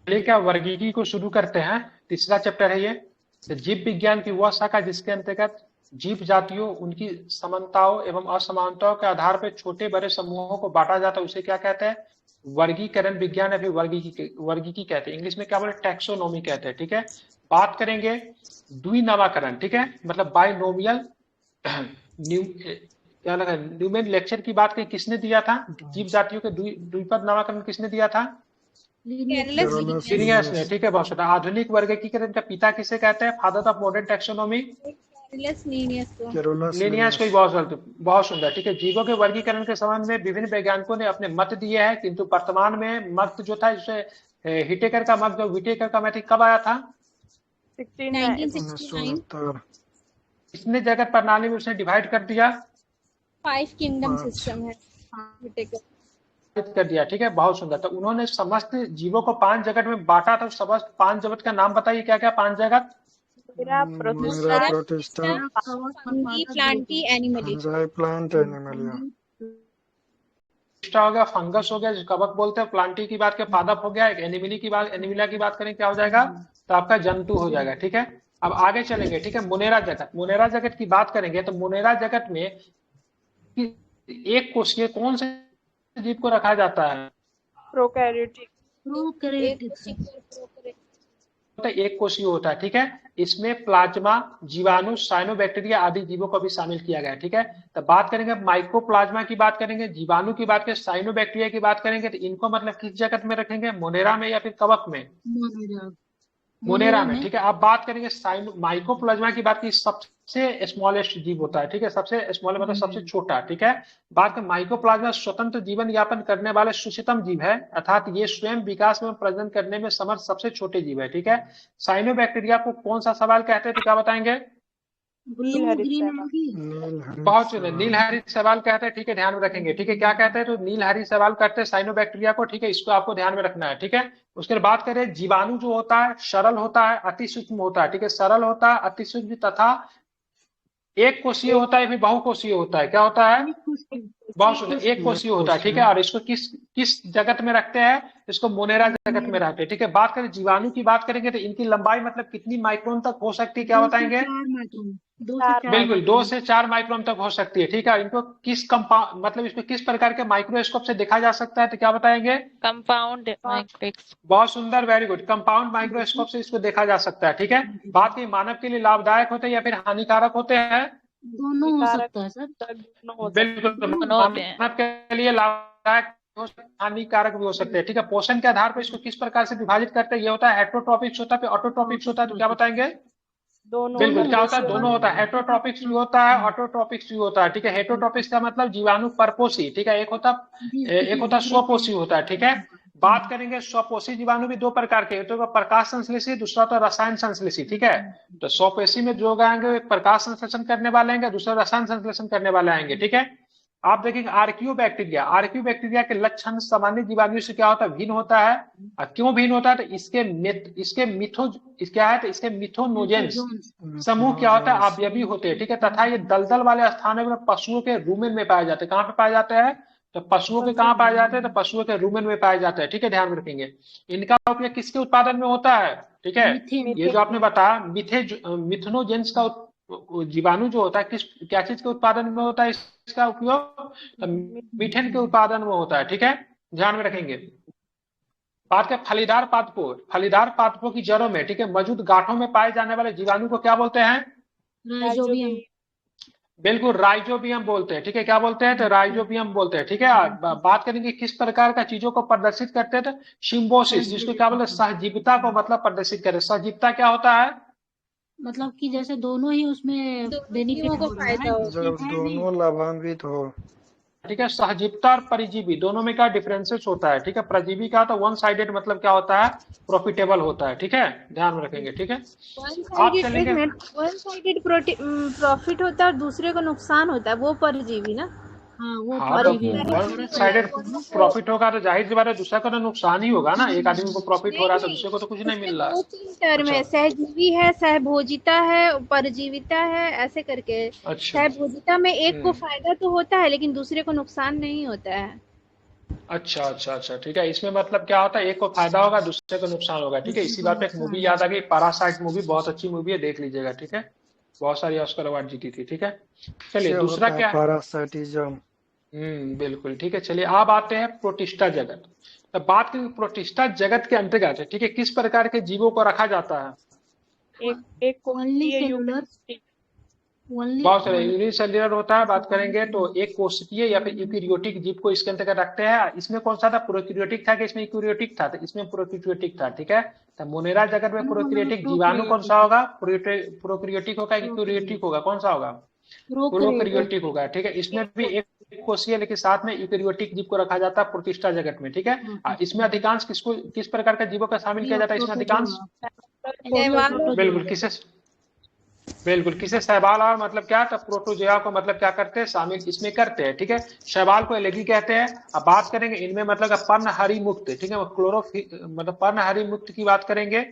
लेकर वर्गीकी को शुरू करते हैं। तीसरा चैप्टर है ये। तो जीव विज्ञान की वह शाखा जिसके अंतर्गत जीव जातियों, उनकी समानताओं एवं असमानताओं के आधार पर छोटे बड़े समूहों को बांटा जाता है, उसे क्या कहते हैं? वर्गीकरण विज्ञान या फिर वर्गीकी कहते हैं। इंग्लिश में क्या बोले? टैक्सोनॉमी कहते हैं। ठीक है। बात करेंगे द्विनामाकरण। ठीक है, मतलब बाइनोमियल क्या लगा, न्यूमेन लेक्चर की बात किसने दिया था? जीव जातियों के द्विपद नामाकरण किसने दिया था? लिनियस ने। ठीक है, बहुत शुक्रिया। आधुनिक वर्गीकरण का पिता किसे कहते हैं? Father of modern taxonomy? Linnaeus को। बहुत सुंदर। ठीक है। जीवों के वर्गीकरण के संबंध में विभिन्न वैज्ञानिकों ने अपने मत दिए हैं, किंतु वर्तमान में मत जो था, जिसे हिटेकर का मत, जो विटेकर का मत कब आया था? 1969। इसने जगत प्रणाली में उसने डिवाइड कर दिया। 5 किंगडम सिस्टम है कर दिया। ठीक है, बहुत सुंदर। तो उन्होंने समस्त जीवों को 5 जगत में बांटा था। समस्त 5 जगत का नाम बताइए, क्या क्या 5 जगत? प्लांटी एनिमली। हो गया, फंगस हो गया, जिसको कवक बोलते हैं। प्लांटी की बात करें, पादप हो गया। एक एनिमिली की बात, एनिमिला की बात करें, क्या हो जाएगा? तो आपका जंतु हो जाएगा। ठीक है। अब आगे चलेंगे। ठीक है, मुनेरा जगत। मुनेरा जगत की बात करेंगे तो मुनेरा जगत में एक कोशिकीय कौन से जीव को रखा जाता है? प्रोकैरियोटिक। एक कोशीय होता है। ठीक है। इसमें प्लाज्मा, जीवाणु, साइनोबैक्टीरिया आदि जीवों को भी शामिल किया गया है। ठीक है। तो बात करेंगे माइकोप्लाज्मा की, बात करेंगे जीवाणु की, बात करें साइनोबैक्टीरिया की, बात करेंगे तो इनको मतलब किस जगत में रखेंगे? मोनेरा में या फिर कवक में? मोनेरा में। ठीक है। अब बात करेंगे माइकोप्लाज्मा की, बात की सबसे स्मॉलेस्ट जीव होता है। ठीक है, सबसे स्मॉल मतलब सबसे छोटा। ठीक है। बात करें माइकोप्लाज्मा स्वतंत्र जीवन यापन करने वाले सूक्ष्मतम जीव है, अर्थात ये स्वयं विकास में प्रजनन करने में समर्थ सबसे छोटे जीव है। ठीक है। साइनोबैक्टीरिया को कौन सा सवाल कहते हैं, तो क्या बताएंगे? बहुत सुंदर, नीलहरित सवाल कहते हैं। ठीक है, ध्यान में रखेंगे। ठीक है, क्या कहते हैं? तो नीलहरित सवाल करते हैं साइनोबैक्टीरिया को। ठीक है, इसको आपको ध्यान में रखना है। ठीक है। उसके बाद करें जीवाणु जो होता है सरल होता है, अति सूक्ष्म होता है। ठीक है, सरल होता है, अति सूक्ष्म तथा एक कोशीय होता है, फिर बहुकोशीय होता है। क्या होता है? बहुत सुंदर, एक कोशीय होता है। ठीक है। और इसको किस किस जगत में रखते हैं? इसको मोनेरा जगत में रखते हैं। ठीक है। बात करें जीवाणु की, बात करेंगे तो इनकी लंबाई मतलब कितनी माइक्रोन तक हो सकती है, क्या बताएंगे? बिल्कुल, 2 से 4 माइक्रोन तक हो सकती है। ठीक है। इनको किस कंपाउंड मतलब इसको किस प्रकार के माइक्रोस्कोप से देखा जा सकता है, तो क्या बताएंगे? Compound microscope. बहुत सुंदर, वेरी गुड। कंपाउंड माइक्रोस्कोप से इसको देखा जा सकता है। ठीक है। बात की मानव के लिए लाभदायक होते हैं या फिर हानिकारक होते हैं? दोनों हो सकता है सर। बिल्कुल, मानव के लिए लाभदायक हो सकता है, हानिकारक भी हो सकते हैं। ठीक है। पोषण के आधार पर इसको किस प्रकार से विभाजित करते हैं? ये होता है हेट्रोट्रॉपिक्स होता है, फिर ऑटोट्रॉपिक्स होता है, तो क्या बताएंगे? बिल्कुल, क्या होता है? दोनों होता है। हेट्रोट्रॉपिक्स भी होता है, ऑटोट्रॉपिक्स भी होता है। ठीक है। हेट्रोट्रॉपिक्स का मतलब जीवाणु परपोषी। ठीक है। एक होता स्वपोषी होता है। ठीक है। बात करेंगे स्वपोषी जीवाणु भी 2 प्रकार के, एक तो प्रकाश संश्लेषी, दूसरा होता है रसायन संश्लेषी। ठीक है। तो स्वपोषी में जो आएंगे एक प्रकाश संश्लेषण करने वाले आएंगे, दूसरा रसायन संश्लेषण करने वाले आएंगे। ठीक है। आप देखेंगे आर्क्यू बैक्टीरिया के लक्षण सामान्य जीवाणु से क्या होता है? भिन्न होता है। और क्यों भिन्न होता है? तो इसके मिथोनोजेंस समूह क्या होता है? अवयवी होते हैं। ठीक है। तथा ये दलदल वाले स्थानों में पशुओं के रूमेन में पाए जाते हैं। कहाँ पे पाए जाते हैं? तो पशुओं के कहाँ पाए जाते हैं? तो पशुओं के रूमेन में पाए जाते हैं। ठीक है, ध्यान में रखेंगे। इनका उपयोग किसके उत्पादन में होता है? ठीक है। ये जो आपने बताया मिथेनोजेंस का जीवाणु जो होता है क्या चीज के उत्पादन में होता है इसका उपयोग? तो मीथेन के उत्पादन में होता है। ठीक है, ध्यान में रखेंगे। बात करें फलीदार पादपों की जड़ों में, ठीक है, मौजूद गांठों में पाए जाने वाले जीवाणु को क्या बोलते हैं? बिल्कुल, राइजोबियम बोलते हैं। ठीक है, क्या बोलते हैं? तो राइजोबियम बोलते हैं। ठीक है। बात करेंगे किस प्रकार का चीजों को प्रदर्शित करते हैं, तो सिम्बोसिस, जिसको क्या बोलते हैं? सहजीविता को मतलब प्रदर्शित करे। सहजीविता क्या होता है? मतलब कि जैसे दोनों ही उसमें बेनिफिट हो रहा है, जब दोनों लाभान्वित हो। ठीक है। सहजीविता और परिजीवी दोनों में क्या डिफरेंसेस होता है? ठीक है। परजीवी का तो वन साइडेड मतलब क्या होता है? प्रॉफिटेबल होता है। ठीक है, ध्यान में रखेंगे। ठीक है। आप चलेंगे वन साइडेड प्रॉफिट होता है और दूसरे को नुकसान होता है, वो परजीवी ना। हाँ, तो वन साइडेड प्रॉफिट होगा तो जाहिर सी बात है दूसरा का तो नुकसान ही होगा ना। एक आदमी को प्रॉफिट हो रहा है तो दूसरे को तो कुछ नहीं मिल रहा है। 2-3 टर्म है, सहजीवी है, सहभोजिता है, परजीविता है, ऐसे करके। अच्छा। सहभोजिता में एक को फायदा तो होता है लेकिन दूसरे को नुकसान नहीं होता है। अच्छा अच्छा अच्छा, ठीक है। इसमें मतलब क्या होता है, एक को फायदा होगा दूसरे को नुकसान होगा, ठीक है। इसी बात पे एक मूवी याद आ गई, पैरासाइट मूवी, बहुत अच्छी मूवी है, देख लीजिएगा, ठीक है। बहुत सारी ऑस्कर अवार्ड जीती थी, ठीक है। चलिए से दूसरा होता है क्या है। पैरासाइटिज्म। बिल्कुल ठीक है। चलिए अब आते हैं प्रोटिस्टा जगत। तो बात करें प्रोटिस्टा जगत के अंतर्गत, ठीक है, किस प्रकार के जीवों को रखा जाता है। एक ओनली कोशिकीय सेलुलर, ओनली बहुत सारे यूनिसेल्युलर होता है, बात करेंगे तो एक कोशिकीय या फिर यूकेरियोटिक जीव को इसके अंतर्गत रखते हैं। इसमें कौन सा था, प्रोकैरियोटिक था कि इसमें यूकेरियोटिक था, तो इसमें प्रोकैरियोटिक था, ठीक है। तो मोनेरा जगत में प्रोकैरियोटिक जीवाणु कौन सा होगा, प्रोकैरियोटिक होगा, यूकेरियोटिक होगा, कौन सा होगा, प्रोकैरियोटिक होगा, ठीक है। इसमें भी एक कोशिकीय लेकिन साथ में यूकेरियोटिक जीव को रखा जाता है प्रोटिस्टा जगत में, ठीक है। इसमें अधिकांश किस प्रकार का जीवों का शामिल किया जाता है इसमें अधिकांश, बिल्कुल किसे शैवाल, और मतलब क्या था प्रोटोजोआ को मतलब क्या करते हैं शामिल इसमें करते हैं, ठीक है। शैवाल को एलगी कहते हैं। अब बात करेंगे इनमें मतलब पर्णहरि मुक्त, ठीक है, मतलब पर्णहरि मुक्त की बात करेंगे,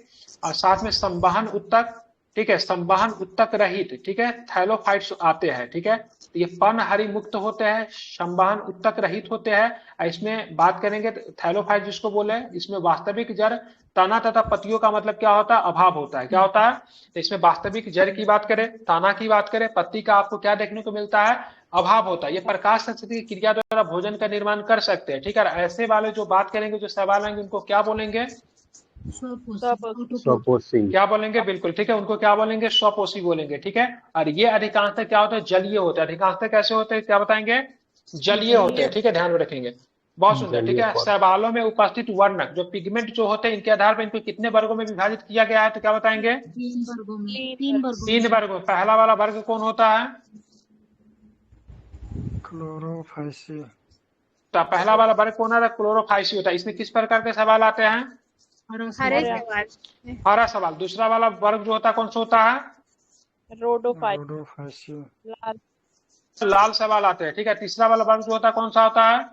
और साथ में संवहन उत्तक, ठीक है, संवहन उत्तक रहित, ठीक है, थैलोफाइट्स आते हैं, ठीक है। तो ये पर्णहरि मुक्त होते हैं, संवहन उत्तक रहित होते हैं। इसमें बात करेंगे थैलोफाइट जिसको बोले, इसमें वास्तविक जड़, तना तथा पत्तियों का मतलब क्या होता है, अभाव होता है, क्या होता है। तो इसमें वास्तविक जड़ की बात करें, ताना की बात करें, पत्ती का आपको क्या देखने को मिलता है, अभाव होता है। ये प्रकाश संश्लेषण की क्रिया द्वारा भोजन का निर्माण कर सकते हैं, ठीक है। ऐसे वाले जो बात करेंगे, जो सवाल आएंगे, उनको क्या बोलेंगे, स्वपोषी। क्या बोलेंगे, बिल्कुल ठीक है, उनको क्या बोलेंगे, स्वपोषी बोलेंगे, ठीक है। और ये अधिकांशतः क्या होता है, जलीय होता है। अधिकांशतः कैसे होते हैं, क्या बताएंगे, जलीय होते हैं, ठीक है, ध्यान में रखेंगे। बहुत सुंदर, ठीक है। शैवालों में उपस्थित वर्णक जो पिगमेंट जो होते हैं, इनके आधार पर इनको कितने वर्गों में विभाजित किया गया है, तो क्या बताएंगे, 3 वर्गों। पहला वाला वर्ग कौन होता है, क्लोरोफाइसी। तो पहला वाला वर्ग कौन है, क्लोरोफाइसी होता है। इसमें किस प्रकार के सवाल आते हैं, हरे सवाल। हरा सवाल। दूसरा वाला वर्ग जो होता है कौन सा होता है, रोडोफाइसी। लाल सवाल आते हैं, ठीक है। तीसरा वाला वर्ग जो होता है कौन सा होता है,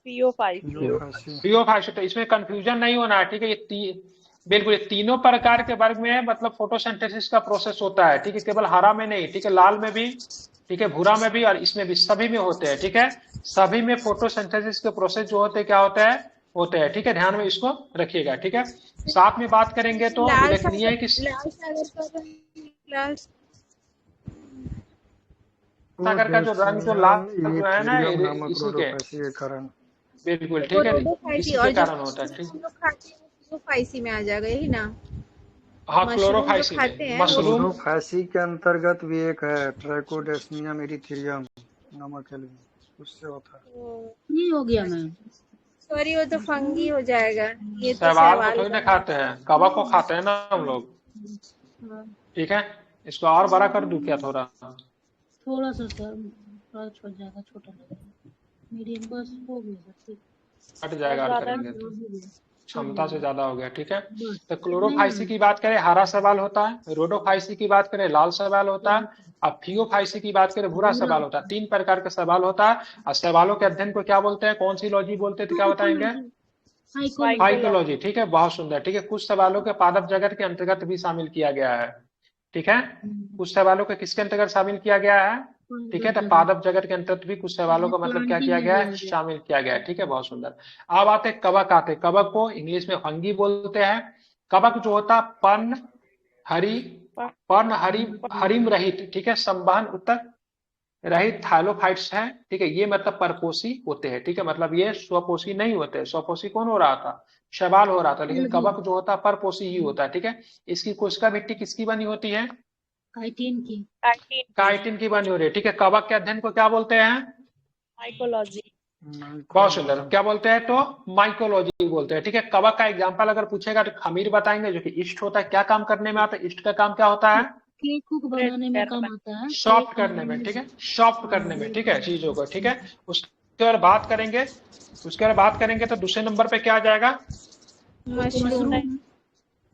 पियोफाइसी। पियोफाइसी। तो इसमें कंफ्यूजन नहीं होना है, ठीक है। बिल्कुल ये तीनों प्रकार के वर्ग में मतलब फोटोसिंथेसिस का प्रोसेस होता है, ठीक है, केवल हरा में नहीं, ठीक है, लाल में भी, ठीक है, भूरा में भी, और इसमें भी, सभी में होते हैं, ठीक है। सभी में फोटोसिंथेसिस के प्रोसेस जो होते हैं क्या होते हैं, ठीक है। ध्यान में इसको रखिएगा, ठीक है। साथ में बात करेंगे तो उल्लेखनीय है कि सागर का जो रंग जो लाल जो है ना, इसी के कारण बिल्कुल ठीक है, इसी के कारण होता है, ठीक। में आ जाएगा यही ना। हाँ, मशरूम जो क्लोरोफाइसी खाते में हैं, मशरूम, क्लोरोफाइसी के अंतर्गत भी एक है ट्राइकोडेस्मियम एरिथ्रियम नमक एलगी, उससे होता है। नहीं हो गया मैं। सॉरी, वो तो फंगी हो जाएगा। ये तो शैवाल को सवाल थोड़ी ना खाते हैं, कवक को खाते हैं ना हम लोग, ठीक है। इसको और बड़ा कर दूं क्या, थोड़ा थोड़ा सा सर, थोड़ा ज्यादा छोटा लग रहा है, मीडियम बस हो गया सर, ठीक। हट जाएगा, और करेंगे तो क्षमता से ज्यादा हो गया, ठीक है। बस तो क्लोरोफाइसी की बात करें हरा सवाल होता है, रोडोफाइसी की बात करें लाल सवाल होता है, और फियोफाइसी की बात करें भूरा सवाल होता है। 3 प्रकार का सवाल होता है। और सवालों के अध्ययन को क्या बोलते हैं, कौन सी लॉजी बोलते हैं, तो क्या बताएंगे, फाइकोलॉजी, ठीक है। बहुत सुंदर, ठीक है। कुछ सवालों के पादप जगत के अंतर्गत भी शामिल किया गया है, ठीक है। कुछ सवालों के किसके अंतर्गत शामिल किया गया है, ठीक है। तो पादप जगत के अंतर्गत भी कुछ सवालों को मतलब क्या किया गया है, शामिल किया गया है, ठीक है। बहुत सुंदर। अब आते कवक, कवक को इंग्लिश में फंगी बोलते हैं। कवक जो होता हरिम रहित, ठीक है, संवहन उत्तक रहित थाइलोफाइट्स हैं, ठीक है। ये मतलब परपोषी होते हैं, ठीक है, मतलब ये स्वपोषी नहीं होते। स्वपोषी कौन हो रहा था, शैवाल हो रहा था, लेकिन कवक जो होता है परपोषी ही होता है, ठीक है। इसकी कोशिका भित्ति किसकी बनी होती है, काइटिन की बनी हो रही है, ठीक है। कवक के अध्ययन को क्या बोलते हैं, माइकोलॉजी। बहुत सुंदर, क्या बोलते हैं, तो माइकोलॉजी बोलते हैं, ठीक है। कवक का एग्जांपल अगर पूछेगा तो खमीर बताएंगे, जो कि ईस्ट होता है। क्या काम करने में आता है, ईस्ट का काम क्या होता है, केक कुक बनाने में काम आता है, सॉफ्ट करने में, ठीक है, सॉफ्ट करने में, ठीक है, चीजों को, ठीक है। उसके बाद बात करेंगे तो दूसरे नंबर पे क्या आ जाएगा, मशरूम।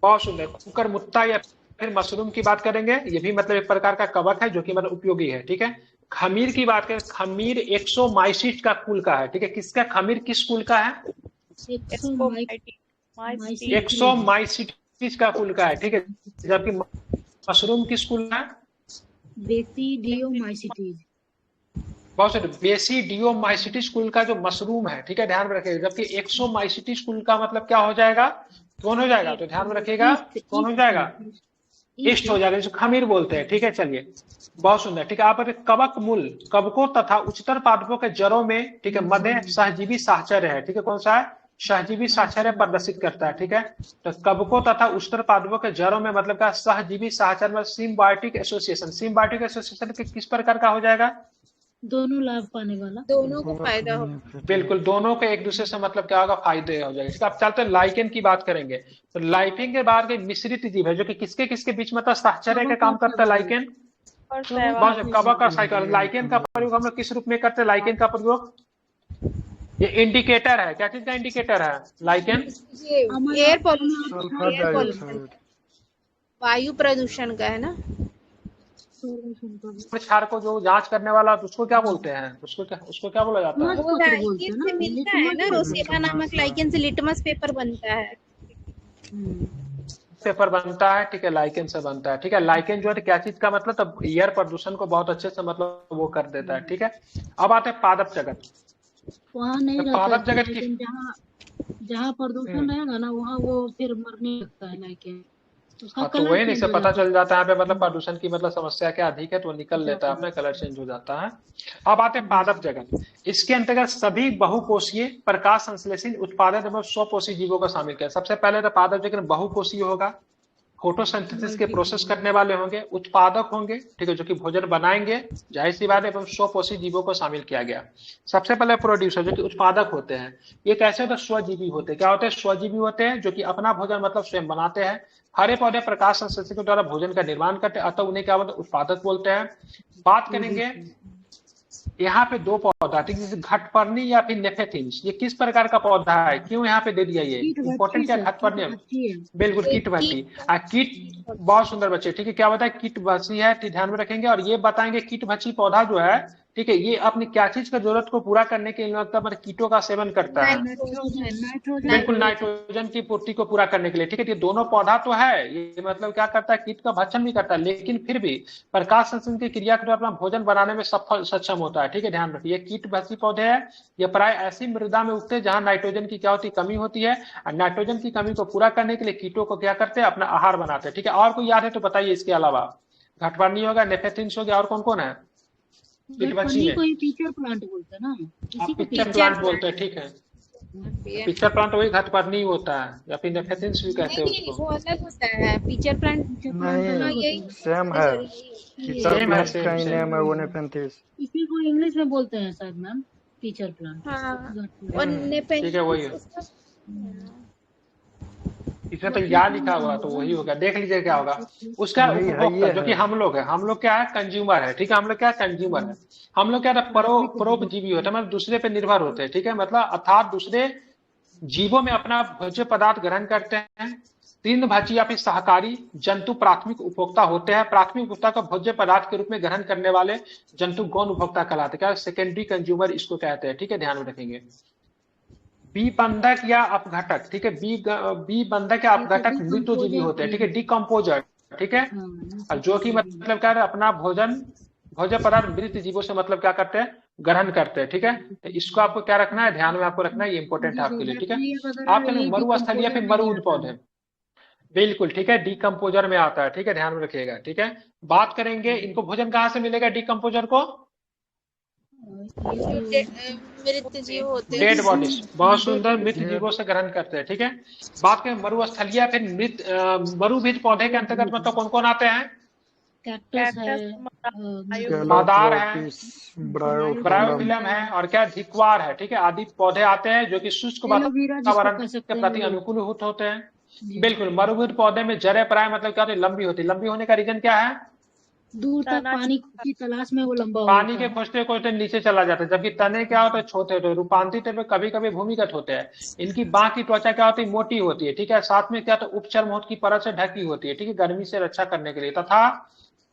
बहुत सुंदर, कुकर मुत्ता या फिर मशरूम की बात करेंगे। ये भी मतलब एक प्रकार का कवक है जो कि मतलब उपयोगी है, ठीक है। खमीर की बात करें, खमीर एक्सोमाइसिट का कुल का है, ठीक है। किसका, खमीर किस कुल का है, एक्सोमाइसिटिस का कुल का है, ठीक है। जबकि मशरूम किस कुल का है, बेसिडियोमाइसिटीज। बहुत सारे बेसिडियोमाइसिटी स्कूल का जो मशरूम है, ठीक है, ध्यान में रखिएगा, जबकि एक्सोमाइसिटी स्कूल का मतलब क्या हो जाएगा, कौन हो जाएगा, तो ध्यान में रखिएगा कौन हो जाएगा, ईस्ट हो जाएगा, जिसको खमीर बोलते हैं, ठीक है। चलिए बहुत सुंदर, ठीक है। आप कवक मूल, कवकों तथा उच्चतर पादपों के जड़ों में, ठीक है, मध्य सहजीवी साहचर्य है, ठीक है, कौन सा है, सहजीवी साहचर्य प्रदर्शित करता है, ठीक है। तो कवकों तथा उच्चतर पादपों के जड़ों में मतलब क्या, सहजीवी साहचर्य में सिम्बायोटिक एसोसिएशन, सिम्बायोटिक एसोसिएशन किस प्रकार का हो जाएगा, दोनों लाभ पाने वाला। दोनों को फायदा हो। बिल्कुल, दोनों को एक दूसरे से मतलब क्या होगा, फायदे हो जाएगा। अब चलते हैं लाइकेन की बात करेंगे। तो लाइकेन के बाद मिश्रित जीव है जो कि किसके किसके बीच मतलब साहचर्य का काम करता है लाइकेन, और कवक और साइकिल। लाइकेन का प्रयोग हम लोग किस रूप में करते हैं, लाइकेन का प्रयोग, ये इंडिकेटर है, क्या चीज का इंडिकेटर है लाइकेन, ये air pollution, sulphur air pollution, dioxide. वायु प्रदूषण का है ना। क्षार को जो जांच करने वाला, तो उसको क्या बोलते हैं, उसको क्या बोला जाता है, वो लाइकेन से मिलता है ना, रोसेला नामक लाइकेन से लिटमस पेपर बनता है। पेपर बनता है, ठीक है, लाइकेन से बनता है, ठीक है। लाइकेन जो है क्या चीज का मतलब, तब एयर प्रदूषण को बहुत अच्छे से मतलब वो कर देता है, ठीक है। अब आते हैं पादप जगत। वहाँ नहीं तो पादप रहता है, जगत की, लेकिन जहाँ जहाँ प्रदूषण रहेगा ना, वहाँ वो फिर मरने लगता है लाइकेन। उसका हाँ तो कलर वही नहीं चेंज से हो पता जाता है। चल जाता है यहाँ पे मतलब प्रदूषण की मतलब समस्या क्या अधिक है, तो वो निकल लेता है, अपना कलर चेंज हो जाता है। अब आते हैं पादप जगत। इसके अंतर्गत सभी बहुकोषीय प्रकाश संश्लेषित उत्पादन एवं स्वपोषी जीवों को शामिल किया। सबसे पहले तो पादप जगत बहुकोषीय होगा, फोटोसिंथेसिस के प्रोसेस करने वाले होंगे, उत्पादक होंगे, ठीक है, जो कि भोजन बनाएंगे, जाहिर सी बात है, एवं स्वपोषी जीवों को शामिल किया गया। सबसे पहले प्रोड्यूसर जो कि उत्पादक होते हैं, ये कैसे होते हैं, स्वजीवी होते हैं। क्या होते हैं, स्वजीवी होते हैं, जो कि अपना भोजन मतलब स्वयं बनाते हैं। हरे पौधे प्रकाश संश्लेषण के द्वारा भोजन का निर्माण करते हैं, अतः उन्हें क्या बोलते हैं, उत्पादक बोलते हैं। बात करेंगे यहाँ पे दो पौधा, ठीक है, घटपर्णी या फिर नेफेथिन्स, ये किस प्रकार का पौधा है, क्यों यहाँ पे दे दिया, ये इंपॉर्टेंट क्या, घटपर्णी, बिल्कुल कीट भाती, कीट, बहुत सुंदर बच्चे, ठीक है, क्या बताए, कीट भाती है, ध्यान में रखेंगे। और ये बताएंगे कीट भाती पौधा जो है, ठीक है, ये अपनी क्या चीज का जरूरत को पूरा करने के लिए मतलब कीटों का सेवन करता है, बिल्कुल नाइट्रोजन की पूर्ति को पूरा करने के लिए, ठीक है। ये दोनों पौधा तो है, ये मतलब क्या करता है, कीट का भक्षण भी करता है, लेकिन फिर भी प्रकाश संश्लेषण की क्रिया के द्वारा अपना भोजन बनाने में सक्षम होता है, ठीक है, ध्यान रखिए। कीट भाती पौधे हैं, ये प्राय ऐसी मृदा में उगते हैं जहां नाइट्रोजन की क्या होती है, कमी होती है, और नाइट्रोजन की कमी को पूरा करने के लिए कीटों को क्या करते हैं, अपना आहार बनाते हैं, ठीक है। और कोई याद है तो बताइए, इसके अलावा घटपर्णी होगा, नेफेथिन्स हो गया, और कौन कौन है कीट भाती में, पिक्चर प्लांट बोलते हैं ना, आप पिक्चर प्लांट बोलते हैं, ठीक है, पिक्चर प्लांट वही घटपर्णी होता है, या फिर नेफेथिन्स भी कहते हैं नहीं, उसको, वो अलग होता है पीचर प्लांट। नहीं, यही सेम है, कीटर सेम है, प्लांट सेम का ही सेम। नेम है वो नेफेंथिस। इसी को इंग्लिश में बोलते हैं शायद मैम, पिक्चर प्लांट। हाँ, और ठीक है, वही है, इसमें तो या लिखा हुआ तो वही होगा, देख लीजिए क्या होगा उसका। नहीं, है, उपभोक्ता ये जो है। कि हम लोग है, हम लोग क्या है, कंज्यूमर है, ठीक है, हम लोग क्या है, कंज्यूमर है। हम लोग क्या है, परोपजीवी होते हैं, मतलब दूसरे पे निर्भर होते हैं, ठीक है, मतलब अर्थात दूसरे जीवों में अपना भोज्य पदार्थ ग्रहण करते हैं। तीन भाजी या फिर सहकारी जंतु प्राथमिक उपभोक्ता होते हैं। प्राथमिक उपभोक्ता का भोज्य पदार्थ के रूप में ग्रहण करने वाले जंतु गौण उपभोक्ता कहलाते हैं, क्या सेकेंडरी कंज्यूमर इसको कहते हैं, ठीक है, ध्यान में रखेंगे। बी बंधक या अपघटक, ठीक है, बी बंधक या अपघटक मृतोजीवी होते हैं, ठीक है, डिकम्पोजर, ठीक है, और जो कि मतलब क्या है, अपना भोज्य पदार्थ मृत जीवों से मतलब क्या करते हैं, ग्रहण करते हैं, ठीक है। तो इसको आपको क्या रखना है, ध्यान में आपको रखना है, ये इंपॉर्टेंट है आपके लिए, ठीक है। आपके लिए मरुस्थलीय या फिर मरुद पौधे, बिल्कुल ठीक है, डिकम्पोजर में आता है, ठीक है, ध्यान में रखिएगा, ठीक है। बात करेंगे इनको भोजन कहाँ से मिलेगा, डिकम्पोजर को, मृत जीव होते हैं, डेड बॉडीज, बहुत सुंदर, मृत जीवों से ग्रहण करते हैं, ठीक है। बात करें मरुस्थलीय फिर मृत मरुभीज पौधे के अंतर्गत मतलब कौन कौन आते हैं, कैक्टस है, मादार है, ब्रायोफिलम ब्रायोफिलम है, और क्या धिक्वार है, ठीक है, आदि पौधे आते हैं जो कि शुष्क वातावरण के प्रति अनुकूल होते हैं। बिल्कुल, मरुभूमि पौधे में जड़ें प्राय मतलब क्या होती है, लंबी होती है। लंबी होने का रीजन क्या है, दूर तक पानी की तलाश में वो लंबा पानी के खोजते खोजते नीचे चला जाता है, जबकि तने क्या होते हैं, छोटे होते हैं, रूपांतरित में कभी कभी भूमिगत होते हैं। इनकी बांह की त्वचा क्या होती है, मोटी होती है, ठीक है, साथ में क्या तो उपचर्म की परत से ढकी होती है, ठीक है, गर्मी से रक्षा करने के लिए। तथा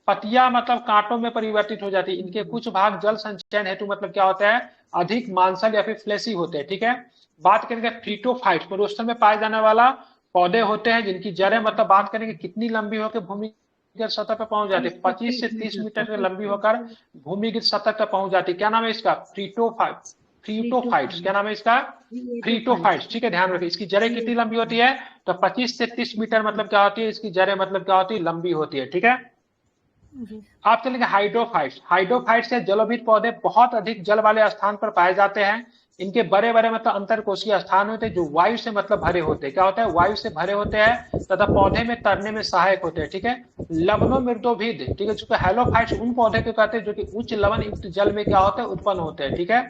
पतिया मतलब कांटों में परिवर्तित हो जाती है। इनके कुछ भाग जल संचयन हेतु मतलब क्या होता है, अधिक मांसल या फिर फ्लेसी होते हैं, ठीक है। बात करेंगे फ्रीटोफाइट, मरुस्थल में पाए जाने वाला पौधे होते हैं जिनकी जड़ें मतलब बात करेंगे कितनी लंबी होकर भूमि भूमिगत सतह पर पहुंच जाती है, 25 से 30 मीटर की लंबी होकर भूमिगत सतह तक पहुंच जाती है। क्या नाम है इसका? फ्रीटोफाइट्स। क्या नाम है इसका? फ्रीटोफाइट्स। ठीक है, ध्यान रखिए। इसकी जड़ें कितनी लंबी होती है? तो 25 से 30 मीटर मतलब क्या होती है? इसकी जड़ें मतलब क्या होती है? लंबी होती है। ठीक है, आप चलेंगे हाइड्रोफाइट्स। हाइड्रोफाइट्स के जलोभित पौधे बहुत अधिक जल वाले स्थान पर पाए जाते हैं। इनके बड़े बड़े मतलब अंतरकोशीय स्थान होते हैं जो वायु से मतलब भरे होते हैं। क्या होता है? वायु से भरे होते हैं तथा पौधे में तैरने में सहायक होते हैं। ठीक है, लवणो मृदोभिद। ठीक है, जो हैलोफाइट्स उन पौधे को कहते हैं जो कि उच्च लवण युक्त जल में क्या होते हैं? उत्पन्न होते हैं। ठीक है,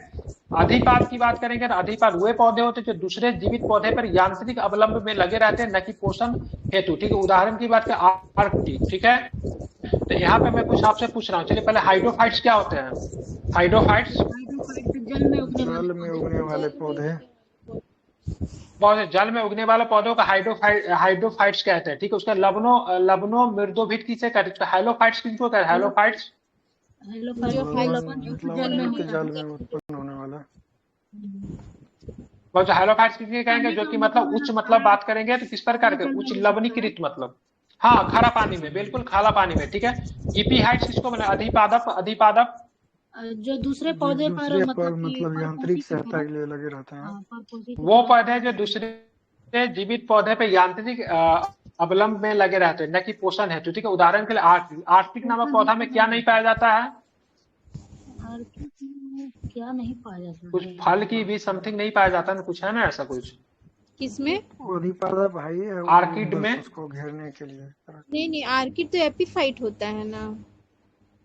अधिपाद की बात करेंगे तो अधिपाद वे पौधे होते हैं जो दूसरे जीवित पौधे पर यांत्रिक अवलंब में लगे रहते हैं, न कि पोषण हेतु। ठीक है, उदाहरण की बात करें आर्कटिक। ठीक है, तो यहाँ पे मैं कुछ आपसे पूछ रहा हूँ। चलिए पहले हाइड्रोफाइट्स क्या होते हैं? हाइड्रोफाइट्स जल में उगने वाले पौधे। जल में उगने वाले पौधों का हाइड्रोफाइट्स कहते हैं। ठीक है, उसका लवणो मृदोभिद किसे कहते हैं? हाइलोफाइट्स किसको कहते हैं? हाइलोफाइट्स मतलब जल में उत्पन्न होने वाला। बहुत हाइलोफाइट्स किसके कहेंगे? जो कि मतलब उच्च मतलब बात करेंगे तो किस प्रकार के? उच्च लवणीकृत मतलब, हाँ, खारा पानी में, बिल्कुल खारा पानी में। ठीक है, इपीहाइट्स किसको बने? अधिपादप। अधिपादप जो दूसरे पौधे पर मतलब यांत्रिक सहायता के लिए लगे रहते हैं। वो पौधे जो दूसरे जीवित पौधे पे यांत्रिक अवलंब में लगे रहते हैं, न कि पोषण हेतु। ठीक है, उदाहरण के लिए आर्कटिक नामक पौधा में क्या नहीं पाया जाता है? क्या नहीं पाया जाता? कुछ फल की भी समथिंग नहीं पाया जाता ना, कुछ है ना ऐसा कुछ? किसमें? अधिपादप भाई है आर्किड में उसको घेरने के लिए। नहीं, आर्किड तो एपीफाइट होता है ना।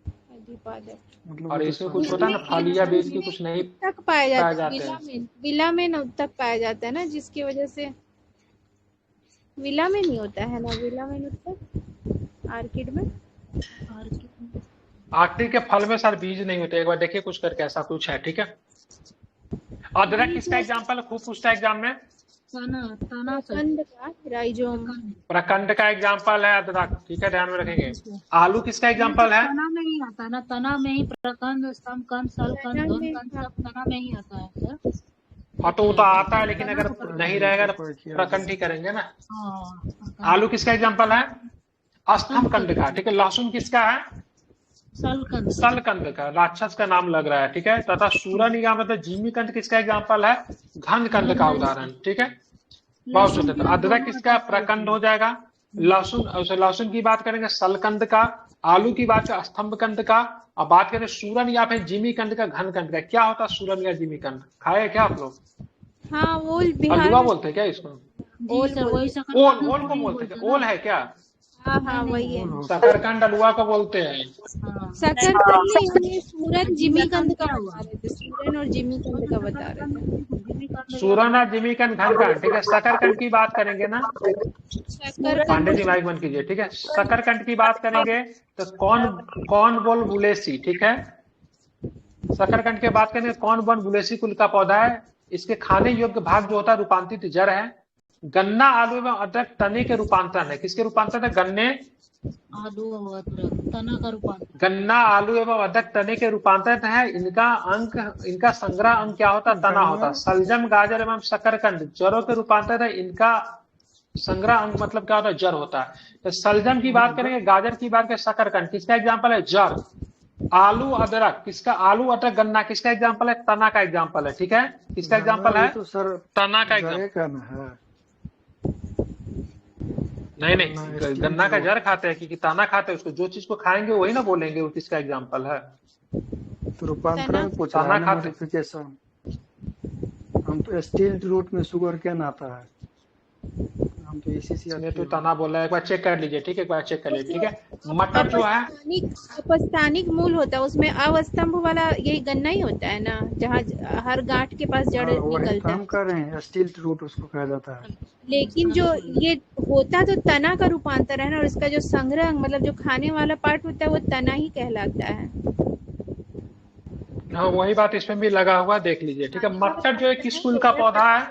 अधिपादप मतलब और इसमें कुछ होता है ना, फल या बीज की कुछ नहीं तक पाया जाता जाते है। विलामेन तक पाया जाता है ना, जिसकी वजह से विलामेन नहीं होता है ना। विलामेन तक आर्किड में। आर्कटिक के फल में सर बीज नहीं होते। एक बार देखिए कुछ करके, ऐसा कुछ है। ठीक है, अदरक किसका एग्जाम्पल खूब पूछता है एग्जाम में? प्रकंद का राइजोम। प्रकंड का एग्जाम्पल है अदरक। ठीक है, ध्यान में रखेंगे। आलू किसका एग्जाम्पल है? तना में ही आता है ना, तना में ही प्रकंद, स्तंभ कंद, सल कंद, धन कंद सब तना में ही आता है सर। हाँ, तो वो तो आता है, लेकिन अगर नहीं रहेगा तो प्रकंड ही करेंगे ना। आलू किसका एग्जाम्पल है? स्तंभ कंद का। ठीक है, लहसुन किसका है? सलकंद का। राक्षस का नाम लग रहा है। ठीक है, तथा सूरन या मतलब जिमीकंद किसका एग्जाम्पल है? घन कंद का उदाहरण। ठीक है, बहुत सुंदर। तो अदरक किसका? प्रकंद हो जाएगा। लहसुन की बात करेंगे सलकंद का। आलू की बात करें स्तंभ कंद का। अब बात करें सूरन या फिर जिमीकंद का, घन कंद का। क्या होता है सूरन या जिमीकंद? खाए क्या आप लोग? हाँ, ओल बिहार हलवा बोलते हैं क्या इसको? ओल ओल को बोलते हैं। ओल है क्या? हाँ, वही है। शकरकंद हलवा को बोलते हैं। शकरकंद नहीं, सूरन जिमीकंद का बता रहे थे। सूरन और जिमीकंद का बता रहे थे। सूरन और जिमीकंद घन कंद। ठीक है, शकरकंद की बात करेंगे ना, पांडे जी माइक बंद कीजिए। ठीक है, शकरकंद की बात करेंगे तो कौन बोल बुलेसी। ठीक है, शकरकंद की बात करेंगे कौन बोल बुलेसी कुल का पौधा है। इसके खाने योग्य भाग जो होता है रूपांतरित जड़ है। गन्ना, आलू एवं अदरक तने के रूपांतरण है। किसके रूपांतरण है? गन्ने, तना का रूपांतरण। गन्ना, आलू एवं अदरक तने के रूपांतरण है। इनका संग्रह अंग क्या होता है? तना होता है। सलजम, गाजर एवं शकरकंद जड़ों के रूपांतरण है। इनका संग्रह अंग मतलब क्या होता है? जड़ होता है। तो सलजम की बात करेंगे, गाजर की बात करें, शकरकंद किसका एग्जाम्पल है? जड़। आलू, अदरक किसका? आलू, अदरक, गन्ना किसका एग्जाम्पल है? तना का एग्जाम्पल है। ठीक है, किसका एग्जाम्पल है? तो सर तना का एग्जाम्पल है। नहीं, गन्ना का जड़ खाते हैं कि तना खाते हैं उसको। जो चीज को खाएंगे वही ना बोलेंगे वो किसका एग्जाम्पल है। तो रूपांतरण पूछ रहा है, मॉडिफिकेशन। हम तो स्टील रूट में शुगर कैन आता है, हम तो इसी से तो तना बोला है। एक बार चेक कर लीजिए। ठीक है, एक बार चेक कर लीजिए। ठीक है, मटर जो है अपस्थानिक मूल होता है, उसमें अवस्तंभ वाला यही गन्ना ही होता है ना, जहाँ हर गांठ के पास जड़ निकलता है। हम कर रहे हैं स्टील रूट उसको कहा जाता है। लेकिन जो ये होता तो तना का रूपांतर है ना, और इसका जो संग्रह मतलब जो खाने वाला पार्ट होता है वो तना ही कहलाता है। हाँ, वही बात इसमें भी लगा हुआ, देख लीजिए। ठीक है, मटर जो है किस कुल का पौधा है?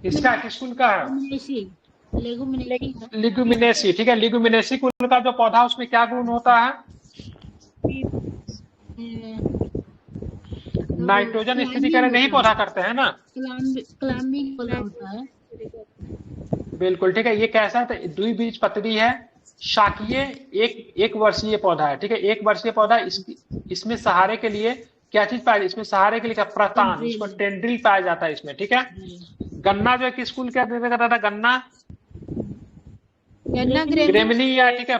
इसका किस कुल का है? लिगुमिनेसी। ठीक है, लिगुमिनेसी कुल का जो पौधा उसमें क्या गुण होता है? नाइट्रोजन स्थिरीकरण नहीं पौधा करते हैं ना। बिल्कुल ठीक है। ये कैसा है, तो द्विबीजपत्री है, शाकीय, एक वर्षीय पौधा है, ठीक है, एक वर्षीय पौधा। इसमें सहारे के लिए क्या चीज पाया, इसमें सहारे के लिए क्या, प्रतान, इसको टेंड्रिल पाया जाता है इसमें, ठीक है। गन्ना जो है किस कुल के अंतर्गत आता था, गन्ना ग्रेमिनिया, ठीक है,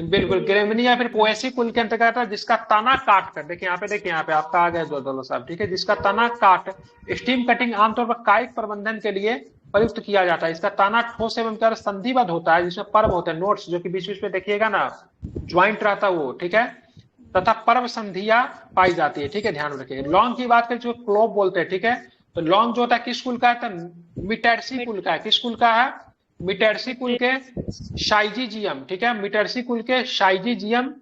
बिल्कुल ग्रेमिनिया, फिर पोएसी कुल के अंतर्गत आता है, जिसका तना काट कर, देखिए यहाँ पे, देखिए यहाँ पे आपका आ गया दोनों साहब, ठीक है, जिसका तना काट स्टीम कटिंग आमतौर पर कायिक प्रबंधन के लिए प्रयुक्त किया जाता है। इसका तना ठोस एवं संधिबद्ध होता है, जिसमें पर्व होते हैं, नोट्स जो कि बीच बीच में देखिएगा ना, ज्वाइंट रहता है वो, ठीक है, तथा पर्व संधिया पाई जाती है, ठीक है, ध्यान रखिए। लौंग की बात करें जो क्लोव बोलते हैं, ठीक है, तो लौंग जो होता है किस कुल का है, तो मिटैरसी कुल का है, किस कुल का है, मिटैरसी कुल के शाइजीजियम, ठीक है, मिटैरसी कुल के शाइजीजियम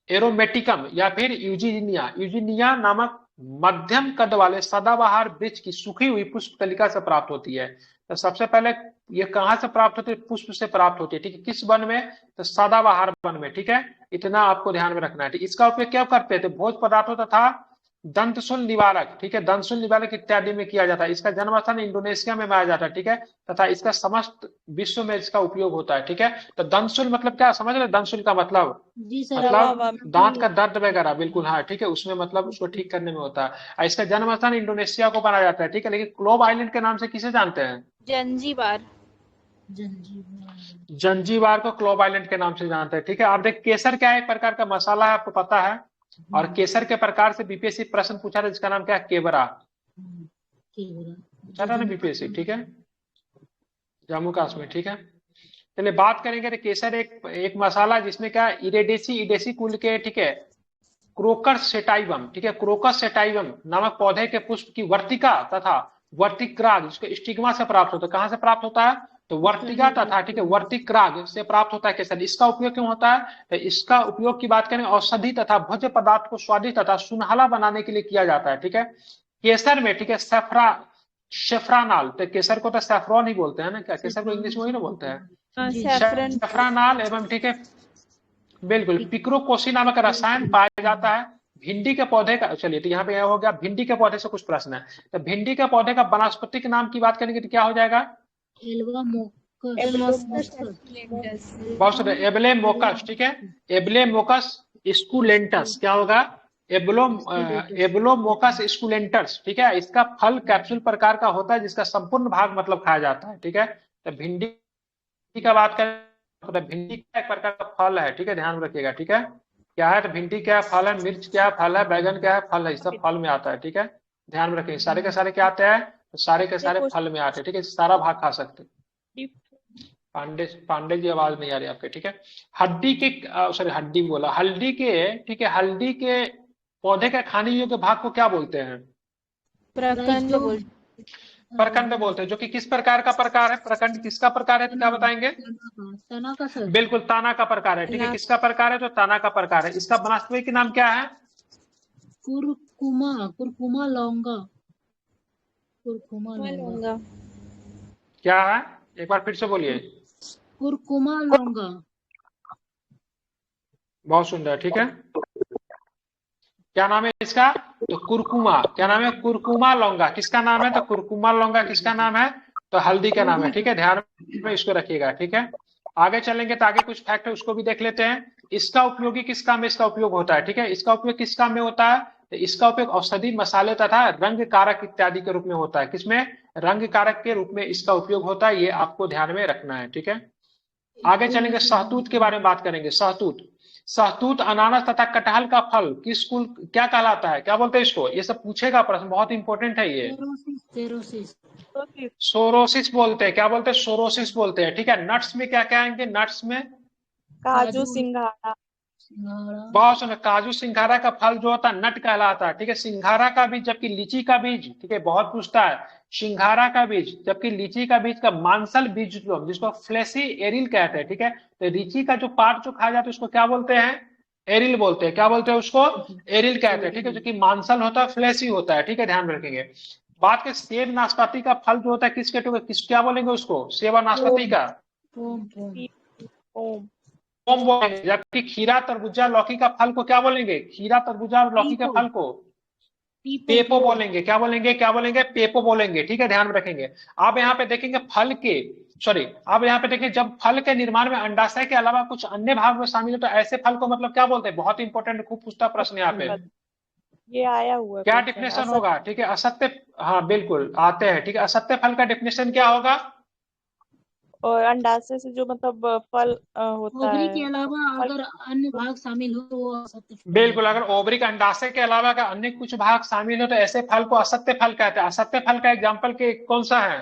एरोमेटिकम या फिर यूजीनिया, यूजीनिया नामक मध्यम कद वाले सदाबहार वृक्ष की सूखी हुई पुष्प कलिका से प्राप्त होती है। तो सबसे पहले ये कहां से प्राप्त होती है, पुष्प से प्राप्त होती है, ठीक है, किस वन में, तो सदाबहार वन में, ठीक है, इतना आपको ध्यान में रखना है। इसका उपयोग क्या करते थे, भोज पदार्थों तथा दंतशूल निवारक, ठीक है, दंतशूल निवारक इत्यादि में किया जाता है। इसका जन्म स्थान इंडोनेशिया में पाया जाता है, ठीक है, तथा इसका समस्त विश्व में इसका उपयोग होता है, ठीक है। तो दंतशूल मतलब क्या, समझ रहे, दंतशूल का मतलब, जी सर, मतलब दांत का दर्द वगैरह, बिल्कुल हाँ, ठीक है, उसमें मतलब उसको ठीक करने में होता है। इसका जन्म स्थान इंडोनेशिया को माना जाता है, ठीक है, लेकिन क्लोव आइलैंड के नाम से किसे जानते हैं, जंजीबार, जंजीबार को क्लोव आइलैंड के नाम से जानते हैं, ठीक है। आप देख, केसर क्या है, एक प्रकार का मसाला है, आपको पता है, और केसर के प्रकार से बीपीएससी प्रश्न पूछा था, जिसका नाम क्या है, केवरा, पूछा था ना बीपीएससी, ठीक है, जम्मू कश्मीर, ठीक है। चलिए बात करेंगे, तो केसर एक मसाला जिसमें क्या, इडेसी कुल के, ठीक है, क्रोकस सेटाइवम, ठीक है, क्रोकस सेटाइवम नामक पौधे के पुष्प की वर्तिका तथा वर्तिक्राग, जिसको स्टिग्मा से प्राप्त होता है, कहां से प्राप्त होता है, तो वर्तिका तथा, ठीक है, वर्तिक्राग से प्राप्त होता है केसर। इसका उपयोग क्यों होता है, तो इसका उपयोग की बात करें, औषधि तथा भोज्य पदार्थ को स्वादिष्ट तथा सुनहला बनाने के लिए किया जाता है, ठीक है। केसर में, ठीक है, सेफ्रानाल, तो केसर को तो सैफरॉन ही बोलते हैं ना, क्या केसर को इंग्लिश में ही ना बोलते हैं, सेफ्रानाल एवं, ठीक है, बिल्कुल, पिक्रोकोसी नामक रसायन पाया जाता है। भिंडी के पौधे का, चलिए तो यहाँ पे हो गया, भिंडी के पौधे से कुछ प्रश्न है, तो भिंडी के पौधे का वनस्पतिक नाम की बात करेंगे तो क्या हो जाएगा, बहुत सारे, एब्लेमोकस, ठीक है, एब्लेमोकस स्कुलेंटस, क्या होगा, एब्लोमोकस स्कुलेंटस, ठीक है। इसका फल कैप्सूल प्रकार का होता है, जिसका संपूर्ण भाग मतलब खाया जाता है, ठीक है। तो भिंडी का बात करें, तो भिंडी का एक प्रकार का फल है, ठीक है, ध्यान रखिएगा, ठीक है, क्या है, तो भिंडी क्या फल है, मिर्च क्या फल है, बैगन क्या है फल है, सब फल में आता है, ठीक है, ध्यान में रखिए, सारे के सारे क्या आते हैं, तो सारे के सारे फल में आते हैं, ठीक है, सारा भाग खा सकते हैं। पांडे जी आवाज नहीं आ रही आपके, ठीक है। हड्डी के, सॉरी हड्डी बोला, हल्दी के, ठीक है, हल्दी के पौधे के खाने योग्य भाग को क्या बोलते हैं, प्रकंड बोलते हैं, जो कि किस प्रकार का प्रकार है, प्रकंड किसका प्रकार है, तो क्या बताएंगे, तना का सर, बिल्कुल ताना का प्रकार है, ठीक है, किसका प्रकार है, तो ताना का प्रकार है। इसका वनस्पति नाम क्या है, कुरकुमा लौंगा, क्या है, एक बार फिर से बोलिए, कुरकुमा लौंगा, बहुत सुंदर, ठीक है, क्या नाम है इसका, तो कुरकुमा, क्या नाम है, कुरकुमा लौंगा, किसका नाम है, तो कुरकुमा लौंगा किसका नाम है, तो हल्दी का नाम है, ठीक है, ध्यान में इसको रखिएगा, ठीक है। आगे चलेंगे तो आगे कुछ फैक्ट है उसको भी देख लेते हैं। इसका उपयोगी किस काम में इसका उपयोग होता है, ठीक है, इसका उपयोग किस काम में होता है, तो इसका उपयोग औषधि, मसाले तथा रंग कारक इत्यादि के रूप में होता है, किसमें, रंग कारक के रूप में इसका उपयोग होता है, ये आपको ध्यान में रखना है, ठीक है। आगे चलेंगे, सहतूत के बारे में बात करेंगे, सहतूत, सहतूत अनानास तथा कटहल का फल किस कुल क्या कहलाता है, क्या बोलते हैं इसको, ये सब पूछेगा प्रश्न, बहुत इंपॉर्टेंट है ये, सोरोसिस बोलते हैं, क्या बोलते हैं, सोरोसिस बोलते हैं, ठीक है। नट्स में क्या कहेंगे, नट्स में काजू सिंघाड़ा, बहुत सुना, काजू सिंघाड़ा का फल जो होता है नट कहलाता है, ठीक है। सिंघाड़ा का बीज, जबकि लीची का बीज, ठीक है, बहुत पूछता है, सिंघाड़ा का बीज जबकि लीची का बीज का मांसल बीज जिसको फ्लेसी एरिल कहते हैं, ठीक है। तो लीची का जो पार्ट जो खाया जाता है उसको क्या बोलते हैं, एरिल बोलते हैं, क्या बोलते हैं उसको, एरिल कहते हैं, ठीक है, जो कि मांसल होता है, फ्लेसी होता है, ठीक है, ध्यान रखेंगे। बात के सेब नाशपाती का फल जो होता है किस कैटेगरी, किस क्या बोलेंगे उसको, सेब और नाशपाती का पोम बोलेंगे, जबकि खीरा तरबूजा लौकी का फल को क्या बोलेंगे, खीरा तरबूजा और लौकी के फल को पेपो बोलेंगे, क्या बोलेंगे, क्या बोलेंगे, पेपो बोलेंगे, ठीक है, ध्यान में रखेंगे। आप यहाँ पे देखेंगे फल के सॉरी, अब यहाँ पे देखिए, जब फल के निर्माण में अंडाशय के अलावा कुछ अन्य भाग में शामिल है तो ऐसे फल को मतलब क्या बोलते हैं? बहुत इंपॉर्टेंट, खूब पूछता प्रश्न यहाँ पे। ये आया हुआ क्या क्वेश्चन डिफिनेशन होगा? ठीक है, असत्य, हाँ बिल्कुल आते हैं। ठीक है, असत्य फल का डिफिनेशन क्या होगा? और अंडाशय से जो मतलब फल होता ओवरी है के अलावा फल अगर अन्य भाग शामिल हो तो वो असत्य फल बिल्कुल, है। अगर ओवरी का अंडाशय के अलावा का अन्य कुछ भाग शामिल हो तो ऐसे फल को असत्य फल कहते हैं। असत्य फल का एग्जाम्पल के कौन सा है?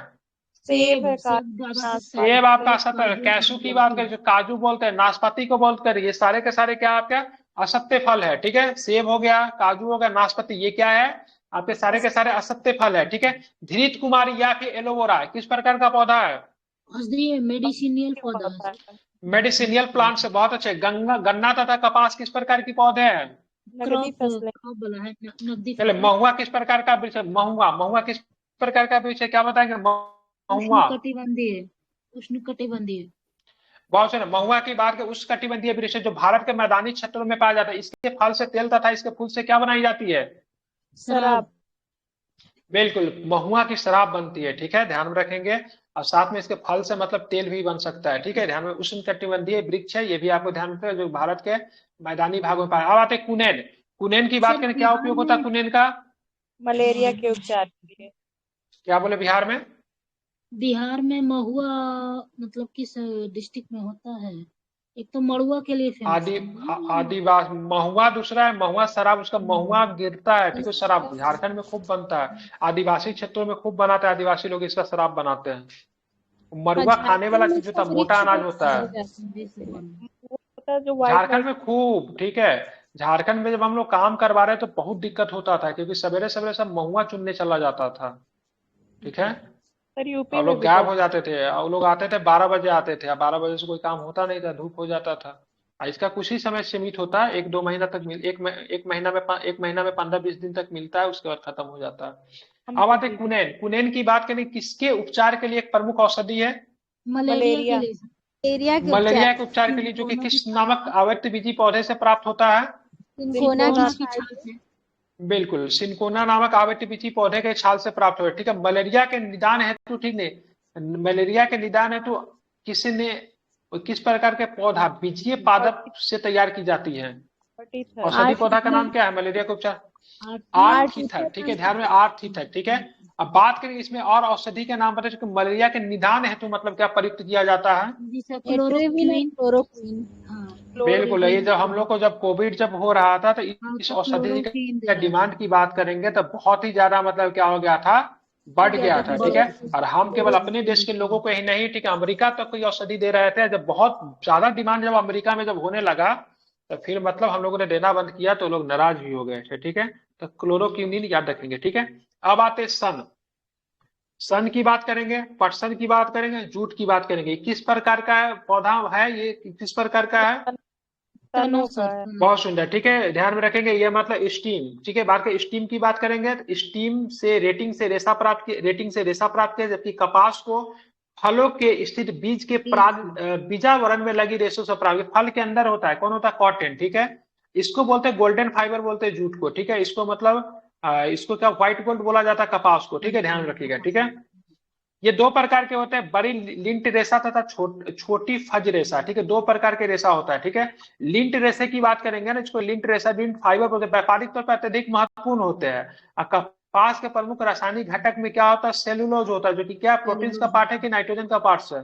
सेब है सेब ज्यादा सकता है। सेब आपका असत्य फल। काजू कैशू की बात करें, जो काजू बोलते हैं, नाशपाती को बोलते हैं, ये सारे के सारे क्या आपके असत्य फल है। ठीक है, सेब हो गया, काजू हो गया, नाशपाती, ये क्या है? आपके सारे के सारे असत्य फल है। ठीक है, धृत कुमारी या फिर एलोवेरा किस प्रकार का पौधा है? औषधीय मेडिसिनियल पौधा होता है। है मेडिसिनियल प्लांट से। बहुत अच्छे। गन्ना गन्ना तथा कपास किस प्रकार की पौधे हैं? नगदी क्रॉप फसलें क्रॉप बोला है, नकदी चले, फसल। महुआ किस प्रकार का वृक्ष है? महुआ, महुआ किस प्रकार का वृक्ष है? क्या बताएंगे? महुआ। उष्णकटिबंधीय, उष्णकटिबंधीय। बहुत से महुआ की बात के उस कटिबंधीय वृक्ष है जो भारत के मैदानी क्षेत्रों में पाया जाता है। इसके फल से तेल तथा इसके फूल से क्या बनाई जाती है? शराब। बिल्कुल, महुआ की शराब बनती है। ठीक है, ध्यान में रखेंगे। और साथ में इसके फल से मतलब तेल भी बन सकता है। ठीक है, ध्यान में। उष्णकटिबंधीय वृक्ष है, ये भी आपको ध्यान रखना है, जो भारत के मैदानी भागों में पाया। अब आते हैं कुनेन। कुनेन की बात सर करें, क्या बिहार उपयोग होता है में कुनेन का? मलेरिया के उपचार के लिए क्या बोले बिहार में? बिहार में महुआ मतलब किस डिस्ट्रिक्ट में होता है? एक तो मड़ुआ के लिए फेमस आदि है। आदिवास महुआ दूसरा है, महुआ शराब, उसका महुआ गिरता है। ठीक है, शराब झारखंड में खूब बनता है, आदिवासी क्षेत्रों में खूब बनाता है, आदिवासी लोग इसका शराब बनाते हैं। हाँ, मरुआ खाने वाला झारखंड में चीज होता इसका है, मोटा वृक्ष अनाज बहुत होता पाए है जाते हैं जैसे इसलिए। वो होता है जो व्हाइट झारखंड व्हाइट में खूब। ठीक है, झारखंड में जब हम लोग काम करवा रहे तो बहुत दिक्कत होता था, क्योंकि सवेरे सवेरे सब महुआ चुनने चला जाता था। ठीक है, सर यूपी और में लोग भी गायब हो करते जाते थे, और लोग आते थे 12 बजे आते थे, 12 बजे से कोई काम होता नहीं था, धूप हो जाता था। और इसका कुछ ही समय सीमित होता है, 1-2 महीना तक एक महीना में 15-20 दिन तक मिलता है, उसके बाद खत्म हो जाता है। अब हमको आते भी कुनेन। कुनेन की बात करें, किसके उपचार के लिए एक प्रमुख औषधि है? मलेरिया के मलेरिया लिए। एरिया के मलेरिया उपचार के उपचार के लिए, जो कि सिंकोना की किस छाल नामक से। आवृतबीजी पौधे से प्राप्त होता है? सिंकोना की सिंकोना की छाल छाल से। बिल्कुल, सिनकोना नामक आवृतबीजी पौधे के छाल से प्राप्त हुए। ठीक है, मलेरिया के निदान हेतु, ठीक नहीं, मलेरिया के निदान हेतु किसी ने किस प्रकार के पौधा बीजीय पादप से तैयार की जाती है? फर्टीथर औषधि पौधा का नाम आर्टिफिशियल क्या है मलेरिया का उपचार? आर्थीथर। ठीक है, आर्टिफिशियल ध्यान में, आर्थीथर। ठीक है, अब बात करें इसमें और औषधि के नाम बताइए, मलेरिया के निदान हेतु मतलब क्या प्रयुक्त किया जाता है? जैसे एट्रिविन और क्लोरोक्विन। क्लोरोक्विन। हाँ, बिल्कुल, ये क्लोरोक्विन। जब हम लोग को जब कोविड जब हो रहा था तो हाँ इस तो औषधि क्लोरोक्विन का दे रहा था। डिमांड की बात करेंगे तो बहुत ही ज्यादा मतलब क्या हो गया था, हो बढ़ गया गया था था। ठीक है, और हम केवल अपने क्लोरोक्विन। देश के लोगों को ही नहीं, ठीक है, अमेरिका तक कोई औषधि दे रहे थे। जब बहुत ज्यादा डिमांड जब अमेरिका में जब होने लगा तो फिर मतलब हम लोगों ने देना बंद किया, तो लोग नाराज भी हो गए थे। ठीक है, तो क्लोरोक्विनिन याद रखेंगे। ठीक है, अब आते सन। सन की बात करेंगे, पटसन की बात करेंगे, जूट की बात करेंगे। किस प्रकार का पौधा है ये, किस प्रकार का है? तना तनों का सर, है तना। बहुत सुंदर। ठीक है, ध्यान में रखेंगे, ये मतलब स्टीम। ठीक है, बात करें स्टीम की बात करेंगे तो स्टीम से रेटिंग से रेशा प्राप्त किया, जबकि कपास को फलों के स्थित बीज के बीजावरण में लगी रेशों से प्राप्त। फल के अंदर होता है, कौन होता है? कॉटन। ठीक है, इसको बोलते हैं गोल्डन फाइबर, बोलते हैं जूट को। ठीक है, इसको मतलब इसको क्या व्हाइट गोल्ड बोला जाता है कपास को। ठीक है, ध्यान रखिएगा। ठीक है, ये दो प्रकार के होते हैं, बड़ी लिंट रेशा तथा छोटी फज रेशा। ठीक है, दो प्रकार के रेशा होता है। ठीक है, लिंट रेशे की बात करेंगे ना, इसको लिंट रेशा, लिंट फाइबर बोलते हैं, व्यापारिक तौर पर अत्यधिक महत्वपूर्ण होते हैं। और कपास के प्रमुख रासायनिक घटक में क्या होता है? सेलुलोज होता है, जो कि क्या प्रोटीन का पार्ट है कि नाइट्रोजन का पार्ट है?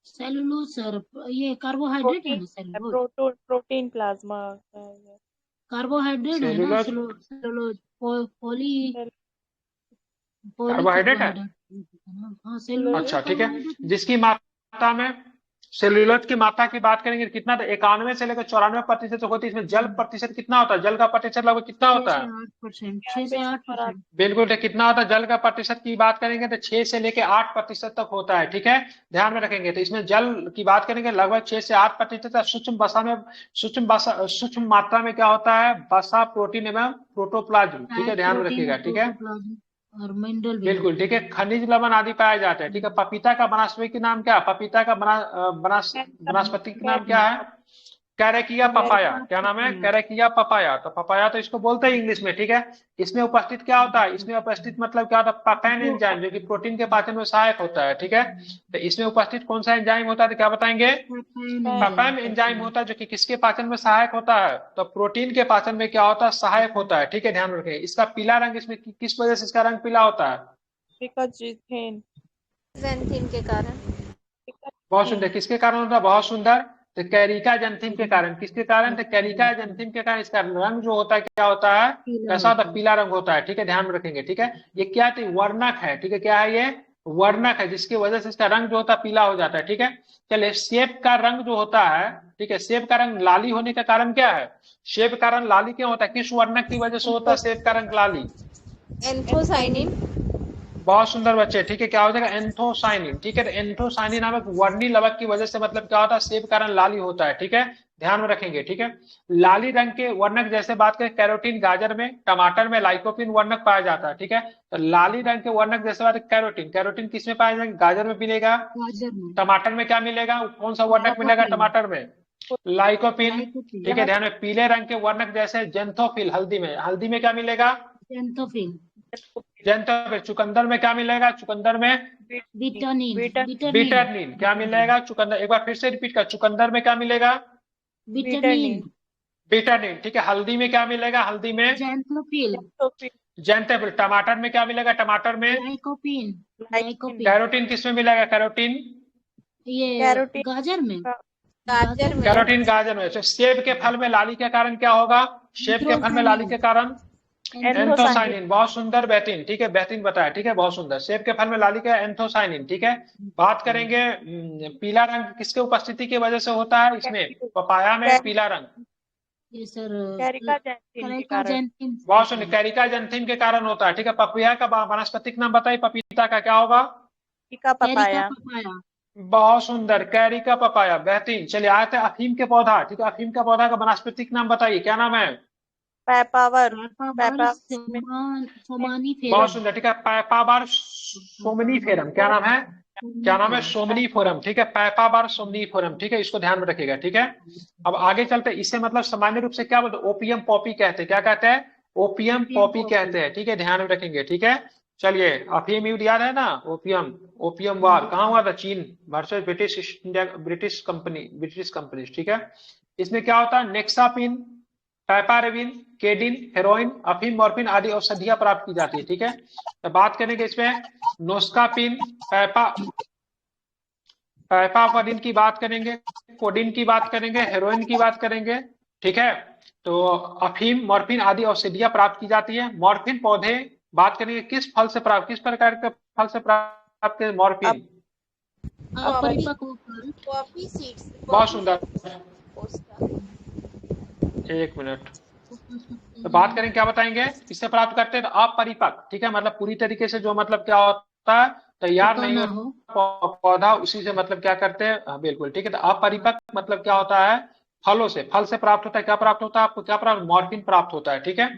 सेलुलोज सर, ये कार्बोहाइड्रेट है प्रोटीन ना सेलुलोज? प्रोटीन प्लाज्मा कार्बोहाइड्रेट है ना cellulose cellulose. Poly poly carbohydrate है। कार्बोहाइड्रेट। हाँ सेलुलोज अच्छा, ठीक है, कार्बोहाइड्रेट। जिसकी मात्रा में, सेल्यूलोज की मात्रा की बात करेंगे तो कितना था? 91 से लेकर 94% होती है। इसमें जल प्रतिशत कितना होता है? जल का प्रतिशत लगभग कितना छह होता से है? आठ परसेंट 6 से 8%। बिल्कुल, तो कितना होता है जल का प्रतिशत की बात करेंगे तो 6 से लेकर 8% तक होता है। ठीक है, ध्यान में रखेंगे। तो इसमें जल की बात करेंगे लगभग 6 से 8%। सूक्ष्म वसा में, सूक्ष्म मात्रा में क्या होता है? वसा, प्रोटीन एवं प्रोटोप्लाज्म। ठीक है, फैट, ध्यान में प्रोटीन और रखिएगा। ठीक है, प्रोटोप्लाज्म और मिनरल भी बिल्कुल। होता ठीक है। है, खनिज लवण आदि पाए जाते हैं। ठीक है, पपीता का वनस्पति नाम क्या है? पपीता का वनस्पति का नाम क्या है? कैरेकिया पपाया, क्या नाम है? पपाया। कैरेकिया पपाया। तो पपाया तो इसको बोलते हैं इंग्लिश में, ठीक है। इसमें उपस्थित क्या होता है? इसमें उपस्थित मतलब क्या होता है? पैपेन वो एंजाइम, जो कि प्रोटीन के पाचन में सहायक होता है, ठीक है। तो इसमें उपस्थित कौन सा एंजाइम होता है, तो क्या बताएंगे? Papain papain enzyme papain. होता है, जो कि किसके पाचन में सहायक होता है? तो प्रोटीन के पाचन में क्या होता है? सहायक होता है, ठीक है, ध्यान रखें। इसका पीला रंग, इसमें किस वजह से इसका रंग पीला होता है? Because ethane. जेंथिन के कारण। बहुत सुंदर। किसके कारण होता है? बहुत सुंदर। तो कैरिका जंथिम के कारण। किसके कारण? तो कैरिका जंथिम के कारण इसका रंग जो होता है क्या होता है? पीला कैसा होता होता है? है। पीला रंग होता है, ठीक है, ध्यान में रखेंगे, ठीक है। ये क्या थी? वर्णक है, ठीक है। क्या है ये? वर्णक है, जिसकी वजह से इसका रंग जो होता है पीला हो जाता है, ठीक है। चलिए, सेब का रंग जो होता है, ठीक है, सेब का रंग लाली होने का कारण क्या है? सेब का रंग लाली क्यों होता है? किस वर्णक की वजह से होता है सेब का रंग लाली? एंथोसाइनिन। बहुत सुंदर बच्चे, ठीक है। क्या हो जाएगा? एंथोसाइनिन, ठीक है। तो एंथोसाइनिन नामक वर्णी लवक की वजह से मतलब क्या होता है? सेब का रंग लाली होता है, ठीक है, ध्यान में रखेंगे, ठीक है। लाली रंग के वर्णक जैसे बात करें, कैरोटीन गाजर में, टमाटर में लाइकोपिन वर्णक पाया जाता है, ठीक है। तो लाली रंग के वर्णक जैसे बात करें, कैरोटीन, कैरोटीन किसमें पाया जाएगा? गाजर में मिलेगा। गाजर में टमाटर में क्या मिलेगा? कौन सा वर्णक मिलेगा लाइकोपिन। टमाटर में? Lycopene, lycopene. ठीक है, ध्यान में। पीले रंग के वर्णक जैसे जेंथोफिल, हल्दी में, हल्दी में क्या मिलेगा? जेंथोफिल। जेंथोफिल। चुकंदर में क्या मिलेगा? चुकंदर में विटामिन। विटामिन। बीटानिन। क्या मिलेगा? चुकंदर, एक बार फिर से रिपीट कर, चुकंदर में क्या मिलेगा? विटामिन। बीटानिन, ठीक है। हल्दी में क्या मिलेगा? हल्दी में जेंथोफिल। जेंथोफिल। टमाटर में क्या मिलेगा? टमाटर में लाइकोपिन। लाइकोपिन। कैरोटीन। किसमें मिलेगा कैरोटीन? ये कैरोटीन गाजर में। गाजर में। कैरोटीन गाजर में। तो सेब के फल में लाली के कारण क्या होगा? सेब के फल में लाली के कारण एंथोसाइनिन। बहुत सुंदर, बेहतरीन, ठीक है, बेहतरीन बताया, ठीक है, बहुत सुंदर। सेब के फल में लाली का एंथोसाइनिन, ठीक है। बात करेंगे पीला रंग किसके उपस्थिति की वजह से होता है? इसमें पपाया में पीला रंग। ये सर कैरिका जैंथिन के कैरिका कारण। जैंथिन। बहुत सुंदर, कैरिका जंथिम के कारण होता है, ठीक है। पपीता का वानस्पतिक नाम बताइए, पपीता का क्या होगा? Carica Carica papaya. पपाया। बहुत सुंदर, कैरिका पपाया, बेहतरीन। चलिए आते हैं अफीम के पौधा, ठीक है। अफीम का पौधा का वानस्पतिक नाम बताइए, क्या नाम है? पैपावर। पैपावर सोमानीफेरम। बहुत सुंदर, ठीक है। पैपाबार सोमनीफेरम, क्या नाम है? क्या नाम है? सोमनीफेरम, ठीक है। पैपाबार सोमनीफेरम, ठीक है, इसको ध्यान में रखिएगा, ठीक है। अब आगे चलते हैं। इसे मतलब सामान्य रूप से क्या बोलते हैं? ओपियम पॉपी कहते हैं। क्या कहते हैं? ओपियम पॉपी कहते हैं, ठीक है, ध्यान में रखेंगे, ठीक है। चलिए, अफीम युद्ध याद है ना? ओपियम, ओपियम वार कहाँ हुआ था? चीन versus British India, British company, ठीक है। इसमें क्या होता है? नेक्सापिन, पैपारेविन, केडिन, हेरोइन, अफीम, मॉर्फिन आदि औषधियां प्राप्त की जाती है, ठीक है। तो बात करेंगे इसमें नोस्कापिन, पैपावरिन की बात करेंगे, कोडिन की बात करेंगे, हेरोइन की बात करेंगे, ठीक है। तो अफीम, मॉर्फिन आदि औषधियां प्राप्त की जाती है। मॉर्फिन पौधे बात करेंगे किस फल से प्राप्त, किस प्रकार के फल से प्राप्त है मॉर्फिन? अपरिपक्व फल। Poppy seeds. बहुत सुंदर, एक मिनट। तो बात करें, क्या बताएंगे किससे प्राप्त करते हैं? तो अपरिपक्व, ठीक है, मतलब पूरी तरीके से जो मतलब क्या होता है, तैयार पका नहीं ना होता पौधा, उसी से मतलब क्या करते हैं? हाँ, बिल्कुल, ठीक है। तो अपरिपक्व मतलब क्या होता है? फलों से, फल से प्राप्त होता है। क्या प्राप्त होता है आपको? क्या प्राप्त? मॉर्फिन प्राप्त होता है, ठीक है।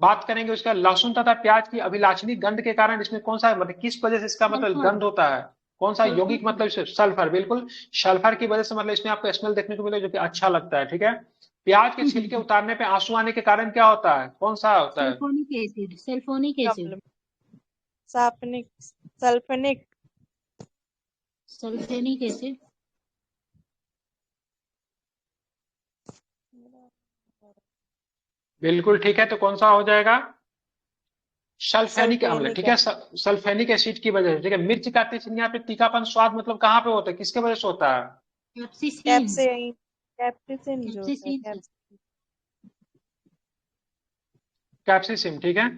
बात करेंगे उसका लहसुन तथा प्याज की अभिलाषणी गंध के कारण इसमें कौन सा मतलब किस वजह से इसका मतलब सल्फर। गंध होता है? कौन सा सल्फर। यौगिक मतलब इसे? सल्फर, बिल्कुल, सल्फर की वजह से मतलब इसमें आपको स्मेल देखने को मिलेगा, जो कि अच्छा लगता है, ठीक है। प्याज के छिलके उतारने पे आंसू आने के कारण क्या होता है? कौन सा होता है? Sulphonic acid. Sulphonic acid. Problem. Sulphonic. Sulphonic. Sulphenic acid. बिल्कुल ठीक है। तो कौन सा हो जाएगा? सल्फेनिक अम्ल, सल्फेनिक ठीक है। सल्फेनिक एसिड की वजह से, ठीक है। मिर्च का तीखन यहाँ पे तीखापन स्वाद मतलब कहाँ पे होता है? किसके वजह से होता है? कैप्सिसिन। कैप्सिन। कैप्सिसिन जो होता है, कैप्सिसिन से। कैप्सिन। कैप्सिसिम, ठीक है।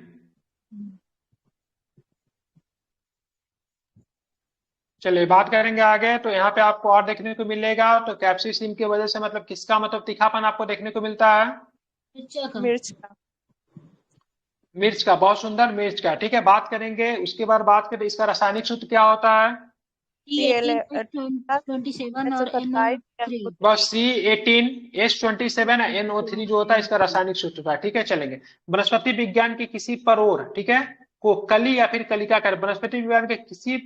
चलिए बात करेंगे आगे। तो यहाँ पे आपको और देखने को मिलेगा, तो कैप्सिसिम की वजह से मतलब किसका मतलब तीखापन आपको देखने को मिलता है? मिर्च का। मिर्च का, बहुत सुंदर, मिर्च का, ठीक है। बात करेंगे उसके बाद, बात करें इसका रासायनिक सूत्र क्या होता है? C18H27 और NO3। बस C18H27 NO3 जो होता है इसका रासायनिक सूत्र होता है, ठीक है। चलेंगे वनस्पति विज्ञान की किसी परोह, ठीक है, को कली या फिर कलिका कर, वनस्पति विज्ञान के किसी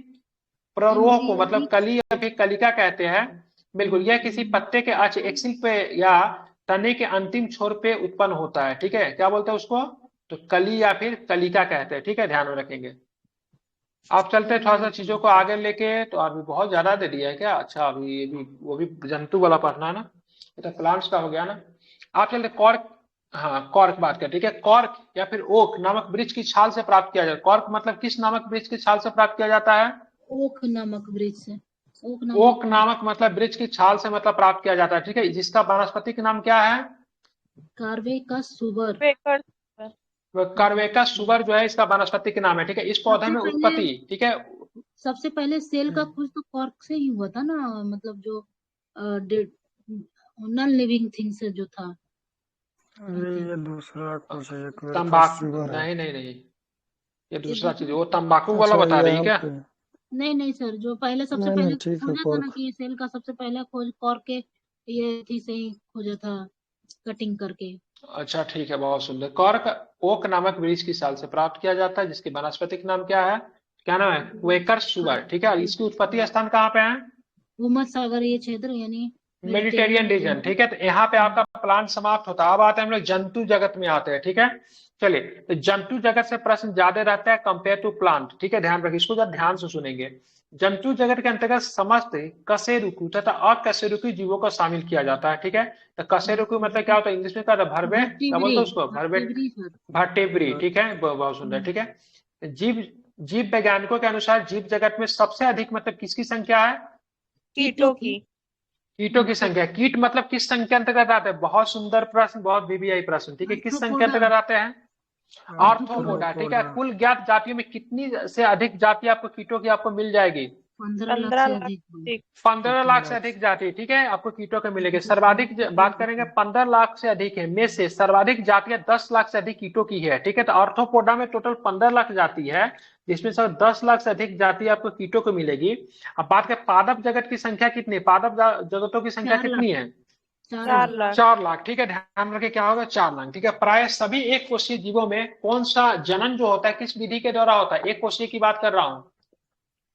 प्ररोह को मतलब कली या फिर कलिका कहते हैं, बिल्कुल, यह किसी पत्ते के एक्सिल पे या तने के अंतिम छोर पे उत्पन्न होता है, ठीक है। क्या बोलते हैं उसको? तो कली या फिर कलिका कहते हैं, ठीक है, ध्यान में रखेंगे। आप चलते हैं थोड़ा सा चीजों को आगे लेके, तो अभी बहुत ज्यादा दे दिया है क्या? अच्छा, अभी ये भी वो भी जंतु वाला पढ़ना है ना, ये तो प्लांट्स का हो गया ना। आप चलते कॉर्क। हाँ, कॉर्क बात कर, ठीक है। कॉर्क या फिर ओक नामक वृक्ष की छाल से प्राप्त किया जाता है। कॉर्क मतलब किस नामक वृक्ष की छाल से प्राप्त किया जाता है? ओक नामक वृक्ष से। ओक नामक मतलब वृक्ष की छाल से मतलब प्राप्त किया जाता है, ठीक है। जिसका वनस्पति का नाम क्या है? कार्वेकस सुबर। कार्वेकस सुबर जो है इसका वनस्पति का नाम है, ठीक है। इस पौधे में उत्पत्ति, ठीक है। सबसे पहले सेल का खोज तो कॉर्क से ही हुआ था ना, मतलब जो नॉन लिविंग थिंग से जो था। ये दूसरा कुछ है, तंबाकू? नहीं नहीं नहीं, ये दूसरा चीज, वो तंबाकू वाला बता रही है क्या? नहीं सर, जो पहले सबसे पहले खोजा था ना कि सेल का सबसे पहला खोज कॉर्क के ये थी से ही खोजा था, कटिंग करके। अच्छा ठीक है, बहुत सुंदर। कॉर्क ओक नामक वृक्ष की छाल से प्राप्त किया जाता है, जिसकी वनस्पतिक नाम क्या है? क्या नाम है? क्वेकस सुबर, ठीक है। इसकी उत्पत्ति स्थान कहाँ पे है? भूमध्य सागरीय क्षेत्र यानी मेडिटेरियन रीजन, ठीक है। तो यहाँ पे आपका प्लांट समाप्त होता है। अब आते हैं हम लोग जंतु जगत में आते हैं, ठीक है। चलिए, तो जंतु जगत से प्रश्न ज्यादा रहता है कंपेयर टू प्लांट, ठीक है। ध्यान रखिए, इसको जरा ध्यान से सुनेंगे। जंतु जगत के अंतर्गत समस्त कशेरुकी तथा अकशेरुकी जीवों को शामिल किया जाता है, ठीक है। तो कशेरुकी मतलब क्या होता है? इंग्लिश में क्या होता है? भरवे, क्या बोलते हैं उसको? भरवे, वर्टेब्री, ठीक है। बहुत सुंदर, ठीक है। जीव वैज्ञानिकों के अनुसार जीव जगत में सबसे अधिक मतलब किसकी संख्या है? कीटों की। कीटों की संख्या। कीट मतलब किस संख्या अंतर्गत आते हैं? बहुत सुंदर प्रश्न, बहुत वीवीआई प्रश्न, ठीक है। किस संख्या अंतर्गत आते हैं? आर्थ्रोपोडा, ठीक है। कुल ज्ञात जातियों में कितनी से अधिक जाति आपको कीटों की आपको मिल जाएगी? 15 लाख से अधिक जाति, ठीक है, आपको कीटों के मिलेंगे। सर्वाधिक बात करेंगे 15 लाख से अधिक है, में से सर्वाधिक जातियां 10 लाख से अधिक कीटों की है, ठीक है। तो आर्थ्रोपोडा में टोटल 15 लाख जाति है, जिसमें से 10 लाख से अधिक जाति आपको कीटों को मिलेगी। अब बात करें पादप जगत की संख्या कितनी? पादप जगतों की संख्या कितनी है? 4 लाख, ठीक है। ध्यान रखें क्या होगा? 4 लाख, ठीक है। प्राय सभी एक कोशीय जीवों में कौन सा जनन जो होता है किस विधि के द्वारा होता है? एक कोशीय की बात कर रहा हूँ,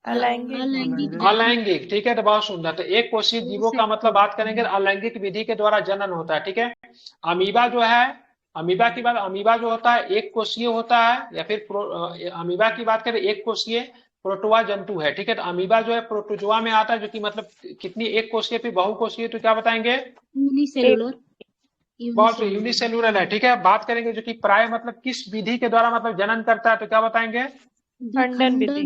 अलैंगिक, ठीक है। तो बहुत सुंदर। तो एक कोशीय जीवों का मतलब बात करेंगे अलैंगिक विधि के द्वारा जनन होता है, ठीक है। अमीबा जो है, अमीबा की बात, अमीबा जो होता है एक कोशीय होता है, या फिर अमीबा की बात करें एक कोशीय प्रोटोआ जंतु है, ठीक है। तो अमीबा जो है प्रोटोजोआ में आता है, जो कि मतलब कितनी एक कोशीय फिर बहु कोशीय, तो क्या बताएंगे? यूनिसेलुलर है, ठीक है। बात करेंगे जो कि प्राय मतलब किस विधि के द्वारा मतलब जनन करता है, तो क्या बताएंगे? खंडन विधि।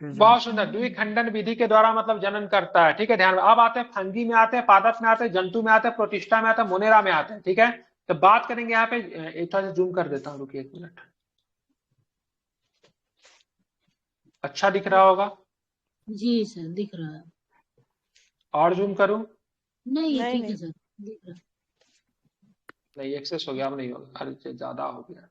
बहुत सुंदर, द्विखंडन विधि के द्वारा मतलब जनन करता है, ठीक है। ध्यान। अब आते हैं फंगी में, आते हैं पादप में, आते हैं जंतु में, आते हैं प्रोटिस्टा में, आते हैं मोनेरा में, आते हैं, ठीक है। तो बात करेंगे यहाँ पे, एक थोड़ा सा जूम कर देता हूँ, रुकिए 1 मिनट। अच्छा दिख रहा होगा? जी सर, दिख रहा है। और जूम करूं? नहीं ठीक है सर, दिख रहा है। नहीं, एक्सेस हो गया, अब नहीं होगा, अरे ज्यादा हो गया।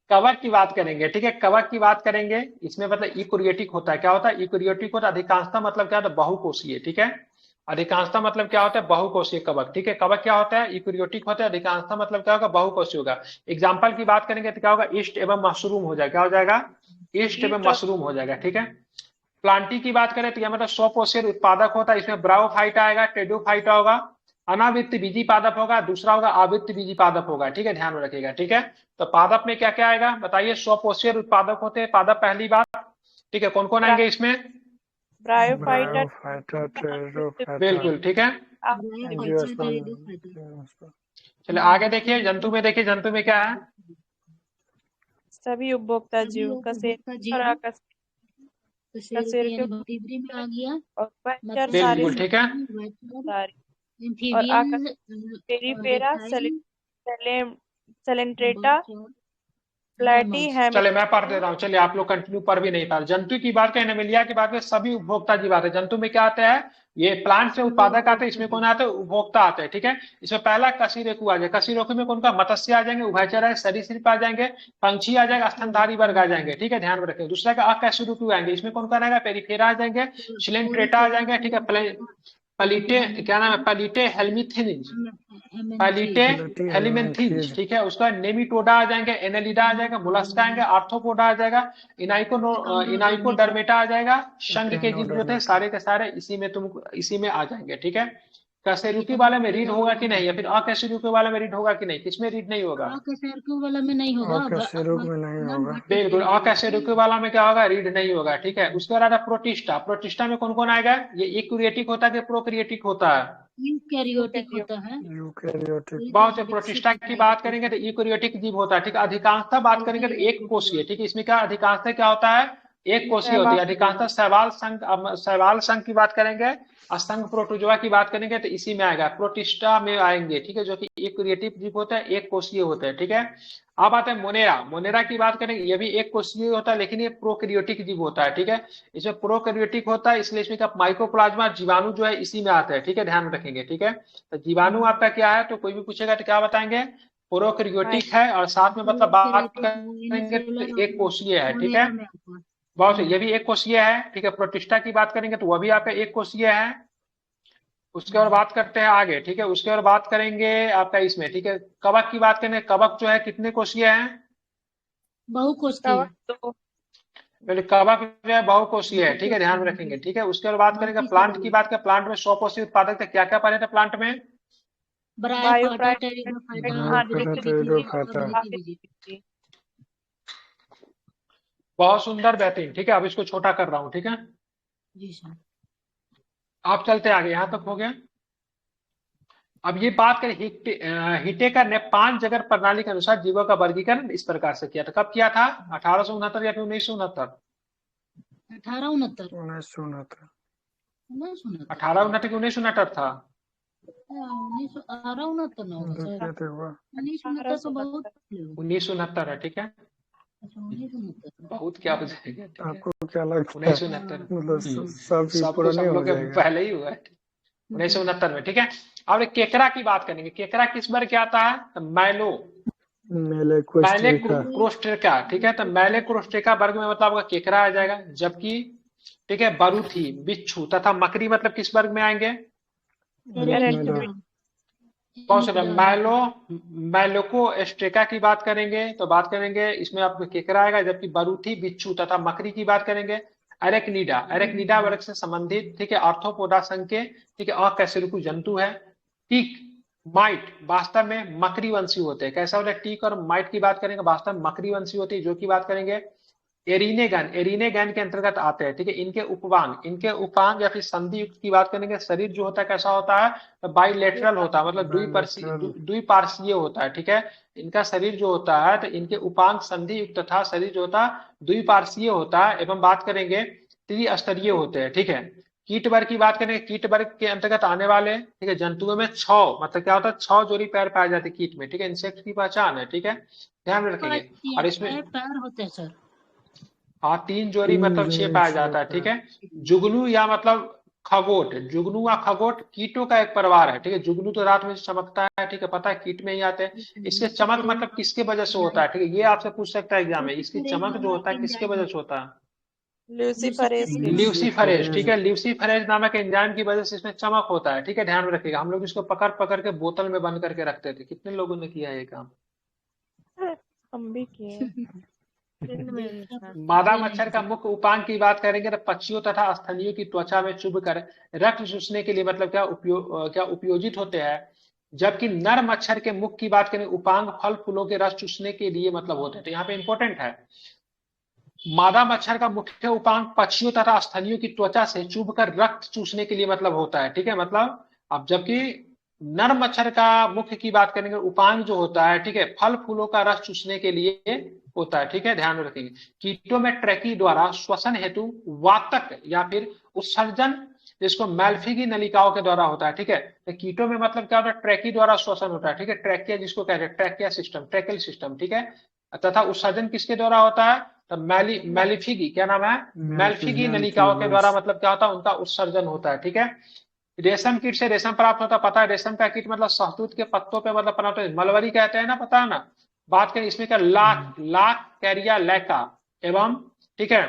कवक की बात करेंगे, ठीक है। कवक की बात करेंगे, इसमें मतलब यूकेरियोटिक होता है। क्या होता है? यूकेरियोटिक होता है। अधिकांशतः मतलब क्या होता है? बहुकोषीय, ठीक है। अधिकांशतः मतलब क्या होता है? बहुकोषीय कवक, ठीक है। कवक क्या होता है? यूकेरियोटिक होता है। अधिकांशतः मतलब क्या होगा? बहुकोषीय होगा। एग्जाम्पल की बात करेंगे तो क्या होगा? ईस्ट एवं मशरूम हो जाएगा। क्या हो जाएगा? ईस्ट एवं मशरूम हो जाएगा, ठीक है। प्लांटी की बात करें तो यह मतलब स्वपोषी उत्पादक होता है। इसमें ब्रायोफाइटा आएगा, टेडोफाइटा होगा, अनावृत्त बीजी पादप होगा, दूसरा होगा आवृत्त बीजी पादप होगा, ठीक है। ध्यान में रखिएगा, ठीक है। तो पादप में क्या क्या आएगा बताइए? स्वपोषी उत्पादक होते हैं पादप, पहली बात, ठीक है। कौन कौन आएंगे इसमें? बिल्कुल, ठीक है। चलिए आगे देखिए, जंतु में देखिए, जंतु में क्या है? सभी उपभोक्ता जीव बिल्कुल, ठीक है। सेलेंट्रेटा चलिए मैं पढ़ दे रहा हूँ, चलिए आप लोग कंटिन्यू पढ़ भी नहीं पा रहे। जंतु की बात करें, एनिमलिया की बात करें, सभी उपभोक्ता जीव आते हैं। जंतु में क्या आते हैं? ये प्लांट से उत्पादक आते हैं, इसमें कौन आते हैं? उपभोक्ता आते हैं, ठीक है। इसमें पहला कशेरुकी आ जाएगा। कशेरुकी में कौन का? मत्स्य आ जाएंगे, उभयचर है, सरीसृप आ जाएंगे, पंछी आ जाएगा, स्तनधारी वर्ग आ जाएंगे, ठीक है। ध्यान में रखें। दूसरा का अकशेरुकी आएंगे, इसमें कौन कौन आएगा? पेरिफेरा आ जाएंगे, सिलेंट्रेटा आ जाएंगे, ठीक है। पलीटे, क्या नाम है, पलीटे हेल्मिथिनिज, पलीटे हेलिमेंथिन्स, ठीक है। उसका नेमिटोडा आ जाएंगे, एनेलिडा आ जाएगा, मोलस्का आएंगे, आर्थ्रोपोडा आ जाएगा, इनाइकोडर्मेटा आ जाएगा। शंख के जीव जो थे सारे के सारे इसी में आ जाएंगे, ठीक है। कशेरुकी वाले में रीड होगा कि नहीं, या फिर अकशेरुकी वाले में रीड होगा कि नहीं, किसमें रीड नहीं होगा? अकशेरुकी वाला में नहीं होगा, अकशेरुकी में नहीं होगा, बिल्कुल। अकशेरुकी वाला में क्या होगा, रीड नहीं होगा, ठीक है। उसके बाद प्रोटिस्टा, प्रोटिस्टा में कौन कौन आएगा? ये यूकैरियोटिक होता है कि प्रोकैरियोटिक होता है? यूकैरियोटिक होता है। यूकैरियोटिक। बहुत से प्रोटिस्टा की बात करेंगे तो यूकैरियोटिक जीव होता है, ठीक है। अधिकांशतः बात करेंगे तो एक कोषीय, ठीक है। इसमें क्या अधिकांशतः क्या होता है, एक कोषीय होती है। अधिकांशतः शैवाल संघ की बात करेंगे, असंघ प्रोटोजोआ की बात करेंगे तो इसी में आएगा, प्रोटिस्टा में आएंगे, ठीक है, जो कि यूकैरियोटिक जीव होता है, एक कोषीय होते हैं, ठीक है। अब आते हैं मोनेरा, मोनेरा की बात करेंगे, ये भी एक कोषीय होता है, लेकिन ये प्रोकैरियोटिक जीव होता है, ठीक है। इसमें प्रोकैरियोटिक होता है, इसलिए इसमें माइकोप्लाज्मा जीवाणु जो है इसी में आता है, ठीक है, ध्यान रखेंगे, ठीक है। तो जीवाणु आपका क्या है, तो कोई भी पूछेगा तो क्या बताएंगे, प्रोकैरियोटिक है, और साथ में मतलब बात करेंगे तो एक कोषीय है, ठीक है। बहुत ये भी एक कोषीय है, ठीक है। प्रोटिस्टा की बात करेंगे तो वह भी आपका एक कोषीय है। उसके बाद बात करते हैं आगे, ठीक है। उसके बाद बात करेंगे आपका इसमें, ठीक है, कवक की बात करेंगे। कवक जो है कितने कोषीय है? बहुकोषीय। पहले कवक जो है बहुकोषीय है, ठीक है, ध्यान में रखेंगे, ठीक है। उसके बाद बात करेंगे प्लांट की बात करें। प्लांट में 100% उत्पादक थे, क्या क्या पाए थे प्लांट में? बहुत सुंदर, बेहतरीन, ठीक है। अब इसको छोटा कर रहा हूँ, ठीक है। जी सर। आप चलते आगे, यहां तक हो गया। अब ये बात करें हिटेकर ने 5 जगह प्रणाली के अनुसार जीवों का वर्गीकरण इस प्रकार से किया था। कब किया था? 1869 या फिर 1969? 1869 1869 की 1969 था? 1969 है, ठीक है। बहुत क्या हो जाएगा, आपको क्या लगता है? 1969 सब कुछ हम लोग पहले ही हुआ है, 1969 में, ठीक है। अब केकड़ा की बात करेंगे। केकड़ा किस वर्ग क्या आता है? मैलेक्रोस्ट्रेका, ठीक है। तो मैलेक्रोस्ट्रेका वर्ग में मतलब आपका केकड़ा आ जाएगा। जबकि ठीक है, बरूथी, बिच्छू तथा मकड़ी मतलब किस वर्ग में आएंगे? कौन से? मैलोकोस्ट्रेका की बात करेंगे तो बात करेंगे इसमें आपको केकड़ा आएगा। जबकि बरूथी, बिच्छू तथा मकड़ी की बात करेंगे अरेक्निडा, अरेक्निडा वर्ग से संबंधित, ठीक है, आर्थ्रोपोडा संघ के, ठीक है, अकशेरुकी जंतु है। टीक, माइट वास्तव में मकड़ी वंशी होते हैं। कैसा होता है? टीक और माइट की बात करेंगे, वास्तव में मकड़ी वंशी होती है। जो की बात करेंगे एरिनेगन, एरिनेगन के अंतर्गत आते हैं, ठीक है। इनके उपांग या फिर संधि युक्त की बात करेंगे। शरीर जो होता है कैसा होता है? तो बाइलेटरल होता है, मतलब द्विपार्श्वीय होता है, ठीक है। इनका शरीर जो होता है तो इनके उपांग संधि युक्त तथा शरीर जो होता है द्विपार्श्वीय होता है। एवं बात करेंगे त्रिस्तरीय होते हैं, ठीक है। कीट वर्ग की बात करेंगे। कीट वर्ग के अंतर्गत आने वाले, ठीक है, जंतुओं में 6 मतलब क्या होता है? 6 जोड़ी पैर पाए जाते हैं कीट में, ठीक है। इंसेक्ट की पहचान है, ठीक है, ध्यान में रखेंगे। और इसमें पैर होते हैं सर। हाँ, 3 जोड़ी मतलब 6 पाया जाता है, ठीक है। जुगनू या मतलब खगोट, जुगनू या खगोट कीटों का एक परिवार है, ठीक है। जुगनू तो रात में चमकता है, ठीक है, पता है, कीट में ही आते हैं। इसके चमक मतलब किसके वजह से होता है, ठीक है, ये आपसे पूछ सकता है एग्जाम में। इसकी चमक जो होता है किसके वजह से होता है? ल्यूसीफरेज, ठीक है। ल्यूसीफरेज नामक एंजाइम की वजह से इसमें चमक होता है, ठीक है, ध्यान में रखिएगा। हम लोग इसको पकड़ पकड़ के बोतल में बंद करके रखते थे। कितने लोगों ने किया है ये काम? हम भी किए। मादा मच्छर का मुख्य उपांग की बात करेंगे तो पक्षियों तथा स्तनियों की त्वचा में चुभकर रक्त चूसने के लिए मतलब क्या उपयोजित होते हैं। जबकि नर मच्छर के मुख की बात करें, उपांग फल फूलों के रस चूसने के लिए मतलब होते हैं। तो यहाँ पे इंपॉर्टेंट है, मादा मच्छर का मुख्य उपांग पक्षियों तथा स्तनियों की त्वचा से चुभकर रक्त चूसने के लिए मतलब होता है, ठीक है। मतलब अब जबकि नर मच्छर का मुख्य की बात करेंगे, उपांग जो होता है, ठीक है, फल फूलों का रस चूसने के लिए होता है, ठीक है, ध्यान में रखेंगे। कीटों में ट्रैकी द्वारा श्वसन हेतु वातक या फिर उत्सर्जन, जिसको मैल्फिगी नलिकाओं के द्वारा होता है, ठीक है। तो कीटों में मतलब क्या होता है? ट्रैकी द्वारा श्वसन होता है, ठीक है। ट्रैकिया जिसको कहते हैं ट्रैकिया सिस्टम, ट्रैकल सिस्टम, ठीक है। तथा उत्सर्जन किसके द्वारा होता है? तो मैलिफिगी, क्या नाम है? मैल्फिगी नलिकाओं के द्वारा मतलब क्या होता है? उनका उत्सर्जन होता है, ठीक है। रेशम कीट से रेशम प्राप्त होता है, पता है। रेशम का कीट मतलब शहतूत के पत्तों पे मतलब बनाते हैं, मलबरी कहते हैं ना, पता है ना। बात करें इसमें क्या, लाख कैरिया लैका एवं, ठीक है,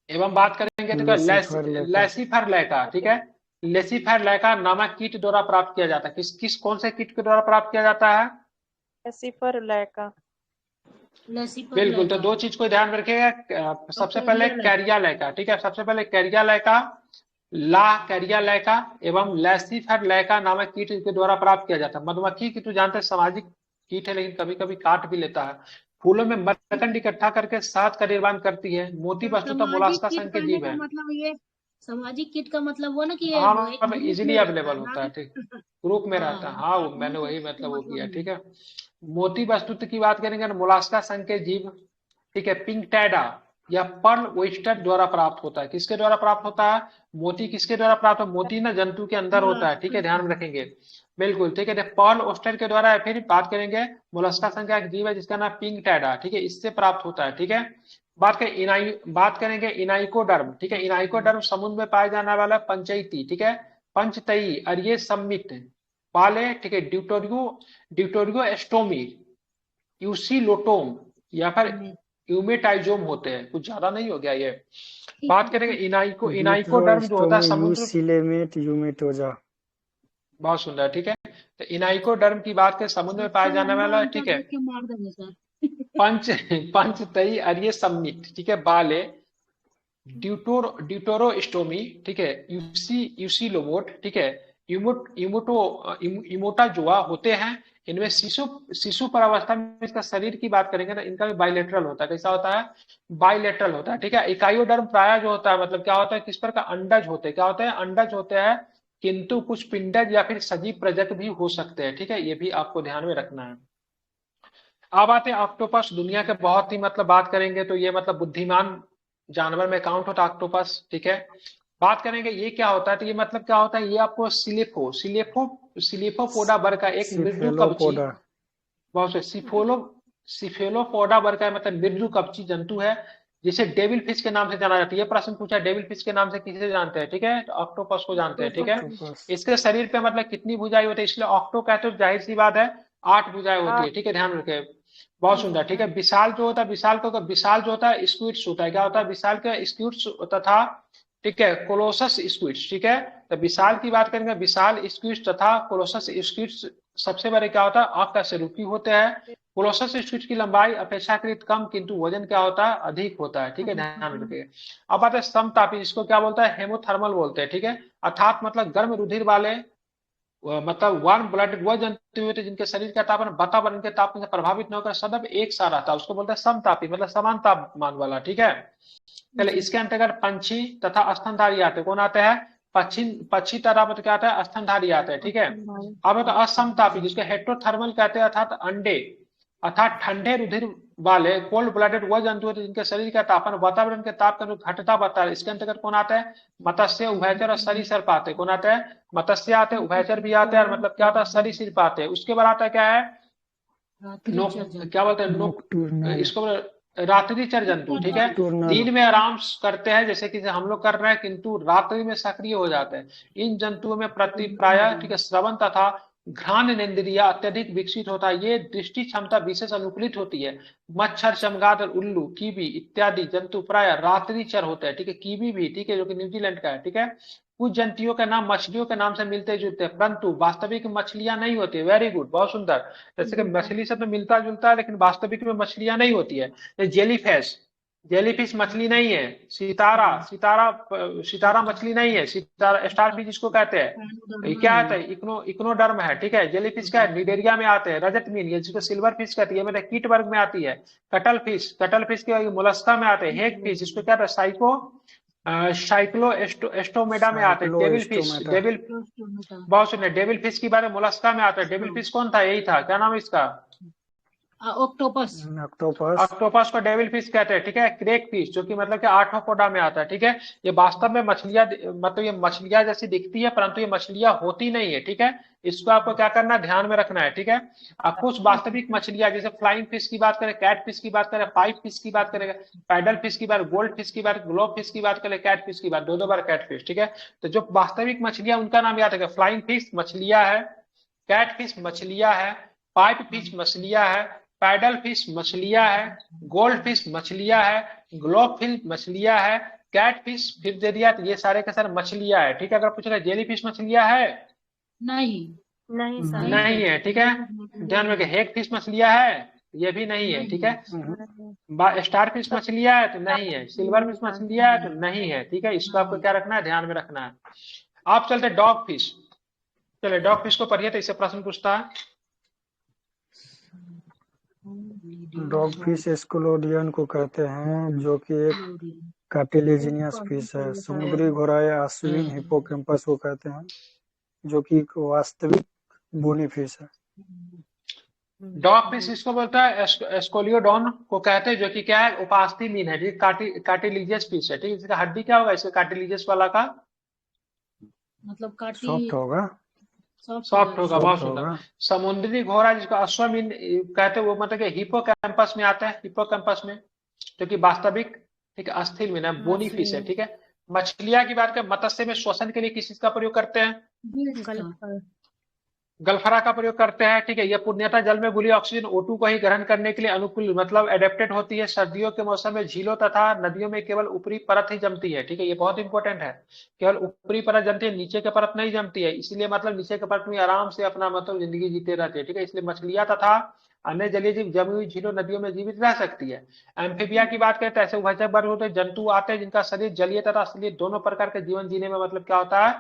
एवं बात करेंगे तो लैसीफर लैका, ठीक है। लेसिफेर लैका नामक कीट द्वारा प्राप्त किया जाता है। किस कौन से कीट के द्वारा प्राप्त किया जाता है? लेसिफर लैका। बिल्कुल, तो दो चीज को ध्यान में रखिएगा। सबसे पहले कैरिया लैका, ठीक है, सबसे पहले कैरिया लैका, ला कैरिया लैका एवं लेसिफेर लैका नामक कीट के द्वारा प्राप्त किया जाता है। मधुमक्खी की तो जानते हैं सामाजिक कीट है, लेकिन कभी कभी काट भी लेता है। फूलों में मकरंद इकट्ठा करके शहद का निर्माण करती है। मोती वस्तुतः मोलास्का संघ के जीव है। मतलब ये सामाजिक कीट का मतलब वो ना कि हाँ, मतलब इजीली अवेलेबल होता है, ठीक, ग्रुप में रहता है। हाँ, वो मैंने वही मतलब वो किया, ठीक है। मोती वस्तुत्व की बात करेंगे ना, मोलास्का संघ के जीव, ठीक है, पिंकटैडा या पर्ल ओयस्टर द्वारा प्राप्त होता है। किसके द्वारा प्राप्त होता है? मोती किसके द्वारा प्राप्त होता है? मोती ना जंतु के अंदर होता है, ठीक है, ध्यान में रखेंगे। बिल्कुल, ठीक है, पर्ल ओयस्टर के द्वारा। फिर बात करेंगे मोलस्का संघ का एक जीव है जिसका नाम पिंकटैडा, ठीक है, इससे प्राप्त होता है, ठीक है। बात करेंगे इनाइकोडर्म, ठीक है, इनाइकोडर्म समुद्र में पाया जाने वाला पंचैती, ठीक है, पंचतई अरिये सम्मित वाले, ठीक है, ड्यूटोरियो एस्टोमी, यूसीलोटोम या फिर यूमेटाइजोम होते हैं। कुछ ज्यादा नहीं हो गया ये। बात करेंगे इनाइकोडर्म जो होता है समुद्र, यूमेटोजा। बहुत सुंदर, ठीक है। तो इनाइकोडर्म की बात करें समुद्र में पाया जाने वाला, ठीक है, पंचतई अरिये सम्मित, ठीक है, बाले ड्यूटोरोस्टोमी, ठीक है, यूसीलोमोट, ठीक है, इमोटाजोआ होते हैं। इनमें शिशु परावस्था में इसका शरीर की बात करेंगे ना, इनका भी बाइलेटरल होता है। कैसा होता है? बाइलेटरल होता है, ठीक है। इकाइयोडर्म प्राय जो होता है, मतलब क्या होता है, किस पर का अंडज होते हैं, क्या होते हैं, अंडज होते हैं, किंतु कुछ पिंडज या फिर सजीव प्रजक भी हो सकते हैं, ठीक है, ये भी आपको ध्यान में रखना है। अब आते हैं ऑक्टोपस। दुनिया के बहुत ही मतलब बात करेंगे तो ये मतलब बुद्धिमान जानवर में काउंट होता है ऑक्टोपस, ठीक है। बात करेंगे ये क्या होता है, तो ये मतलब क्या होता है, ये आपको सिलिफोपोडा वर्ग का एक मृदु कवची, बहुत से सिफेलोपोडा वर्ग का मतलब मृदु कवची जंतु है, जिसे डेविल फिश के नाम से जाना जाता है। ये प्रश्न पूछा, डेविल फिश के नाम से किसे जानते हैं, ठीक है, तो ऑक्टोपस को जानते हैं, ठीक है। इसके शरीर पे मतलब कितनी भुजाएं होती है, इसलिए ऑक्टो कहते हो, जाहिर सी बात है 8 भुजाएं होती है, ठीक है, ध्यान रखें। बहुत सुंदर, ठीक है। विशाल जो होता है, विशाल जो होता है स्क्विड्स होता है। क्या होता है? विशाल का स्क्विड्स तथा, ठीक है, कोलोसस स्क्विड्स, ठीक है। तो विशाल की बात करेंगे, विशाल स्क्विड्स तथा कोलोसस स्क्विड्स सबसे बड़े क्या होता है, अकशेरुकी होते हैं। कोलोसस स्क्विड्स की लंबाई अपेक्षाकृत कम, किंतु वजन क्या होता है, अधिक होता है, ठीक है, ध्यान रखिए। अब बात है समतापी, जिसको क्या बोलता है, हेमोथर्मल बोलते हैं, ठीक है, अर्थात मतलब गर्म रुधिर वाले, मतलब वार्म ब्लडेड वह जंतु होते हैं जिनके शरीर का तापमान वातावरण के तापमान से प्रभावित न होकर सदैव एक सा रहता है, उसको बोलते हैं समतापी, मतलब समान तापमान वाला, ठीक है। चलिए, इसके अंतर्गत पंछी तथा स्तनधारी आते हैं। कौन आते हैं? पक्षी तथा मतलब क्या आता है, स्तनधारी आते हैं, ठीक है। अब तो असमतापी, जिसको हेट्रोथर्मल कहते हैं, अर्थात ठंडे रुधिर वाले कोल्ड ब्लडेड वह जंतु होते हैं जिनके शरीर का तापमान वातावरण के ताप के अनुरूप घटता बढ़ता है। इसके अंतर्गत कौन आता है? मत्स्य, उभयचर और सरीसृप आते हैं। कौन आते हैं? मत्स्य आते हैं, उभयचर भी आते हैं, और मतलब क्या होता है, सरीसृप आते हैं। उसके बाद आता है क्या है, क्या बोलते हैं, इसको रात्रिचर जंतु, ठीक है, दिन में आराम करते हैं जैसे कि हम लोग कर रहे हैं, किंतु रात्रि में सक्रिय हो जाते हैं। इन जंतुओं में प्राय, ठीक है, श्रवण तथा घ्राणेन्द्रिय अत्यधिक विकसित होता है। ये दृष्टि क्षमता विशेष अनुकूलित होती है। मच्छर, चमगादड़, उल्लू, कीवी इत्यादि जंतु प्राय रात्रिचर होते हैं, ठीक है, कीवी भी, ठीक है, जो कि न्यूजीलैंड का है, ठीक है। कुछ जंतुओं के नाम मछलियों के नाम से मिलते जुलते हैं, परंतु वास्तविक मछलियां नहीं होती। वेरी गुड, बहुत सुंदर। जैसे कि मछली से तो मिलता जुलता है, लेकिन वास्तविक में मछलियां नहीं होती है। जेलीफिश मछली नहीं है। सितारा मछली नहीं है। सितारा स्टारफिश जिसको कहते हैं, ये क्या है, इक्नोडर्म है, ठीक है। जेलीफिश क्या है, निडेरिया में आते हैं। रजत मीन, ये जिसको सिल्वर फिश कहती है, मतलब कीट वर्ग में आती है। कटल फिश के मोलस्का में आते हैं। हेग फिश, जिसको क्या है, साइक्लो एस्टोमेडा में आते हैं। डेविल फिश, बहुत सुनिए, डेविल फिश की बारे में मोलस्का में आता है। डेविल फिश कौन था? यही था, क्या नाम है इसका? ऑक्टोपस को डेविल फिश कहते हैं, ठीक है। क्रेक फिश, जो कि मतलब कि आर्थ्रोपोडा में आता है, ठीक है। ये वास्तव में मछलियां, मतलब ये मछलियां जैसी दिखती है, परंतु ये मछलियां होती नहीं है, ठीक है। इसको आपको क्या करना है, ध्यान में रखना है, ठीक है। अब कुछ वास्तविक मछलियां, जैसे फ्लाइंग फिश की बात करें, कैट फिश की बात करें, पाइप फिश की बात करें, पैडल फिश की बात, गोल्ड फिश की बात, ग्लोब फिश की बात करें, कैट फिश की बात, दो बार कैट फिश, ठीक है। तो जो वास्तविक मछलियां, उनका नाम याद रखें। फ्लाइंग फिश मछलियां है, कैट फिश मछलियां है, पाइप फिश मछलियां है, पैडल फिश मछलियां है, गोल्ड फिश मछलियां है, ग्लोब फिश मछलियां है, कैट फिश फिर दे दिया, तो ये सारे के सारे मछलियां है। ठीक है, अगर पूछ रहे जेली फिश मछलियां है, नहीं नहीं सर। नहीं है। ठीक है, ध्यान में हेग फिश मछलियां है, ये भी नहीं है। ठीक है, स्टार फिश मछलियां है तो नहीं है, सिल्वर फिश मछलियां है तो नहीं है। ठीक है, इसको आपको क्या रखना है, ध्यान में रखना है। आप चलते डॉग फिश, चले डॉग फिश को पढ़िए तो इससे प्रश्न पूछता है। डॉग फिश एस्कुलोडियन को कहते हैं, जो कि एक कार्टिलेजिनियस फिश है। समुद्री घोड़ा या स्विंग हिप्पोकैम्पस को कहते हैं, जो कि एक वास्तविक बोनी फिश है। डॉग फिश इसको बोलता है, एस्कोलियोडॉन को कहते हैं, जो कि क्या है, उपास्थि मीन है। ठीक, कार्टिलीजियस फिश है। ठीक, इसका हड्डी क्या होगा, इसका कार्टिलीजियस वाला का मतलब काटी सॉफ्ट होगा, सॉफ्ट होगा, बहुत सुंदर। समुद्री घोड़ा जिसको अश्वमीन कहते हैं, वो मतलब कि हिप्पोकैम्पस में आता है, हिप्पोकैम्पस में, जो कि वास्तविक ठीक है अस्थिर मीन है, बोनी फिश है। ठीक है, मछलियां की बात करें, मत्स्य में श्वसन के लिए किस चीज का प्रयोग करते हैं, गल्फरा का प्रयोग करते हैं। ठीक है, यह पूर्णतः जल में घुली ऑक्सीजन O2 को ही ग्रहण करने के लिए अनुकूल मतलब एडेप्टेड होती है। सर्दियों के मौसम में झीलों तथा नदियों में केवल ऊपरी परत ही जमती है। ठीक है, ये बहुत इंपॉर्टेंट है, केवल ऊपरी परत जमती है, नीचे की परत नहीं जमती है। इसलिए मतलब नीचे की परत में आराम से अपना मतलब जिंदगी जीते रहते हैं। ठीक है, इसलिए मछलियां तथा अन्य जलीय जीव जमी हुई झीलों नदियों में जीवित रह सकती है। एम्फीबिया की बात करें तो ऐसे उभयचर वर्ग होते हैं, जंतु आते हैं जिनका शरीर जलीय तथा स्थलीय दोनों प्रकार के जीवन जीने में मतलब क्या होता है,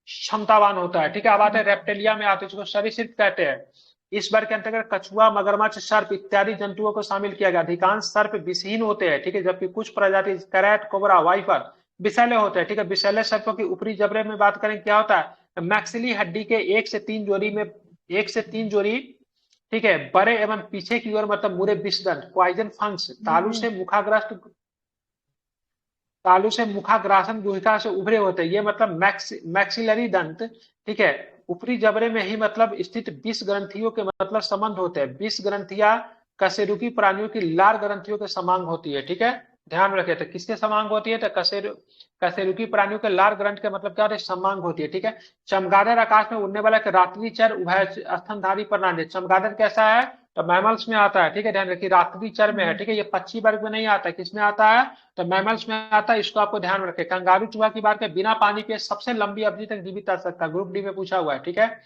क्षमतावान होता है। ठीक है, अब आते हैं रेप्टेलिया में, आते हैं जिसको सरीसृप कहते हैं। इस वर्ग के अंतर्गत कछुआ, मगरमच्छ, सर्प इत्यादि जंतुओं को शामिल किया गया। अधिकांश सर्प विषहीन होते हैं। ठीक है, जबकि कुछ प्रजाति करैट, कोबरा, वाइपर विषैले होते हैं। ठीक है, विषैले सर्पों की ऊपरी जबड़े में बात करें क्या होता है, मैक्सिली हड्डी के 1 से 3 जोड़ी में 1 से 3 जोड़ी, ठीक है, बड़े एवं पीछे की ओर मतलब मुरे विषदंत, पॉइजन फंक्स, तालु से मुखाग्रासन गुहिका से उभरे होते हैं। ये मतलब मैक्सिलरी दंत, ठीक है, ऊपरी जबड़े में ही मतलब स्थित 20 ग्रंथियों के मतलब संबंध होते हैं। 20 ग्रंथियां कशेरुकी प्राणियों की लार ग्रंथियों के समान होती है। ठीक है, ध्यान रखे, तो किसके समान होती है, तो कशेरुकी प्राणियों के लार ग्रंथ के मतलब क्या होता है, समान होती है। ठीक है, चमगादड़ आकाश में उड़ने वाला एक रात्रिचर उभय स्तनधारी प्राणी। चमगादड़ कैसा है, तो मैमल्स में आता है। ठीक है, ध्यान रखिए, रात्रिचर में है। ठीक है, ये पक्षी वर्ग में नहीं आता है, किसमें आता है, तो मैमल्स में आता है। इसको आपको ध्यान रखें। कंगारू चूहा की बात करें, बिना पानी पिए सबसे लंबी अवधि तक जीवित रह सकता है, ग्रुप डी में पूछा हुआ है। ठीक है,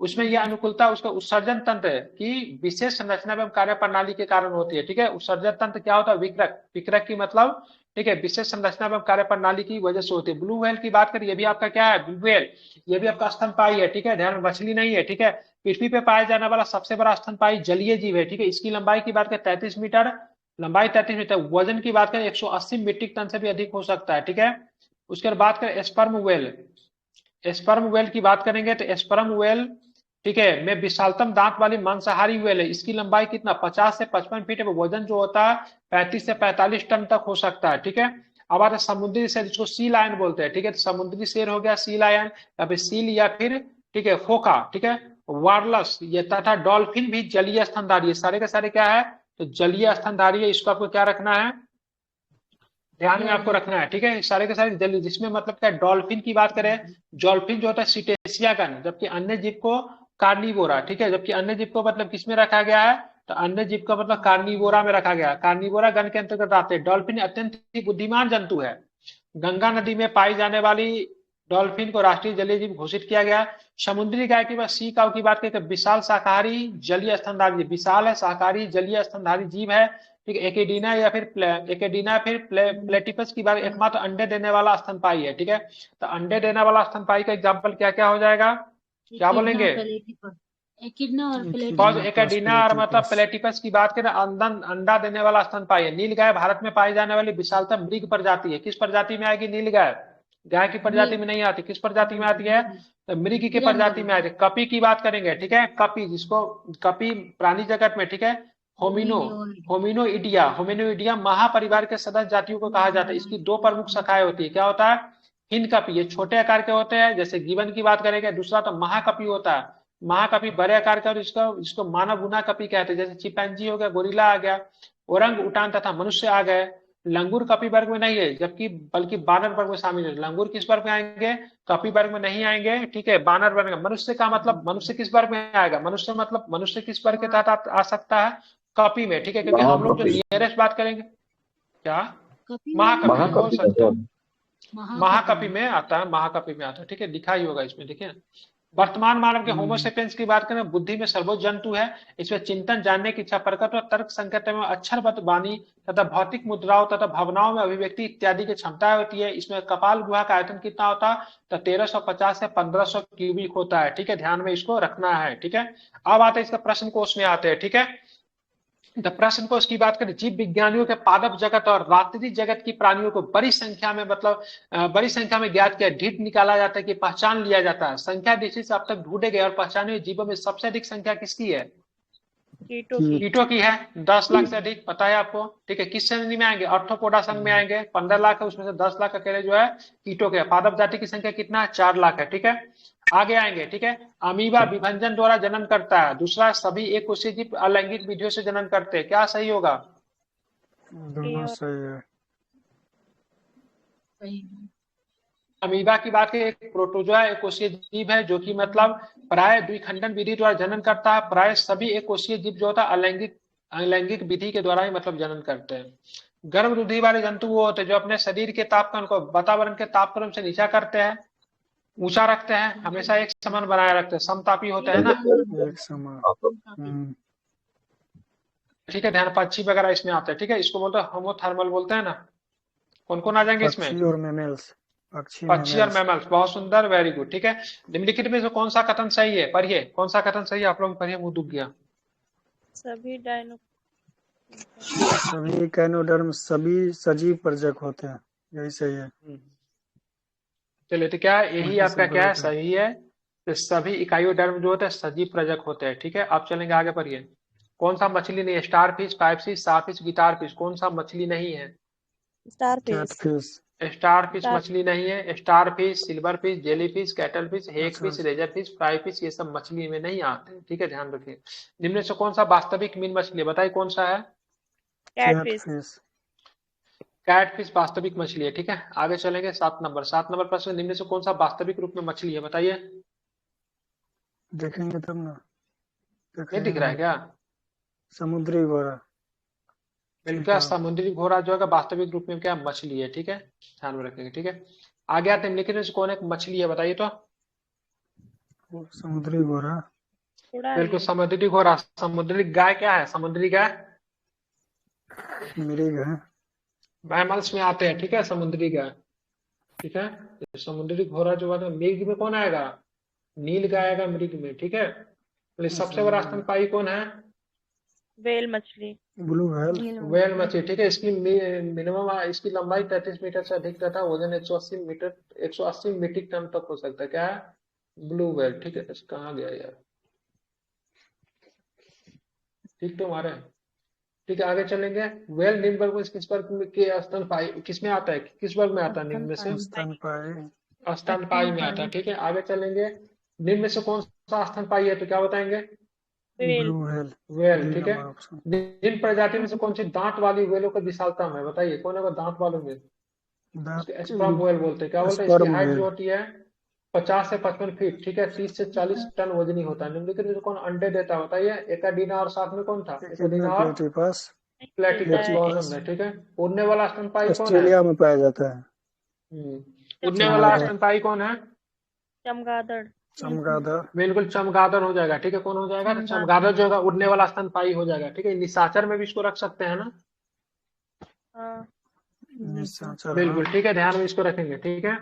उसमें यह अनुकूलता उसका उत्सर्जन तंत्र की विशेष संरचना एवं कार्य प्रणाली के कारण होती है। ठीक है, उत्सर्जन तंत्र क्या होता है, विक्रक, विक्रक की मतलब ठीक है विशेष संरचना एवं कार्य प्रणाली की वजह से होती है। ब्लू व्हेल की बात करें, ये भी आपका क्या है, ब्लू व्हेल, ये भी आपका स्तनपाई है। ठीक है, ध्यान, मछली नहीं है। ठीक है, पृथ्वी पे पाया जाने वाला सबसे बड़ा स्तनपाई जलीय जीव है। ठीक है, इसकी लंबाई की बात करें 33 मीटर, लंबाई 33 मीटर, वजन की बात करें 180 मीट्रिक टन से भी अधिक हो सकता है। ठीक है, उसके बाद बात करें स्पर्म वेल, स्पर्म वेल की बात करेंगे तो स्पर्म वेल, ठीक है, में विशालतम दांत वाली मांसाहारी वेल है। इसकी लंबाई कितना, 50 से 55 फीट है। वजन जो होता है 35 से 45 टन तक हो सकता है। ठीक है, अब आता है समुद्री शेर, जिसको सी लायन बोलते हैं। ठीक है, तो समुद्री शेर हो गया सी लायन, या फिर सील, या फिर ठीक है फोका, ठीक है, वार्लस, ये तथा डॉल्फिन भी जलीय स्तनधारी है। सारे के सारे क्या है, तो जलीय स्तनधारी है। इसको आपको क्या रखना है, ध्यान में आपको रखना है। ठीक है, सारे के सारे जलीय, जिसमें मतलब क्या, डॉल्फिन की बात करें, डॉल्फिन जो होता है सिटेशिया गण, जबकि अन्य जीव को कार्निवोरा। ठीक है, जबकि अन्य जीव को मतलब किसमें रखा गया है, तो अन्य जीव का मतलब कार्निवोरा में रखा गया है। कार्निवोरा गण के अंतर्गत आते हैं। डॉल्फिन अत्यंत ही बुद्धिमान जंतु है। गंगा नदी में पाई जाने वाली डॉल्फिन को राष्ट्रीय जलीय जीव घोषित किया गया। समुद्री गाय की बात, सी काऊ की बात करें तो विशाल शाकाहारी जलीय स्तनधारी, विशाल है शाकाहारी जलीय स्तनधारी जीव है। ठीक है, एकेडीना या फिर प्लेटिपस की बात, एकमात्र अंडे देने वाला स्तनपाई है। ठीक है, तो अंडे देने वाला स्तनपाई का एग्जाम्पल क्या क्या हो जाएगा, क्या बोलेंगे, एकेडीना और मतलब प्लेटिपस की बात करें, अंडा देने वाला स्तनपाई है। नील गाय भारत में पाई जाने वाली विशालतम मृग प्रजाति है। किस प्रजाति में आएगी नील गाय, गाय की प्रजाति में नहीं आती, किस प्रजाति में आती है, तो मृग की प्रजाति में आती है। कपी की बात करेंगे, ठीक है, कपी, जिसको कपी प्राणी जगत में, ठीक है, होमिनोइडिया महापरिवार के सदस्य जातियों को कहा जाता है। इसकी 2 प्रमुख शाखाएं होती है। क्या होता है, हिंद कपी, ये छोटे आकार के होते हैं, जैसे गिबन की बात करेंगे। दूसरा तो महाकपी होता है, महाकपी बड़े आकार का, और इसको मानव गुना कपी कहते हैं। जैसे चिंपैंजी हो गया, गोरिल्ला आ गया, ओरंग उटान तथा मनुष्य आ गए। लंगूर कपी वर्ग में नहीं है, जबकि बल्कि बानर वर्ग में शामिल है। लंगूर किस वर्ग में आएंगे, कपी वर्ग में नहीं आएंगे। ठीक है, बानर वर्ग में। मनुष्य का मतलब, मनुष्य किस वर्ग में आएगा, मनुष्य मतलब मनुष्य किस वर्ग के तहत आ सकता है, कपी में, ठीक है, क्योंकि हम लोग जो नियरेस्ट बात करेंगे क्या, महाकपि में बोल सकते हो, महाकपि में आता है, महाकपि में आता है, ठीक है, लिखा ही होगा इसमें, देखिए। वर्तमान मानव के होमोसेपियंस की बात करें, बुद्धि में सर्वोच्च जंतु है, इसमें चिंतन, जानने की इच्छा, प्रकट और तर्क संकेत में अक्षरबद्ध वाणी तथा भौतिक मुद्राओं तथा भावनाओं में अभिव्यक्ति इत्यादि की क्षमता होती है। इसमें कपाल गुहा का आयतन कितना होता है, तो 1350 से 1500 क्यूबिक होता है, ठीक है, ध्यान में इसको रखना है, ठीक है। अब आते हैं इसका प्रश्न कोश में आते हैं, ठीक है। द प्रश्न को उसकी बात करें, जीव विज्ञानियों के पादप जगत और रात्रि जगत की प्राणियों को बड़ी संख्या में, मतलब बड़ी संख्या में ज्ञात किया, ढीठ निकाला जाता है कि पहचान लिया जाता है। संख्या दृष्टि से अब तक ढूंढे गए और पहचाने हुए जीवों में सबसे अधिक संख्या किसकी है, कीटों की है, 10 लाख से अधिक, पता है आपको, ठीक है। किस श्रेणी में आएंगे, आर्थ्रोपोडा संघ में आएंगे, 15 लाख है, उसमें से 10 लाख अकेले जो है कीटों के। पादप जाति की संख्या कितना है, 4 लाख है, ठीक है। आगे आएंगे, ठीक है। अमीबा विभंजन द्वारा जनन करता है। दूसरा, सभी एक कोशीय जीव अलैंगिक विधियों से जनन करते हैं। क्या सही होगा, दोनों सही है। अमीबा की बात करें, एक प्रोटोजोआ एक कोशीय जीव है, जो कि मतलब प्राय द्विखंडन विधि द्वारा जनन करता है। प्राय सभी एक कोशीय जीव जो होता है अलैंगिक विधि के द्वारा ही मतलब जनन करते हैं। गर्भवृद्धि वाले जंतु वो होते हैं जो अपने शरीर के तापक्रम को वातावरण के तापक्रम से नीचा करते हैं, ऊंचा रखते हैं, हमेशा एक समान बनाए रखते हैं, समतापी होते हैं ना, एक समान, ठीक है। ध्यान, पक्षी वगैरह इसमें आते हैं, ठीक है। इसको बोलते हैं होमोथर्मल बोलते हैं ना। कौन कौन आ जाएंगे इसमें, पक्षी और मैमल्स, पक्षी और मैमल्स, बहुत सुंदर, वेरी गुड, ठीक है। निम्नलिखित में से कौन सा कथन सही है, पढ़िए, कौन सा कथन सही है, आप लोग पढ़िए, मुंह दुख गया। सभी कैनोडर्म सभी सजीव प्रजक होते हैं, यही सही है। चलिए, तो क्या यही आपका क्या है, सही है, तो सभी इकाइयोडर्म जो होते हैं सजीव प्रजक होते हैं, ठीक है। आप चलेंगे आगे, पढ़िए। कौन सा मछली नहीं है, star fish, pipe fish, sawfish, guitar fish, कौन सा मछली नहीं है, कैटफिश, स्टार फिश मछली नहीं है। Star fish, silver fish, jelly fish, cattle fish, hag fish, razor fish, fry fish, ये सब मछली में नहीं आते, ठीक है, ध्यान रखिए। निम्न से कौन सा वास्तविक मीन मछली है, बताइए कौन सा है, कैटफिश, कैटफिश वास्तविक मछली है, ठीक है। आगे चलेंगे, 7 नंबर प्रश्न, निम्न से कौन सा वास्तविक रूप में मछली है, बताइए। देखेंगे तब ना, नहीं दिख रहा है क्या, समुद्री घोड़ा, बिल्कुल, समुद्री घोड़ा जो है वास्तविक रूप में क्या मछली है, ठीक है, ध्यान में रखेंगे, ठीक है। आगे आते हैं, निम्नलिखित में से कौन एक मछली है, बताइए तो। समुद्री घोड़ा, बिल्कुल, समुद्री घोड़ा। समुद्री गाय क्या है, समुद्री गाय मृग है, मैमल्स में आते हैं, ठीक है, समुद्री गाय, ठीक है। तो समुद्री घोड़ा जो है मृग में कौन आएगा, नील गाय आएगा मृग में, ठीक है। तो सबसे बड़ा स्तनपायी कौन है, वेल मछली, ब्लू व्हेल, वेल मछली, ठीक है। इसकी मिनिमम इसकी लंबाई 33 मीटर से अधिक रहता है, वजन 180 मीट्रिक टन तक हो सकता है, क्या है, ब्लू वेल, ठीक है। कहाँ गया यार, ठीक तो हमारे, ठीक है। आगे चलेंगे, वेल निम्न वर्ग में किस वर्ग के स्तनपायी किस में आता है, किस वर्ग में आता है, निम्न में से स्तनपायी में आता है, ठीक है। आगे चलेंगे, निम्न में से कौन सा स्तनपायी है, तो क्या बताएंगे, ब्लू वेल, ठीक है। जिन प्रजाति में से कौन सी दांत वाली वेलों का विशालता में, बताइए कौन है दांत वालों में, स्पर्म वेल बोलते हैं, क्या बोलते हैं, इसकी हाइट जो होती है 50 से 55 फीट, ठीक है, 30 से 40 टन वजनी होता है। निम्नलिखित में कौन अंडे देता है, बताइए, एकाडीना और साथ में कौन था, एकाडीना और प्लेटिपस, ठीक है। उड़ने वाला स्तनपायी कौन है, ऑस्ट्रेलिया में पाया जाता है। उड़ने वाला स्तनपायी कौन है, चमगादड़, बिल्कुल चमगादड़ हो जाएगा, ठीक है। कौन हो जाएगा, तो चमगादड़ जो होगा उड़ने वाला स्तनपायी हो जाएगा, ठीक है। निशाचर में भी इसको रख सकते हैं ना, बिल्कुल, ठीक है, ध्यान में इसको रखेंगे, ठीक है।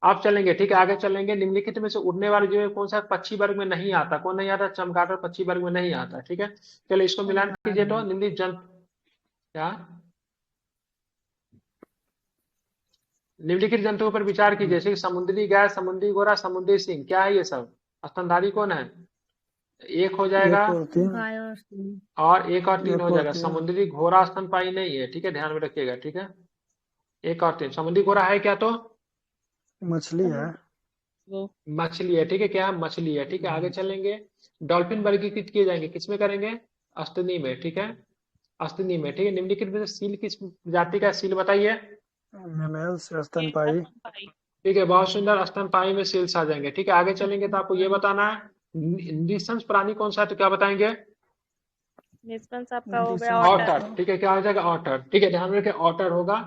आप चलेंगे, ठीक है, आगे चलेंगे। निम्नलिखित में से उड़ने वाले जो है कौन सा पक्षी वर्ग में नहीं आता, कौन नहीं आता, चमगादड़ पक्षी वर्ग में नहीं आता, ठीक है। चलिए इसको मिलान कीजिए, तो निम्नलिखित क्या, निम्नलिखित जंतुओं पर विचार कीजिए, जैसे समुद्री गाय, समुद्री घोड़ा, समुद्री सिंह, क्या है ये सब, स्तनधारी कौन है, एक हो जाएगा, और एक और तीन हो जाएगा। समुद्री घोड़ा स्तनपायी नहीं है, ठीक है, ध्यान में रखिएगा, ठीक है। एक और तीन, समुद्री घोड़ा है क्या, तो मछली है, मछली है, ठीक है, क्या है, मछली है, ठीक है। आगे चलेंगे, डॉल्फिन वर्गीकृत किए जाएंगे, किसमें करेंगे, अस्तनी में, ठीक है, अस्तनी में, ठीक है। निम्नलिखित में सील किस जाति का, सील बताइए, मैमल्स, स्तनपायी, ठीक है, बहुत सुंदर, स्तनपायी में सील्स आ जाएंगे, ठीक है। आगे चलेंगे तो आपको ये बताना है निशंस प्राणी कौन सा है, तो क्या बताएंगे, निस्पंस आपका हो गया ऑटर। ऑटर, ठीक है, क्या हो जाएगा ऑटर, ठीक है, ध्यान रखें ऑटर होगा।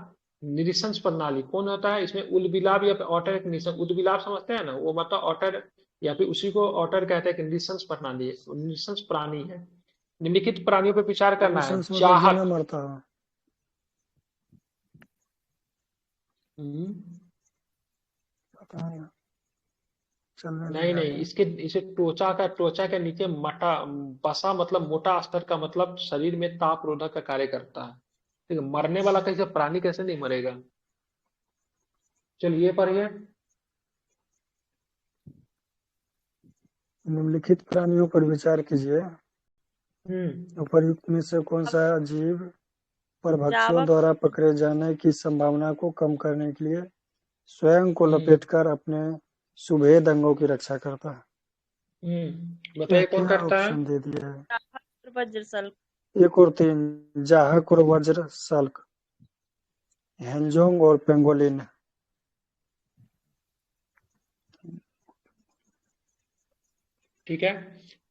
निरीक्षण प्रणाली कौन होता है इसमें? उलबिलाव या फिर ऑटर एक निरीक्षण, उलबिलाव समझते हैं ना, वो मतलब ऑटर या फिर उसी को ऑटर कहते हैं कि निरीक्षण प्रणाली है, निरीक्षण प्राणी है। निम्नलिखित प्राणियों पर विचार करना है। मतलब चाहक, जीना मरता है। पता नहीं, चलने नहीं नहीं, इसके इसे त्वचा के नीचे मटा बसा, मतलब मोटा स्तर का, मतलब शरीर में ताप रोधक का कार्य करता है। ठीक है, मरने वाला कैसे प्राणी कैसे नहीं मरेगा? चलिए पढ़िए। निम्नलिखित प्राणियों पर विचार कीजिए। उपर्युक्त में से कौन सा जीव परभक्षियों जावक। द्वारा पकड़े जाने की संभावना को कम करने के लिए स्वयं को लपेटकर अपने सुभेद अंगों की रक्षा करता है? बताइए कौन क्या करता है? ऑप्शन दे दिया है? जावक और वज्रसल्क। 1 और 3, जाहक और वज्र सल्क, हेंजोंग और पेंगोलिन। ठीक है,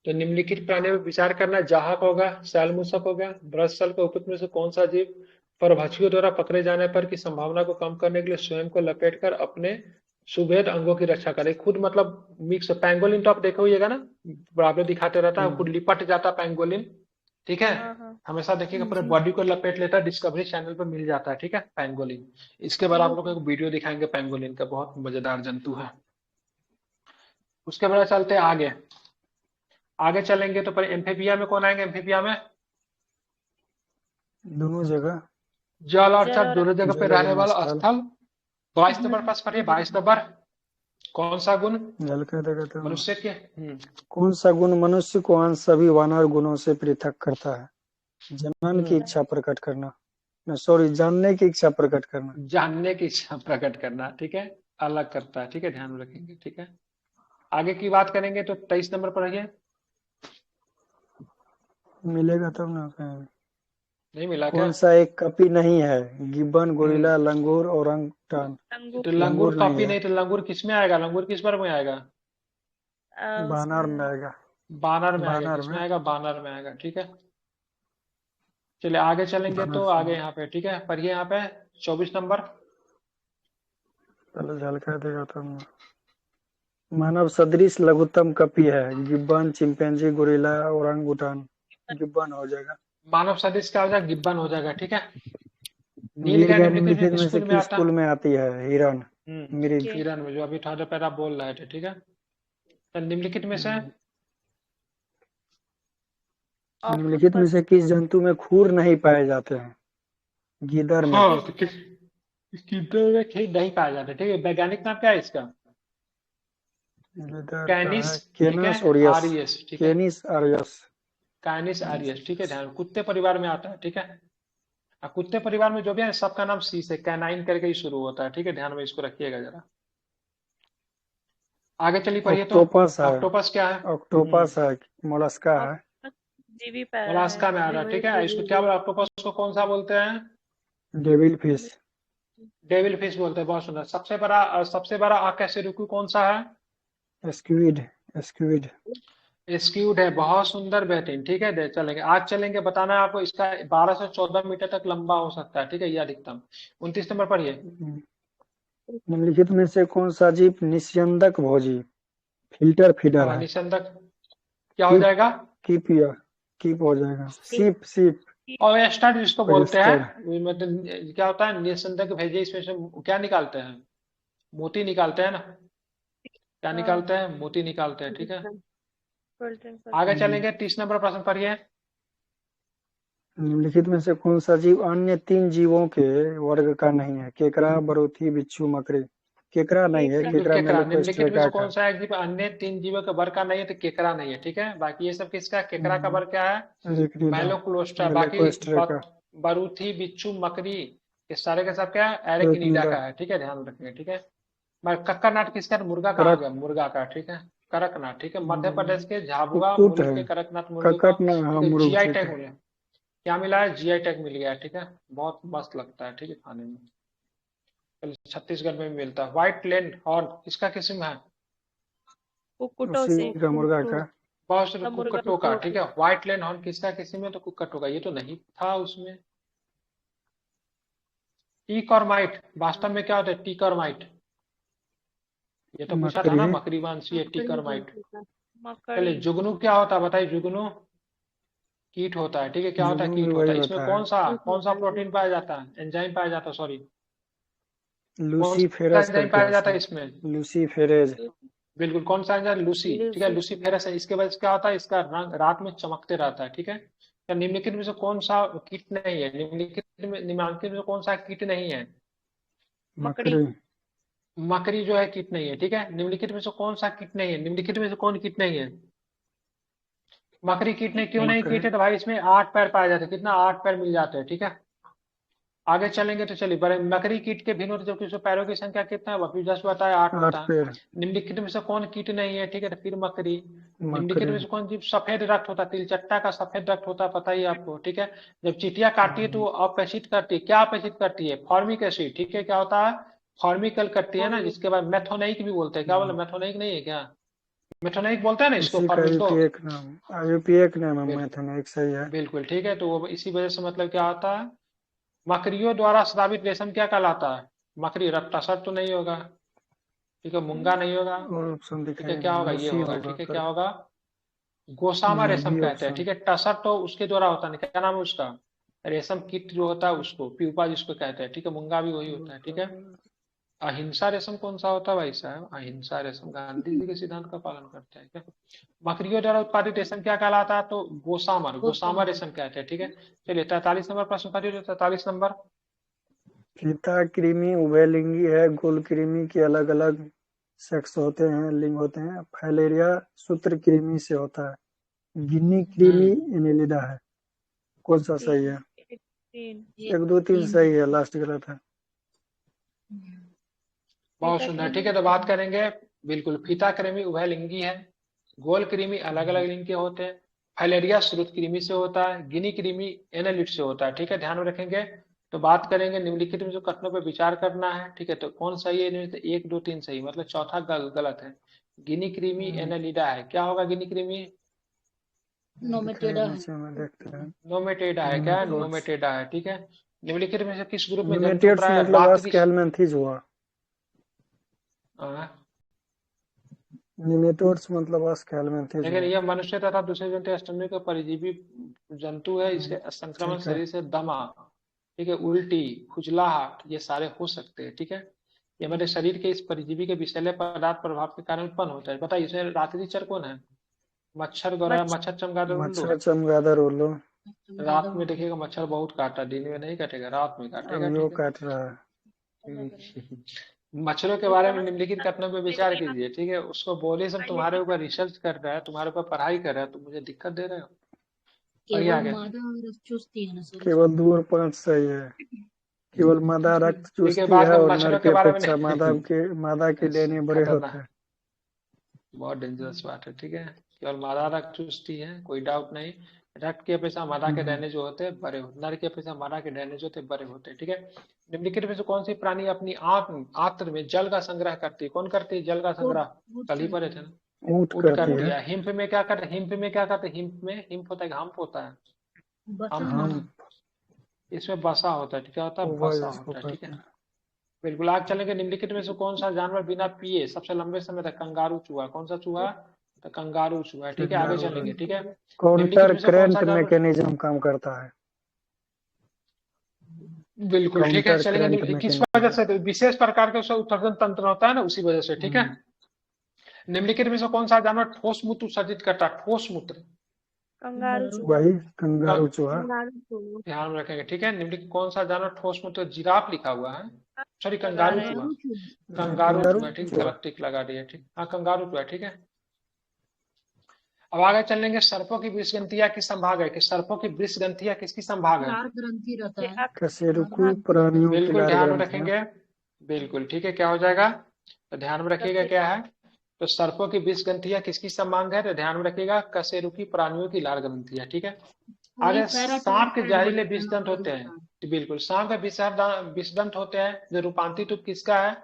तो निम्नलिखित प्राणियों पर विचार करना। जाहक होगा, शैलमूषक हो गया, वृषसल का उपयुक्त में से कौन सा जीव परभक्षियों द्वारा पकड़े जाने पर की संभावना को कम करने के लिए स्वयं को लपेटकर अपने सुभेद अंगों की रक्षा करे? खुद मतलब मिक्स। पैंगोलिन तो आप देखो होइएगा ना, बराबर दिखाते रहता है, खुद लिपट जाता पैंगोलिन। ठीक है, हमेशा देखिएगा पूरे बॉडी को लपेट लेता है। डिस्कवरी चैनल पर मिल जाता है, ठीक है, पैंगोलिन। इसके बाद आप लोग को एक वीडियो दिखाएंगे पैंगोलिन का, बहुत मजेदार जंतु है। उसके बाद चलते हैं आगे। आगे चलेंगे तो पर एम्फीबिया में कौन आएंगे? एम्फीबिया में दोनों जगह जल और जल छत और दोनों जगह पे जल रहने एवं वाला स्थल। स्थल। 22 नंबर पास पढ़िए, 22 नंबर। कौन सा गुण जल कहते कहते मनुष्य के कौन सा गुण मनुष्य को अन्य सभी वानर गुणों से पृथक करता है? जनन की इच्छा प्रकट करना, सॉरी, जानने की इच्छा प्रकट करना। जानने की इच्छा प्रकट करना, ठीक है, अलग करता है, ठीक है, ध्यान में रखेंगे। ठीक है, आगे की बात करेंगे तो 23 नंबर पढ़िए। मिलेगा तब ना कहीं। नहीं मिला क्या? कौन सा एक कपी नहीं है? गिब्बन, गोरिल्ला, लंगूर, ओरंगटान। तो लंगूर कॉपी नहीं, तो लंगूर किस में आएगा? लंगूर किस वर्ग में आएगा? बानर में आएगा। बानर में आएगा। बानर किसमें में। आएगा? बानर में आएगा। ठीक है, चलिए आगे चलेंगे तो आगे यहाँ पे, ठीक है, पढ़िए यहाँ पे 24 नंबर। पहले जल कह देगा तब ना। मानव सदृश लघुत्तम कपी है? Gibbon, chimpanzee, gorilla, orangutan. Gibbon हो जाएगा। मानव सदृश क्या हो जाएगा? गिब्बन हो जाएगा। ठीक है, नीलगाय निम्नलिखित में से स्कूल में किस आता कुल में आती है? हिरण, मृग। हिरन में, जो अभी थोड़ा पहले आप बोल रहे थे। ठीक है, तो निम्नलिखित में से निम्नलिखित में से किस जंतु में खुर नहीं पाए जाते हैं? गीदड़ में। हाँ, तो किधर में ठीक नहीं पाया जाता। ठीक है, वैज्ञानिक नाम क्या है इसका? कैनिस, केनस आरियस। ठीक है, केनिस आरियस। कैनिस आरियस। ठीक है, ध्यान, कुत्ते परिवार में आता है। ठीक है, कुत्ते परिवार में जो भी है सबका नाम सी से, कैनाइन करके ही शुरू होता है। ठीक है, ध्यान में इसको रखिएगा जरा। आगे चलिए पढ़िए तो। ऑक्टोपस है। ऑक्टोपस क्या है? ऑक्टोपस है, मोलस्का है। जीवी पैरा मोलास्का में आ है। रहा है। ठीक है, इसको क्या बोला? ऑक्टोपस को कौन सा बोलते हैं? Devil fish. डेविल फिश बोलते हैं। बहुत सुंदर। सबसे बड़ा अकशेरुकी कौन सा है? स्क्विड। स्क्विड। स्क्यूड है। बहुत सुंदर, बेहतरीन। ठीक है, चलेंगे आज चलेंगे। बताना है आपको, इसका 12 से 14 मीटर तक लंबा हो सकता है। ठीक है, ये अधिकतम। 29 नंबर पढ़िए। निम्नलिखित में से कौन सा जीव निस्यंदक भोजी फिल्टर फीडर है? निस्यंदक क्या हो जाएगा? कीप हो जाएगा। सीप। सीप और स्टड जिसको बोलते हैं, परिष्कर। मतलब क्या होता है? निस्यंदक भेजे, इसमें से क्या निकालते हैं? मोती निकालते हैं ना। क्या निकालते हैं? मोती निकालते हैं। ठीक है, आगे चलेंगे। 30 नंबर प्रश्न पढ़िए। निम्नलिखित में से कौन सा जीव अन्य 3 जीवों के वर्ग का नहीं है? केकड़ा, बरूथी, बिच्छू, मकड़ी। केकड़ा नहीं है, केकड़ा निम्नलिखित में से कौन है। सा एक जीव अन्य 3 जीवों के वर्ग का नहीं है? तो केकड़ा नहीं है। ठीक है, बाकी ये सब किसका? केकड़ा का वर्ग क्या है? मेलोक्लोस्ट्रा। बाकी बरूथी, बिच्छू, मकड़ी, ये सारे के सब क्या है? एरेक्निडा का है। ठीक है, ध्यान रखिए। ठीक है, कड़कनाथ किसका? मुर्गा का हो गया, मुर्गा का। ठीक है, कड़कनाथ। ठीक है, मध्य प्रदेश के झाबुआ मुल्क के कड़कनाथ मुर्गे को जीआई टैग मिला। क्या मिला है? जीआई टैग मिल गया है। ठीक है, बहुत मस्त लगता है। ठीक है, खाने में। छत्तीसगढ़ में भी मिलता है। व्हाइट लेन हॉर्न किसका किस्म है? उसी का, मुर्गा का। बहुत से तो मुर्गा कुक्कुट टोका, तो ठीक है। व्हाइट लैंड हॉर्न किसका किसी में, तो कुक्कुट टोका, ये तो नहीं था उसमें। टीक और माइट वास्तव में क्या होता है, टीक और माइट, ये तो पूछा था मकड़ी ना, मकड़ी वंशी है टीक और माइट। चलिए मकड़ी जुगनू क्या होता है बताइए, जुगनू कीट होता है, ठीक है। क्या होता है, जुगनू भी कीट होता वही है। इसमें होता है। कौन सा प्रोटीन पाया जाता है, एंजाइम पाया जाता है, सॉरी, कौन सा लूसीफेरस एंजाइम करके पाया है जाता है शायद, इसमें, लूसीफेरेज। बिल्कुल। कौन सा एंजाइम, लूसी, ठीक है, लूसीफेरस है। इसके वजह से क्या होता है, इसका रंग रात में चमकते रहता है, ठीक है। या निम्नलिखित में से कौन सा कीट नहीं है, निम्नलिखित में से कौन सा कीट नहीं है, मकड़ी मकड़ी। मकड़ी जो है कीट नहीं है, ठीक है। निम्नलिखित में से कौन सा कीट नहीं है, निम्नलिखित में से कौन कीट नहीं है, मकड़ी कीट नहीं, क्यों नहीं मकड़ी कीट है, तो भाई इसमें 8 पैर पाए जाते हैं, कितना, 8 पैर मिल जाते हैं, ठीक है। आगे चलेंगे तो चलिए, बड़े मकड़ी कीट के भिन्न होते, जबकि उसमें पैरों की संख्या कितना है, वही 10 बताया, 8 8 होता है। पेड़। निम्नलिखित में से कौन कीट नहीं है, ठीक है, तो फिर मकड़ी। निम्नलिखित मकड़ी। में से कौन जीव सफेद रक्त होता है, तिलचट्टा का सफेद रक्त होता है, पता ही है आपको, ठीक है। जब चींटियां काटती है तो वो अपेक्षित करती है, क्या अपेक्षित करती है, फॉर्मिक एसिड, ठीक है। क्या होता है, फॉर्मिकल करती है ना, जिसके बाद मेथोनाइक भी बोलते हैं, क्या बोले, मेथोनाइक नहीं है क्या, मेथोनाइक बोलते हैं ना इसको, उसी का फॉर्मिक को, यूपीए का नाम, यूपीए का नाम है बिल्कुल मैथोनिक, सही है। बिल्कुल, ठीक है। तो वो इसी वजह से मतलब क्या होता है, मकड़ियों द्वारा स्रावित रेशम क्या कहलाता है, मकड़ी, रक्तासर तो नहीं होगा, ठीक है, मूंगा नहीं होगा, और ऑप्शन ठीक है, दिखाई, क्या होगा, ये लूसी होगा, होगा ठीक है, क्या कर। होगा, गोसामा रेशम बी कहते हैं, ऑप्शन। ठीक है। टसर तो उसके द्वारा होता है, क्या नाम है उसका, रेशम कीट जो होता है उसको प्यूपा जिसको कहते हैं, ठीक है। मूंगा भी वही होता है, ठीक है। अहिंसा रेशम कौन सा होता है भाई साहब, अहिंसा रेशम गांधी जी के सिद्धांत का पालन करता है क्या। मकड़ियों द्वारा उत्पादित रेशम क्या कहलाता है, तो गोसामा रेशम कहते हैं, ठीक है। चलिए 43 नंबर प्रश्न करिए, 43 नंबर। फीता कृमि उभयलिंगी है, गोल कृमि के अलग अलग सेक्स होते हैं, लिंग होते हैं। फाइलेरिया सूत्र कृमि से होता है। गिनी कृमि एनेलिडा है। कौन सा सही है, 3 1 2 3 सही है, लास्ट गलत है। बहुत सुंदर, ठीक है। तो बात करेंगे, बिल्कुल, फीता कृमि उभयलिंगी है, गोल कृमि अलग अलग लिंग के होते हैं, फाइलेरिया श्रुत कृमि से होता है, गिनी कृमि एनालिट से होता है, ठीक है, ध्यान में रखेंगे। तो बात करेंगे निम्नलिखित में जो कथनों पर विचार करना है, ठीक है। तो कौन सही है इनमें से, 1 2 3 सही, मतलब चौथा गलत है। गिनी कृमि एनालिडा है, क्या होगा गिनी कृमि, नोमेटेडा है। नीचे में देखते हैं। नोमेटेडा है, क्या है, नोमेटेडा है, ठीक है। निम्नलिखित में से किस ग्रुप में जन्म न्यूमेटेड्स रहा है, मतलब रात्रि, अस्केलमेंथिस हुआ। हाँ, निमेटोड्स मतलब अस्केलमेंथिस लेकिन हुआ। यह मनुष्य तथा दूसरे जंतु स्तनों के परजीवी जंतु है, इसके संक्रमण ठीक है। शरीर से दमा, ठीक है, उल्टी, खुजलाहट, ये सारे हो सकते हैं, ठीक है। ये हमारे शरीर के इस परजीवी के विषैले पदार्थ प्रभाव के कारण उत्पन्न होता है। बताइए इसमें रात्रिचर कौन है, मच्छर, गौरा, मच्छर, चमगादड़, उल्लू। मच्छर, चमगादड़, उल्लू। रात में देखिएगा मच्छर बहुत काटा, दिन में नहीं काटेगा, रात में काटेगा, अभी वो ठीक है। काट रहा है। मच्छरों के बारे में निम्नलिखित कथनों पे विचार कीजिए, ठीक है। उसको बोले सब तुम्हारे ऊपर रिसर्च कर रहा है, तुम्हारे ऊपर पढ़ाई कर रहा है, तुम मुझे दिक्कत दे रहे हो। और ये केवल आगे, मादा और चुस्ती है ना सर, केवल 2 और 5 सही है। केवल मादा रक्त ठीक है। चूसती बात है कर और नर मच्छरों की के बारे में अपेक्षा मादा के लेने बड़े होते खतरनाक, हैं। बहुत डेंजरस बात है, ठीक है। केवल मादा रक्त चूसती है, कोई डाउट नहीं। रक्त की अपेक्षा मादा के डैने जो होते हैं बड़े होते, नर की अपेक्षा मादा के डैने जो होते हैं बड़े होते हैं, ठीक है। निम्नलिखित में से कौन सी प्राणी अपनी आंत्र में जल का संग्रह करती है, कौन करती है जल का संग्रह, कल ही पढ़े थे ना, ऊँट ऊँट करती करती है। है। हिम्फ में क्या करते, हिम्फ में क्या करते, हिम्फ में, हिम्फ होता है, हम्प होता है, बसन हम्प है होता ना। है, इसमें बसा होता है, क्या होता है, ओवल बसा इसको होता है, ठीक कहते है। हैं। बिल्कुल। आगे चलेंगे, निम्नलिखित में से कौन सा जानवर बिना पिए सबसे लंबे समय तक, कंगारू चूहा, कौन सा चूहा, तो कंगारू चूहा है, ठीक है। आगे कंगारू। चलेंगे, ठीक है। निम्नलिखित काउंटर में से कौन सा करेंट जानवर, मैकेनिज्म काम करता है। बिल्कुल, ठीक है, काउंटर करेंट चलेंगे। किस वजह मैकेनिज्म। से, तो विशेष प्रकार का उसका उत्सर्जन तंत्र होता है ना, उसी वजह से, ठीक है। निम्नलिखित में से कौन सा जानवर ठोस मूत्र उत्सर्जित करता है, ठोस मूत्र, कंगारू चूहा वही कंगारू चूहा। ध्यान में रखेंगे, ठीक है। निम्नलिखित कौन सा जानवर ठोस मूत्र, जिराफ लिखा हुआ है, सॉरी, कंगारू चूहा, कंगारू कंगारू चूहा, ठीक, चूहा। गलत टिक लगा दिया, ठीक, हाँ, कंगारू चूहा, ठीक है। अब आगे चलेंगे, सर्पों की विषग्रंथियां किस संभाग है, कि सर्पों की विषग्रंथियां किसकी संभाग है, लार ग्रंथि रहता है। कशेरुकी प्राणियों की बिल्कुल लार ध्यान में ग्रंथियां। रखेंगे, बिल्कुल, ठीक है, क्या हो जाएगा, तो ध्यान में रखिएगा क्या है, तो सर्पों की विषग्रंथियां किसकी संभाग है, तो ध्यान में रखिएगा कशेरुकी प्राणियों की लार ग्रंथियां, ठीक है। आगे, सांप के जहरीले विषदंत होते हैं, तो बिल्कुल, सांप के विषदंत होते हैं, जो रूपांतरित रूप किसका है,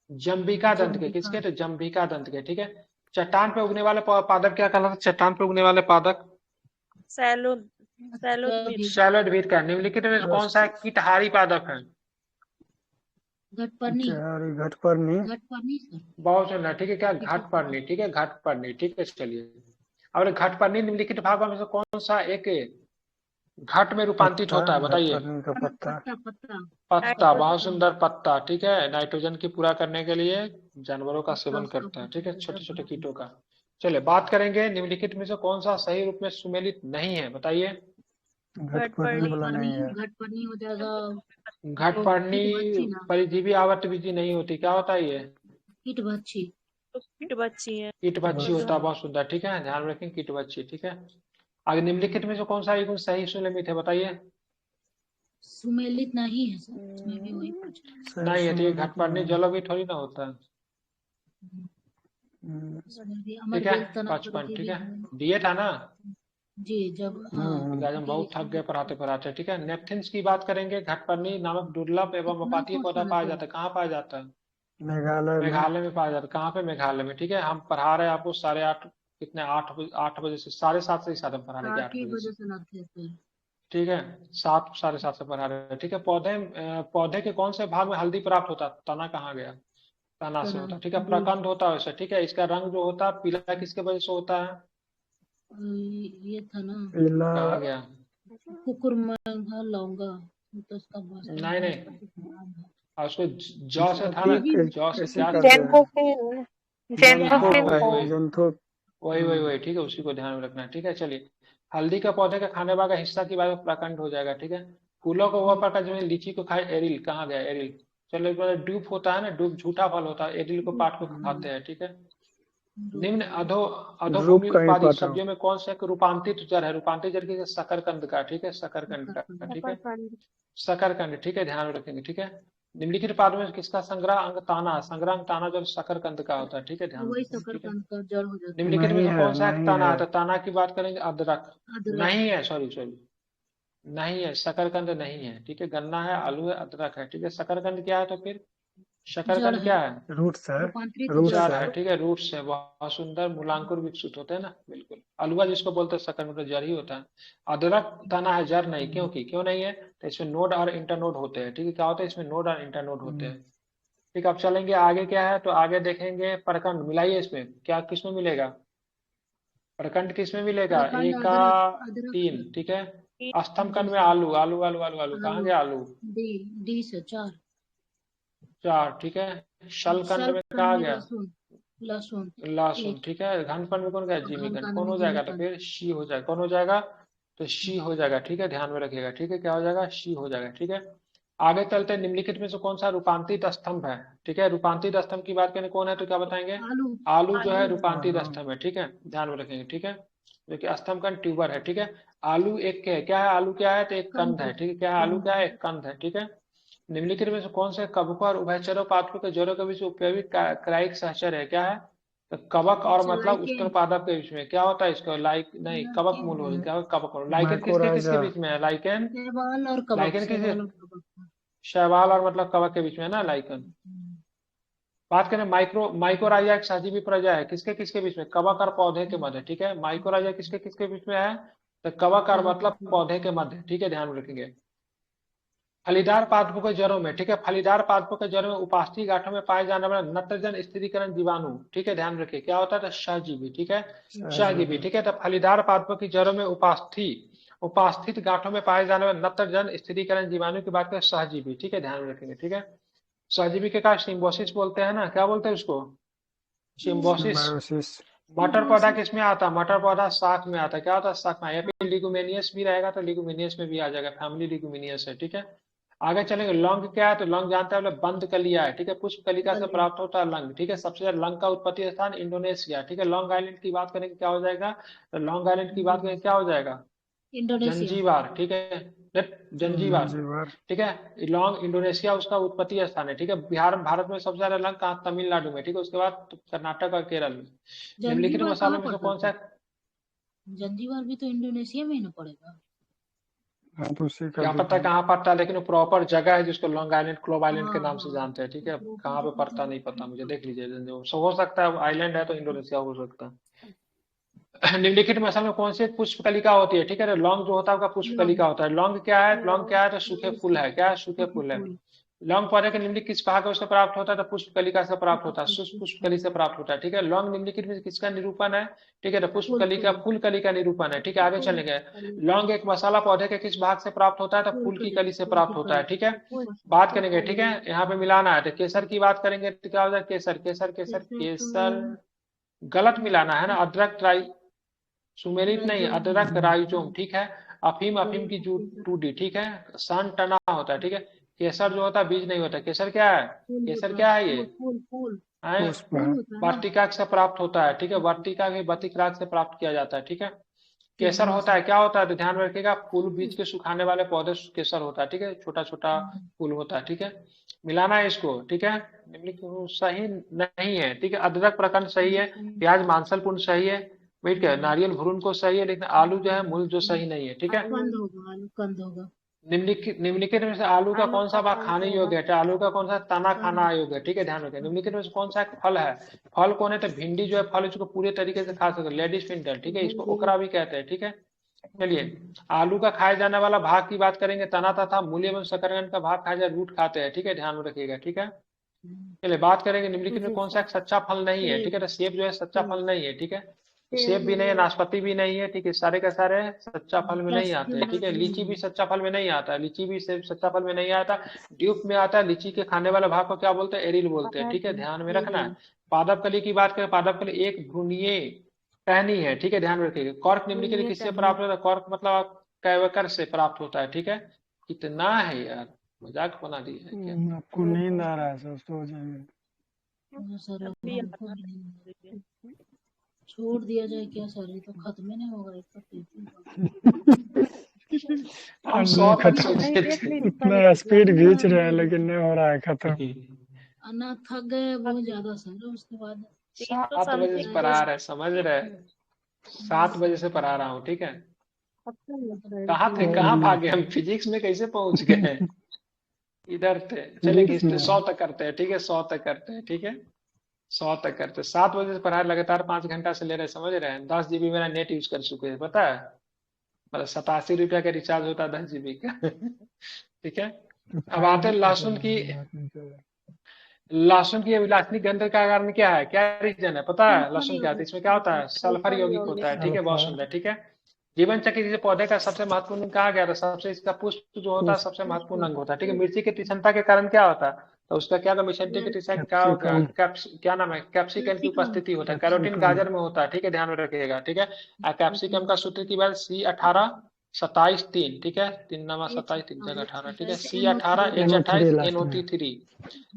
जम्बिका दंत के, किसके, तो जम्बिका दंत के, ठीक है। चट्टान पे उगने वाले पादप क्या कहलाता है? चट्टान पे उगने वाले पादप सैलो सैलोद्वीप सैलोडवीर का। निम्नलिखित में से कौन सा है कीटहारी पादप है? घटपर्णी घटपर्णी सर। बहुत सुंदर, ठीक है। क्या घटपर्णी, ठीक है, घटपर्णी, ठीक है। चलिए, और घटपर्णी निम्नलिखित भागों में से कौन सा एक घट में रूपांतरित होता है? बताइए। घटपर्णी का पत्ता। पत्ता पत्ता, बहुत सुंदर, पत्ता, ठीक है। नाइट्रोजन की पूरा करने के लिए जानवरों का सेवन उसका करता है, ठीक है, छोटे छोटे पत्ता। कीटों का। चलिए, बात करेंगे निम्नलिखित में से कौन सा सही रूप में सुमेलित नहीं है? बताइए। घटपर्णी वाला नहीं है। घटपर्णी हो जाएगा। घटपर्णी कीटभक्षी ना, परिजीवी आवर्तबीजी नहीं होती, क्या होता है ये? कीटभक्षी। कीटभक्षी है। कीटभक्षी होता है, बहुत सुंदर, ठीक है, ध्यान रखें, कीटभक्षी, ठीक है। आगे निम्नलिखित में से कौन सा गुण सही सुमेलित है? बताइए। सुमेलित नहीं है सर, इसमें भी वही पूछ रहा नहीं है, तो ये सुमेलित घटपर्णी नहीं है। जलोभी थोड़ी ना होता है, इसमें भी ठीक अमर है। बेल तना 55, ठीक परजीवी है। है। दिए था ना? जी, जब हाँ आज हम बहुत थक गए पढ़ाते पढ़ाते, ठीक है। नेपथिन्स की बात करेंगे। घटपर्णी नामक दुर्लभ एवं कितना अपपातीय कोर्स पौधा पाया कराते जाता है, कहाँ पाया जाता है? मेघालय में। मेघालय में पाया जाता है। कहाँ पे? मेघालय में, ठीक है। हम पढ़ा रहे हैं आपको 8:30, कितने, 8 बजे से 7:30 से शायद हम पढ़ा रहे हैं, 8 8 ही बजे से, बजे से लगते हैं सर। ठीक है। 7, 7:30 से पढ़ा रहे हैं, ठीक है। पौधे के कौन से भाग में हल्दी प्राप्त होता है? तना कहाँ गया? तना से होता है, ठीक है। प्रकंद होता है वैसे, ठीक है। इसका रंग जो होता है पीला, किसके वजह से होता है? ये था ना, पीला कहाँ गया? कुकुरमुंगा लौंगा, तो उसका नहीं नहीं, भाषा और उसको जौ से था ना, जौ से कैसे क्या? करते हैं? जेनथोफिन जंतुक जेनथोफिन है, जंतुक। वही, ठीक है, उसी को ध्यान में रखना है, ठीक है। चलिए, हल्दी का पौधे का खाने वाला हिस्सा की बात में प्रकंड हो जाएगा, ठीक है। फूलों को वह प्रकार जो लीची को खाए, एरिल, कहाँ गया एरिल? चलो, एक बार ड्यूप होता है ना, ड्यूप झूठा फल होता है, एरिल को पाट को खाते हैं, ठीक है। निम्न ड्रूप अधोभूमि का ही उत्पादित पाता हूँ। सब्जियों में कौन सा एक रूपांतरित जड़ है? रूपांतरित जड़ की शकरकंद का, ठीक है, शकरकंद का, ठीक है। शकरकंद, ठीक है, ध्यान में रखेंगे, ठीक है। निम्नलिखित पादों में किसका संग्रह अंग ताना? संग्रह अंग ताना जो शकरकंद का होता है, ठीक है, ध्यान में वही रखेंगे, ठीक है। शकरकंद का जड़ हो जाता है। निम्नलिखित में नहीं से है, कौन सा एक नहीं ताना है। है? तो ताना की बात करेंगे, अदरक। अदरक। नहीं है, सॉरी, नहीं है, शकरकंद नहीं है, ठीक है। गन्ना है, आलू है, अदरक है, ठीक है। शकरकंद क्या है? तो फिर जड़ शकरकंद है, क्या है? रूट्स है। रूपांतरित रूट्स जड़ जड़ है। है, ठीक है, रूट्स है। बहुत सुंदर, मूलांकुर विकसित होते हैं ना, बिल्कुल। अलुआ जिसको बोलते हैं, शकरकंद मतलब जड़ ही होता है। अदरक तना है, जड़ नहीं। क्यों नहीं है? तो इसमें नोड और इंटरनोड होते हैं, ठीक है। क्या होता है? इसमें नोड और इंटरनोड होते हैं, ठीक है। अब चलेंगे आगे, क्या है? तो आगे देखेंगे प्रकंड। मिलाइए इसमें, क्या किसमें मिलेगा? प्रकंड किसमें मिलेगा? प्रखंड एक का अदरक 3, ठीक है। स्तंभ डी कंड में से आलू, आलू, आलू, आलू, आलू, कहाँ गया आलू? डी डी से 4। 4, ठीक है। शल कंड में शल्कन कहा में गया? लहसुन लहसुन लहसुन, 1। ठीक है। घन कंड में कौन गया? जिमी घन कंड। कांड कौन में हो जिमी जाएगा? तो कांड। फिर शी हो जाएगा। कौन हो जाएगा? तो शी हो जाएगा, ठीक है, ध्यान में रखिएगा, ठीक है। क्या हो जाएगा? शी हो जाएगा, ठीक है। आगे चलते हैं। निम्नलिखित में से कौन सा रूपांतरित स्तंभ है? ठीक है, रूपांतरित स्तंभ की बात करें, कौन है? तो क्या बताएंगे? आलू। आलू जो है रूपांतरित आलू। स्तंभ है, ठीक है, ध्यान में रखेंगे, ठीक है। जो कि स्तंभ का ट्यूबर है, ठीक है। आलू एक के है, क्या है? आलू क्या है? तो एक कंद है, ठीक है। क्या है? आलू क्या है? एक कंद है, ठीक है। निम्नलिखित में से कौन से कवक और उभयचरों पादपों के जड़ों के बीच उपयोगी क्राइक सहचर है? क्या है? तो कवक और मतलब लाइकेन। उष्ण पादप के बीच में क्या होता है? इसको लाइक नहीं, कवक मूल हो, क्या कवक मूल। लाइकेन किसके किसके माइकोराइजा। बीच में है? लाइकेन, शैवाल और कवक, लाइकेन किस, शैवाल और कवक। शैवाल और मतलब कवक के बीच में है ना, लाइकेन। बात करें माइकोराइजा एक सहजीवी प्रजा है, किसके किसके बीच में? कवक और पौधे के मध्य, ठीक है। माइकोराइजा किसके किसके बीच में है? तो कवक और मतलब पौधे के मध्य, ठीक है, ध्यान में रखेंगे। फलीदार पादपों के जड़ों में, ठीक है, फलीदार पादपों के जड़ों में उपास्थि गांठों में पाए जाने वाला नत्रजन स्थिरीकरण जीवाणु, ठीक है, ध्यान रखिए, क्या होता है? तो सहजीवी, ठीक है, सहजीवी, ठीक है। तो फलीदार पादपों की जड़ों में उपास्थित गांठों में पाए जाने वाले नत्रजन स्थिरीकरण जीवाणु की बात करें, सहजीवी, ठीक है, ध्यान में रखेंगे, ठीक है। सहजीवी के का सिम्बोसिस बोलते हैं ना, क्या बोलते हैं उसको? सिम्बोसिस। सिम्बायोसिस। मटर पौधा किसमें आता है? मटर पौधा शाख में आता है, क्या होता है? शाख में। या फिर लिगुमिनियस भी रहेगा तो लिगुमिनियस में भी आ जाएगा, फैमिली लिगुमिनियस है, ठीक है। आगे चलेंगे। लौंग क्या है? तो लौंग जानते हैं, बंद कलिया है, ठीक है, पुष्प कलिका से प्राप्त होता है लौंग, ठीक है। सबसे ज्यादा लौंग का उत्पत्ति स्थान इंडोनेशिया, ठीक है। लॉन्ग आइलैंड की बात करेंगे, क्या हो जाएगा? तो लॉन्ग आइलैंड की बात करेंगे, क्या हो जाएगा? इंडोनेशिया। जंजीबार, ठीक है, जंजीबार, जीवार। ठीक है। लॉन्ग इंडोनेशिया उसका उत्पत्ति स्थान है, ठीक है। बिहार भारत में सबसे ज्यादा लौंग कहाँ? तमिलनाडु में, ठीक है। उसके बाद कर्नाटक और केरल में। निम्नलिखित जंजीबार मसालों कहाँ में से पड़ता कौन है? सा? जंजीबार भी तो इंडोनेशिया में ही ना पड़ेगा। हाँ तो उसी का क्या पता detail। कहाँ पड़ता है, लेकिन वो प्रॉपर जगह है जिसको लॉन्ग आइलैंड क्लोब आइलैंड के हाँ नाम से हाँ जानते हैं, ठीक है। वो कहाँ पे तो पड़ता नहीं पता मुझे, देख लीजिए जो हो सकता है आइलैंड है तो इंडोनेशिया हो सकता है। निम्नलिखित में असल में कौन सी एक पुष्पकलिका होती है, ठीक है। लौंग जो होता है आपका पुष्पकलिका लौंग होता है। लौंग क्या है, लौंग क्या है तो सूखे फूल है, क्या है, सूखे सूखे फूल है। फूल लौंग पौधे के निम्नलिखित किस भाग से प्राप्त होता है तो पुष्पकलिका से प्राप्त होता है, शुष्क पुष्पकली से फूल प्राप्त होता है, ठीक है। लौंग निम्नलिखित में किसका निरूपण है, ठीक है, तो पुष्पकलिका फूल फूल कली का निरूपण है, ठीक है। आगे फूल चलेंगे। कली लौंग एक मसाला पौधे के किस भाग से प्राप्त होता है तो फूल की कली से फूल प्राप्त की होता है, कली ठीक है। बात करेंगे, ठीक है, यहाँ पे मिलाना है तो केसर की बात करेंगे तो क्या होता है, केसर केसर केसर जैसे केसर तो गलत मिलाना है ना, अदरक ट्राई सुमेलित नहीं, राइजोम अदरक राइजोम, ठीक है। अफीम अफीम की टूडी, ठीक है। सन टना होता है, ठीक है। केसर जो होता है बीज नहीं होता, केसर क्या है, फूल केसर होता है क्या है ये, फूल है पुष्प फूल है। होता है ना वर्तिकाक से प्राप्त होता है, ठीक है। वर्तिका भी वर्तिकाक से प्राप्त किया जाता है, ठीक है। केसर किसमिस होता है, क्या होता है तो ध्यान में रखिएगा, फूल बीज के सुखाने वाले पौधे केसर होता है, ठीक है, छोटा छोटा फूल होता है, ठीक है। मिलाना है इसको, ठीक है। निम्नलिखित सही नहीं है, ठीक है। अदरक प्रकंद सही है, प्याज मांसलपूर्ण सही है, वेट क्या है, नारियल भ्रूण को सही है, लेकिन आलू जो है मूल जो सही नहीं है, ठीक है। कंद होगा आलू कंद होगा निम्नलिखित में से आलू का कौन सा भाग खाने योग्य है, तो आलू का कौन सा तना कंद खाना योग्य है, ठीक है, ध्यान रखें। निम्नलिखित में से कौन सा एक फल है, फल कौन है तो भिंडी जो है फल, इसको पूरे तरीके से खा सकते, लेडीज फिंगर, ठीक है, इसको ओकरा भी कहते हैं, ठीक है। चलिए, आलू का खाए जाने वाला भाग की बात करेंगे, तना तथा मूली एवं शकरकंद का भाग खाया जाए, रूट खाते हैं, ठीक है, ध्यान में रखिएगा, ठीक है। चलिए बात करेंगे निम्नलिखित में कौन सा एक सच्चा फल नहीं है, ठीक है, तो सेब जो है सच्चा फल नहीं है, ठीक है। सेब भी नहीं है, नाशपाती भी नहीं है, ठीक है, सारे का सारे सच्चा फल में नहीं आते हैं, ठीक है। लीची भी सच्चा फल में नहीं आता है, लीची भी सेब सच्चा फल में नहीं आता, ड्यूब में आता है। लीची के खाने वाले भाग को क्या बोलते हैं, एरिल बोलते हैं, ठीक है, ध्यान में रखना है। पादप कली की बात करें, पादप कली एक भ्रूणीय टहनी है, ठीक है, ध्यान में रखिएगा। कॉर्क निम्नलिखित किससे प्राप्त होता है, कॉर्क मतलब कैवकर से प्राप्त होता है, ठीक है। कितना है यार, मजाक बना दिया है क्या। आपको नींद आ रहा है सर, सो जाइए। सर हमको भी नहीं हो रही है। छोड़ दिया जाए क्या सर, ये तो खत्म ही नहीं होगा इसका हम 100 तक सोचे थे। इतना स्पीड खींच रहे हैं लेकिन नहीं हो रहा है खत्म। अन्ना थक गए बहुत ज्यादा सर, उसके बाद 7 बजे से पढ़ा रहे, समझ रहे, 7 बजे से पढ़ा रहा हूँ, ठीक है। कहाँ थे, कहाँ भागे हम, फिजिक्स में कैसे पहुंच गए, इधर थे। चले घिसते 100 तक करते हैं, ठीक है, 100 तक करते हैं, ठीक है, 100 तक करते हैं। 7 बजे से पढ़ा लगातार 5 घंटा से ले रहे, समझ रहे हैं। 10 GB मेरा नेट यूज कर चुके हैं, पता है, मतलब 87 रुपया का रिचार्ज होता है 10 GB का। ठीक है। अब आते लहसुन की, लहसुन की अभिलाषणी गंध का कारण क्या है, क्या रीजन है पता है, लहसुन क्या है, इसमें क्या होता है, सल्फर यौगिक होता है, ठीक है, बहुत सुंदर, ठीक है। जीवन चक्र किसी पौधे का सबसे महत्वपूर्ण अंग कहा गया था, सबसे इसका पुष्प जो होता है सबसे महत्वपूर्ण अंग होता है, ठीक है। मिर्ची की तीक्ष्णता के कारण क्या होता है, तो उसका क्या क्या नाम है, कैप्सिकम की उपस्थिति होता है, कैरोटीन गाजर में होता है, ठीक है, ध्यान में रखिएगा, ठीक है। कैप्सिकम का सूत्र की बात C18 27 3, ठीक है, 3 नमा 27 3 जगह 18, ठीक है, C18 H28 NO3।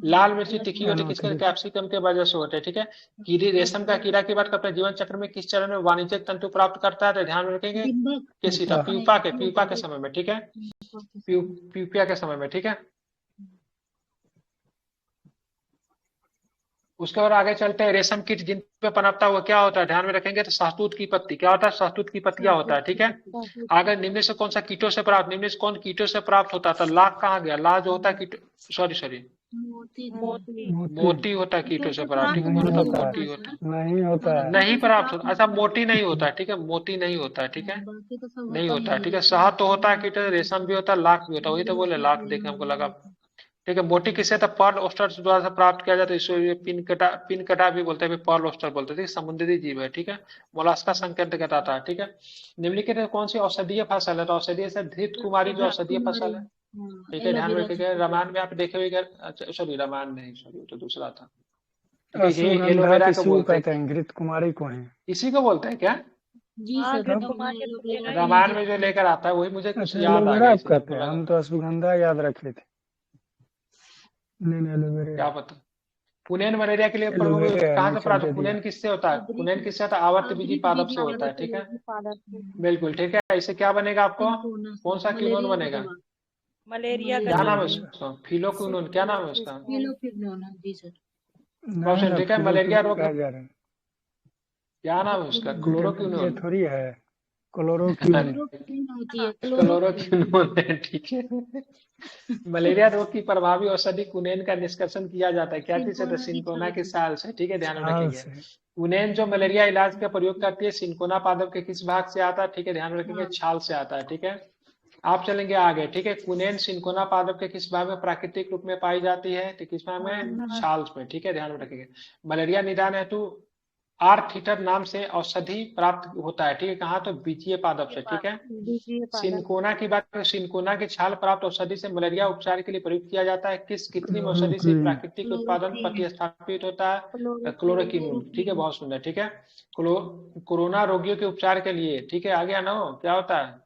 लाल मिर्ची तीखी होती है किसके, कैप्सिकम के वजह से होते हैं, ठीक है। कीड़ी रेशम का कीड़ा की बात करते हैं, जीवन चक्र में किस चरण में वाणिज्यिक तंतु प्राप्त करता है, तो ध्यान में रखेंगे केसिता, प्यूपा के समय में, ठीक है, प्यूपिया के समय में, ठीक है। उसके बाद आगे चलते हैं, रेशम कीट जिन पे पनपता हुआ क्या होता है, ध्यान में रखेंगे तो शहतूत की पत्ती, क्या होता है, शहतूत की पत्तियां होता है, ठीक है। आगे निम्न से कौन सा कीटों से प्राप्त, निम्न से कौन कीटों से प्राप्त होता है, तो लाख कहाँ गया, लाख जो होता है कीट, सॉरी मोती होता है कीटों से प्राप्त, ठीक है, मोती होता है, नहीं होता है, नहीं प्राप्त होता, अच्छा मोती नहीं होता है, ठीक है, मोती नहीं होता है, ठीक है, नहीं होता है, ठीक है। शहद तो होता है कीट, रेशम भी होता है, लाख भी होता है, वही तो बोले लाख, देखे हमको लगा, ठीक है। मोती किसे तो पर्ल ओस्टर द्वारा से प्राप्त किया जाता है, इसको पिनकटा भी बोलते हैं, पर्ल ओस्टर बोलते हैं, समुद्री जीव है, ठीक है, मोलास्का संकेत कहता है, ठीक है। निम्नलिखित कौन सी औषधीय फसल है, तो औषधीय से धृत कुमारी जो औषधीय फसल है, ठीक है, ध्यान में रखिएगा। रामायण में आप देखे हुए, अच्छा सॉरी रामायण नहीं, सॉरी तो दूसरा था, एलोवेरा को बोलते हैं, घृत कुमारी को है, इसी को बोलते हैं क्या, जी सर, रामायण में जो लेकर आता है वही मुझे कुछ याद आ एलोवेरा आप गया, कहते हैं, हम तो अश्वगंधा याद रखे थे। नहीं एलोवेरा, क्या पता। पुनैन मलेरिया के लिए कहाँ से प्राप्त, पुनैन किससे होता है, पुनैन किससे होता है, आवर्त बीजी पादप से होता है, ठीक है, बिल्कुल ठीक है। इससे क्या बनेगा आपको, कौन सा क्विनोन बनेगा, मलेरिया क्या नाम है उसका, फिलोक्विनोन, क्या नाम है उसका, जी सर, बहुत ठीक है। मलेरिया रोग क्या नाम है उसका, क्लोरोक्विनोन थोड़ी है, क्लोरोक्विन क्लोरोक्विन होती है, क्लोरोक्विनोन है, ठीक है। मलेरिया रोग की प्रभावी औषधि कुनेन का निष्कर्षण किया जाता है क्या चीज से? तो सिनकोना की छाल से, ठीक है, ध्यान में छाल रखेंगे। से। कुनेन जो मलेरिया इलाज का प्रयोग करती है, सिनकोना पादप के किस भाग से आता है? ठीक है, ध्यान में रखेंगे, हाँ। छाल से आता है, ठीक है। आप चलेंगे आगे, ठीक है। कुनेन सिनकोना पादप के किस भाग में प्राकृतिक रूप में पाई जाती है? तो किस भाग में? छाल में, ठीक है, ध्यान में रखेंगे। मलेरिया निदान हेतु आर्थीटर नाम से औषधि प्राप्त होता है, ठीक है, कहाँ? तो बीजीय पादप से, ठीक है। बीजीय पादप। सिनकोना की बात करें, सिनकोना की छाल प्राप्त औषधि से मलेरिया उपचार के लिए प्रयुक्त किया जाता है। किस कृत्रिम औषधि से क्लोरोक्विन। प्राकृतिक उत्पादन प्रतिस्थापित होता है? क्लोरोक्विनोन, ठीक है, बहुत सुंदर, ठीक है। कोरोना रोगियों के उपचार के लिए, ठीक है, आगे आना हो, क्या होता है?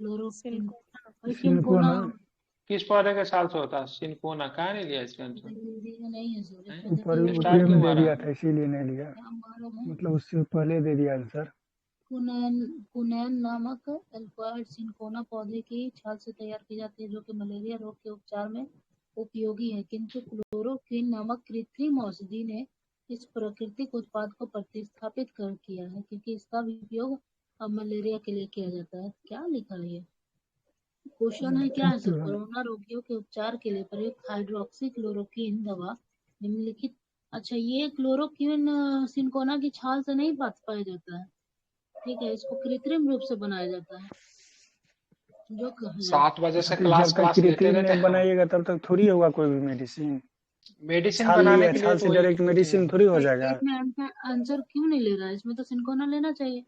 क्लोरोक्विन और सिनकोना किस पौधे के साल से होता है? सिनकोना, कहाँ नहीं लिया इसके आंसर? नहीं है सर, हैं? इसमें ऊपर देखिए स्टार ऊपर क्यों में दे मारा? दिया था इसीलिए नहीं लिया, क्या मालूम है। मतलब उससे पहले दे दिया आंसर। कुनैन नामक अल्फाइड सिनकोना पौधे की छाल से तैयार की जाती है, जो कि मलेरिया रोग के उपचार में उपयोगी है, किंतु क्लोरोक्विन नामक कृत्रिम औषधि ने इस प्राकृतिक उत्पाद को प्रतिस्थापित कर किया है, क्योंकि इसका भी उपयोग अब मलेरिया के लिए किया जाता है। क्या लिखा है ये? क्वेश्चन है क्या है सर? कोरोना रोगियों के उपचार के लिए प्रयुक्त हाइड्रोक्सी क्लोरोक्विन दवा निम्नलिखित। अच्छा, ये क्लोरोक्विन सिनकोना की छाल से नहीं पाया जाता है, ठीक है, इसको कृत्रिम रूप से बनाया जाता है। जो 7 बजे से जब क्लास तक लेते कृत्रिम रहते नहीं हैं। बनाइएगा तब तक थोड़ी होगा कोई भी मेडिसिन। मेडिसिन छाल बनाने लिया, के लिए छाल तो से वही डायरेक्ट मेडिसिन थोड़ी हो जाएगा। इसमें आंसर क्यों नहीं ले रहा है? इसमें तो सिनकोना लेना चाहिए।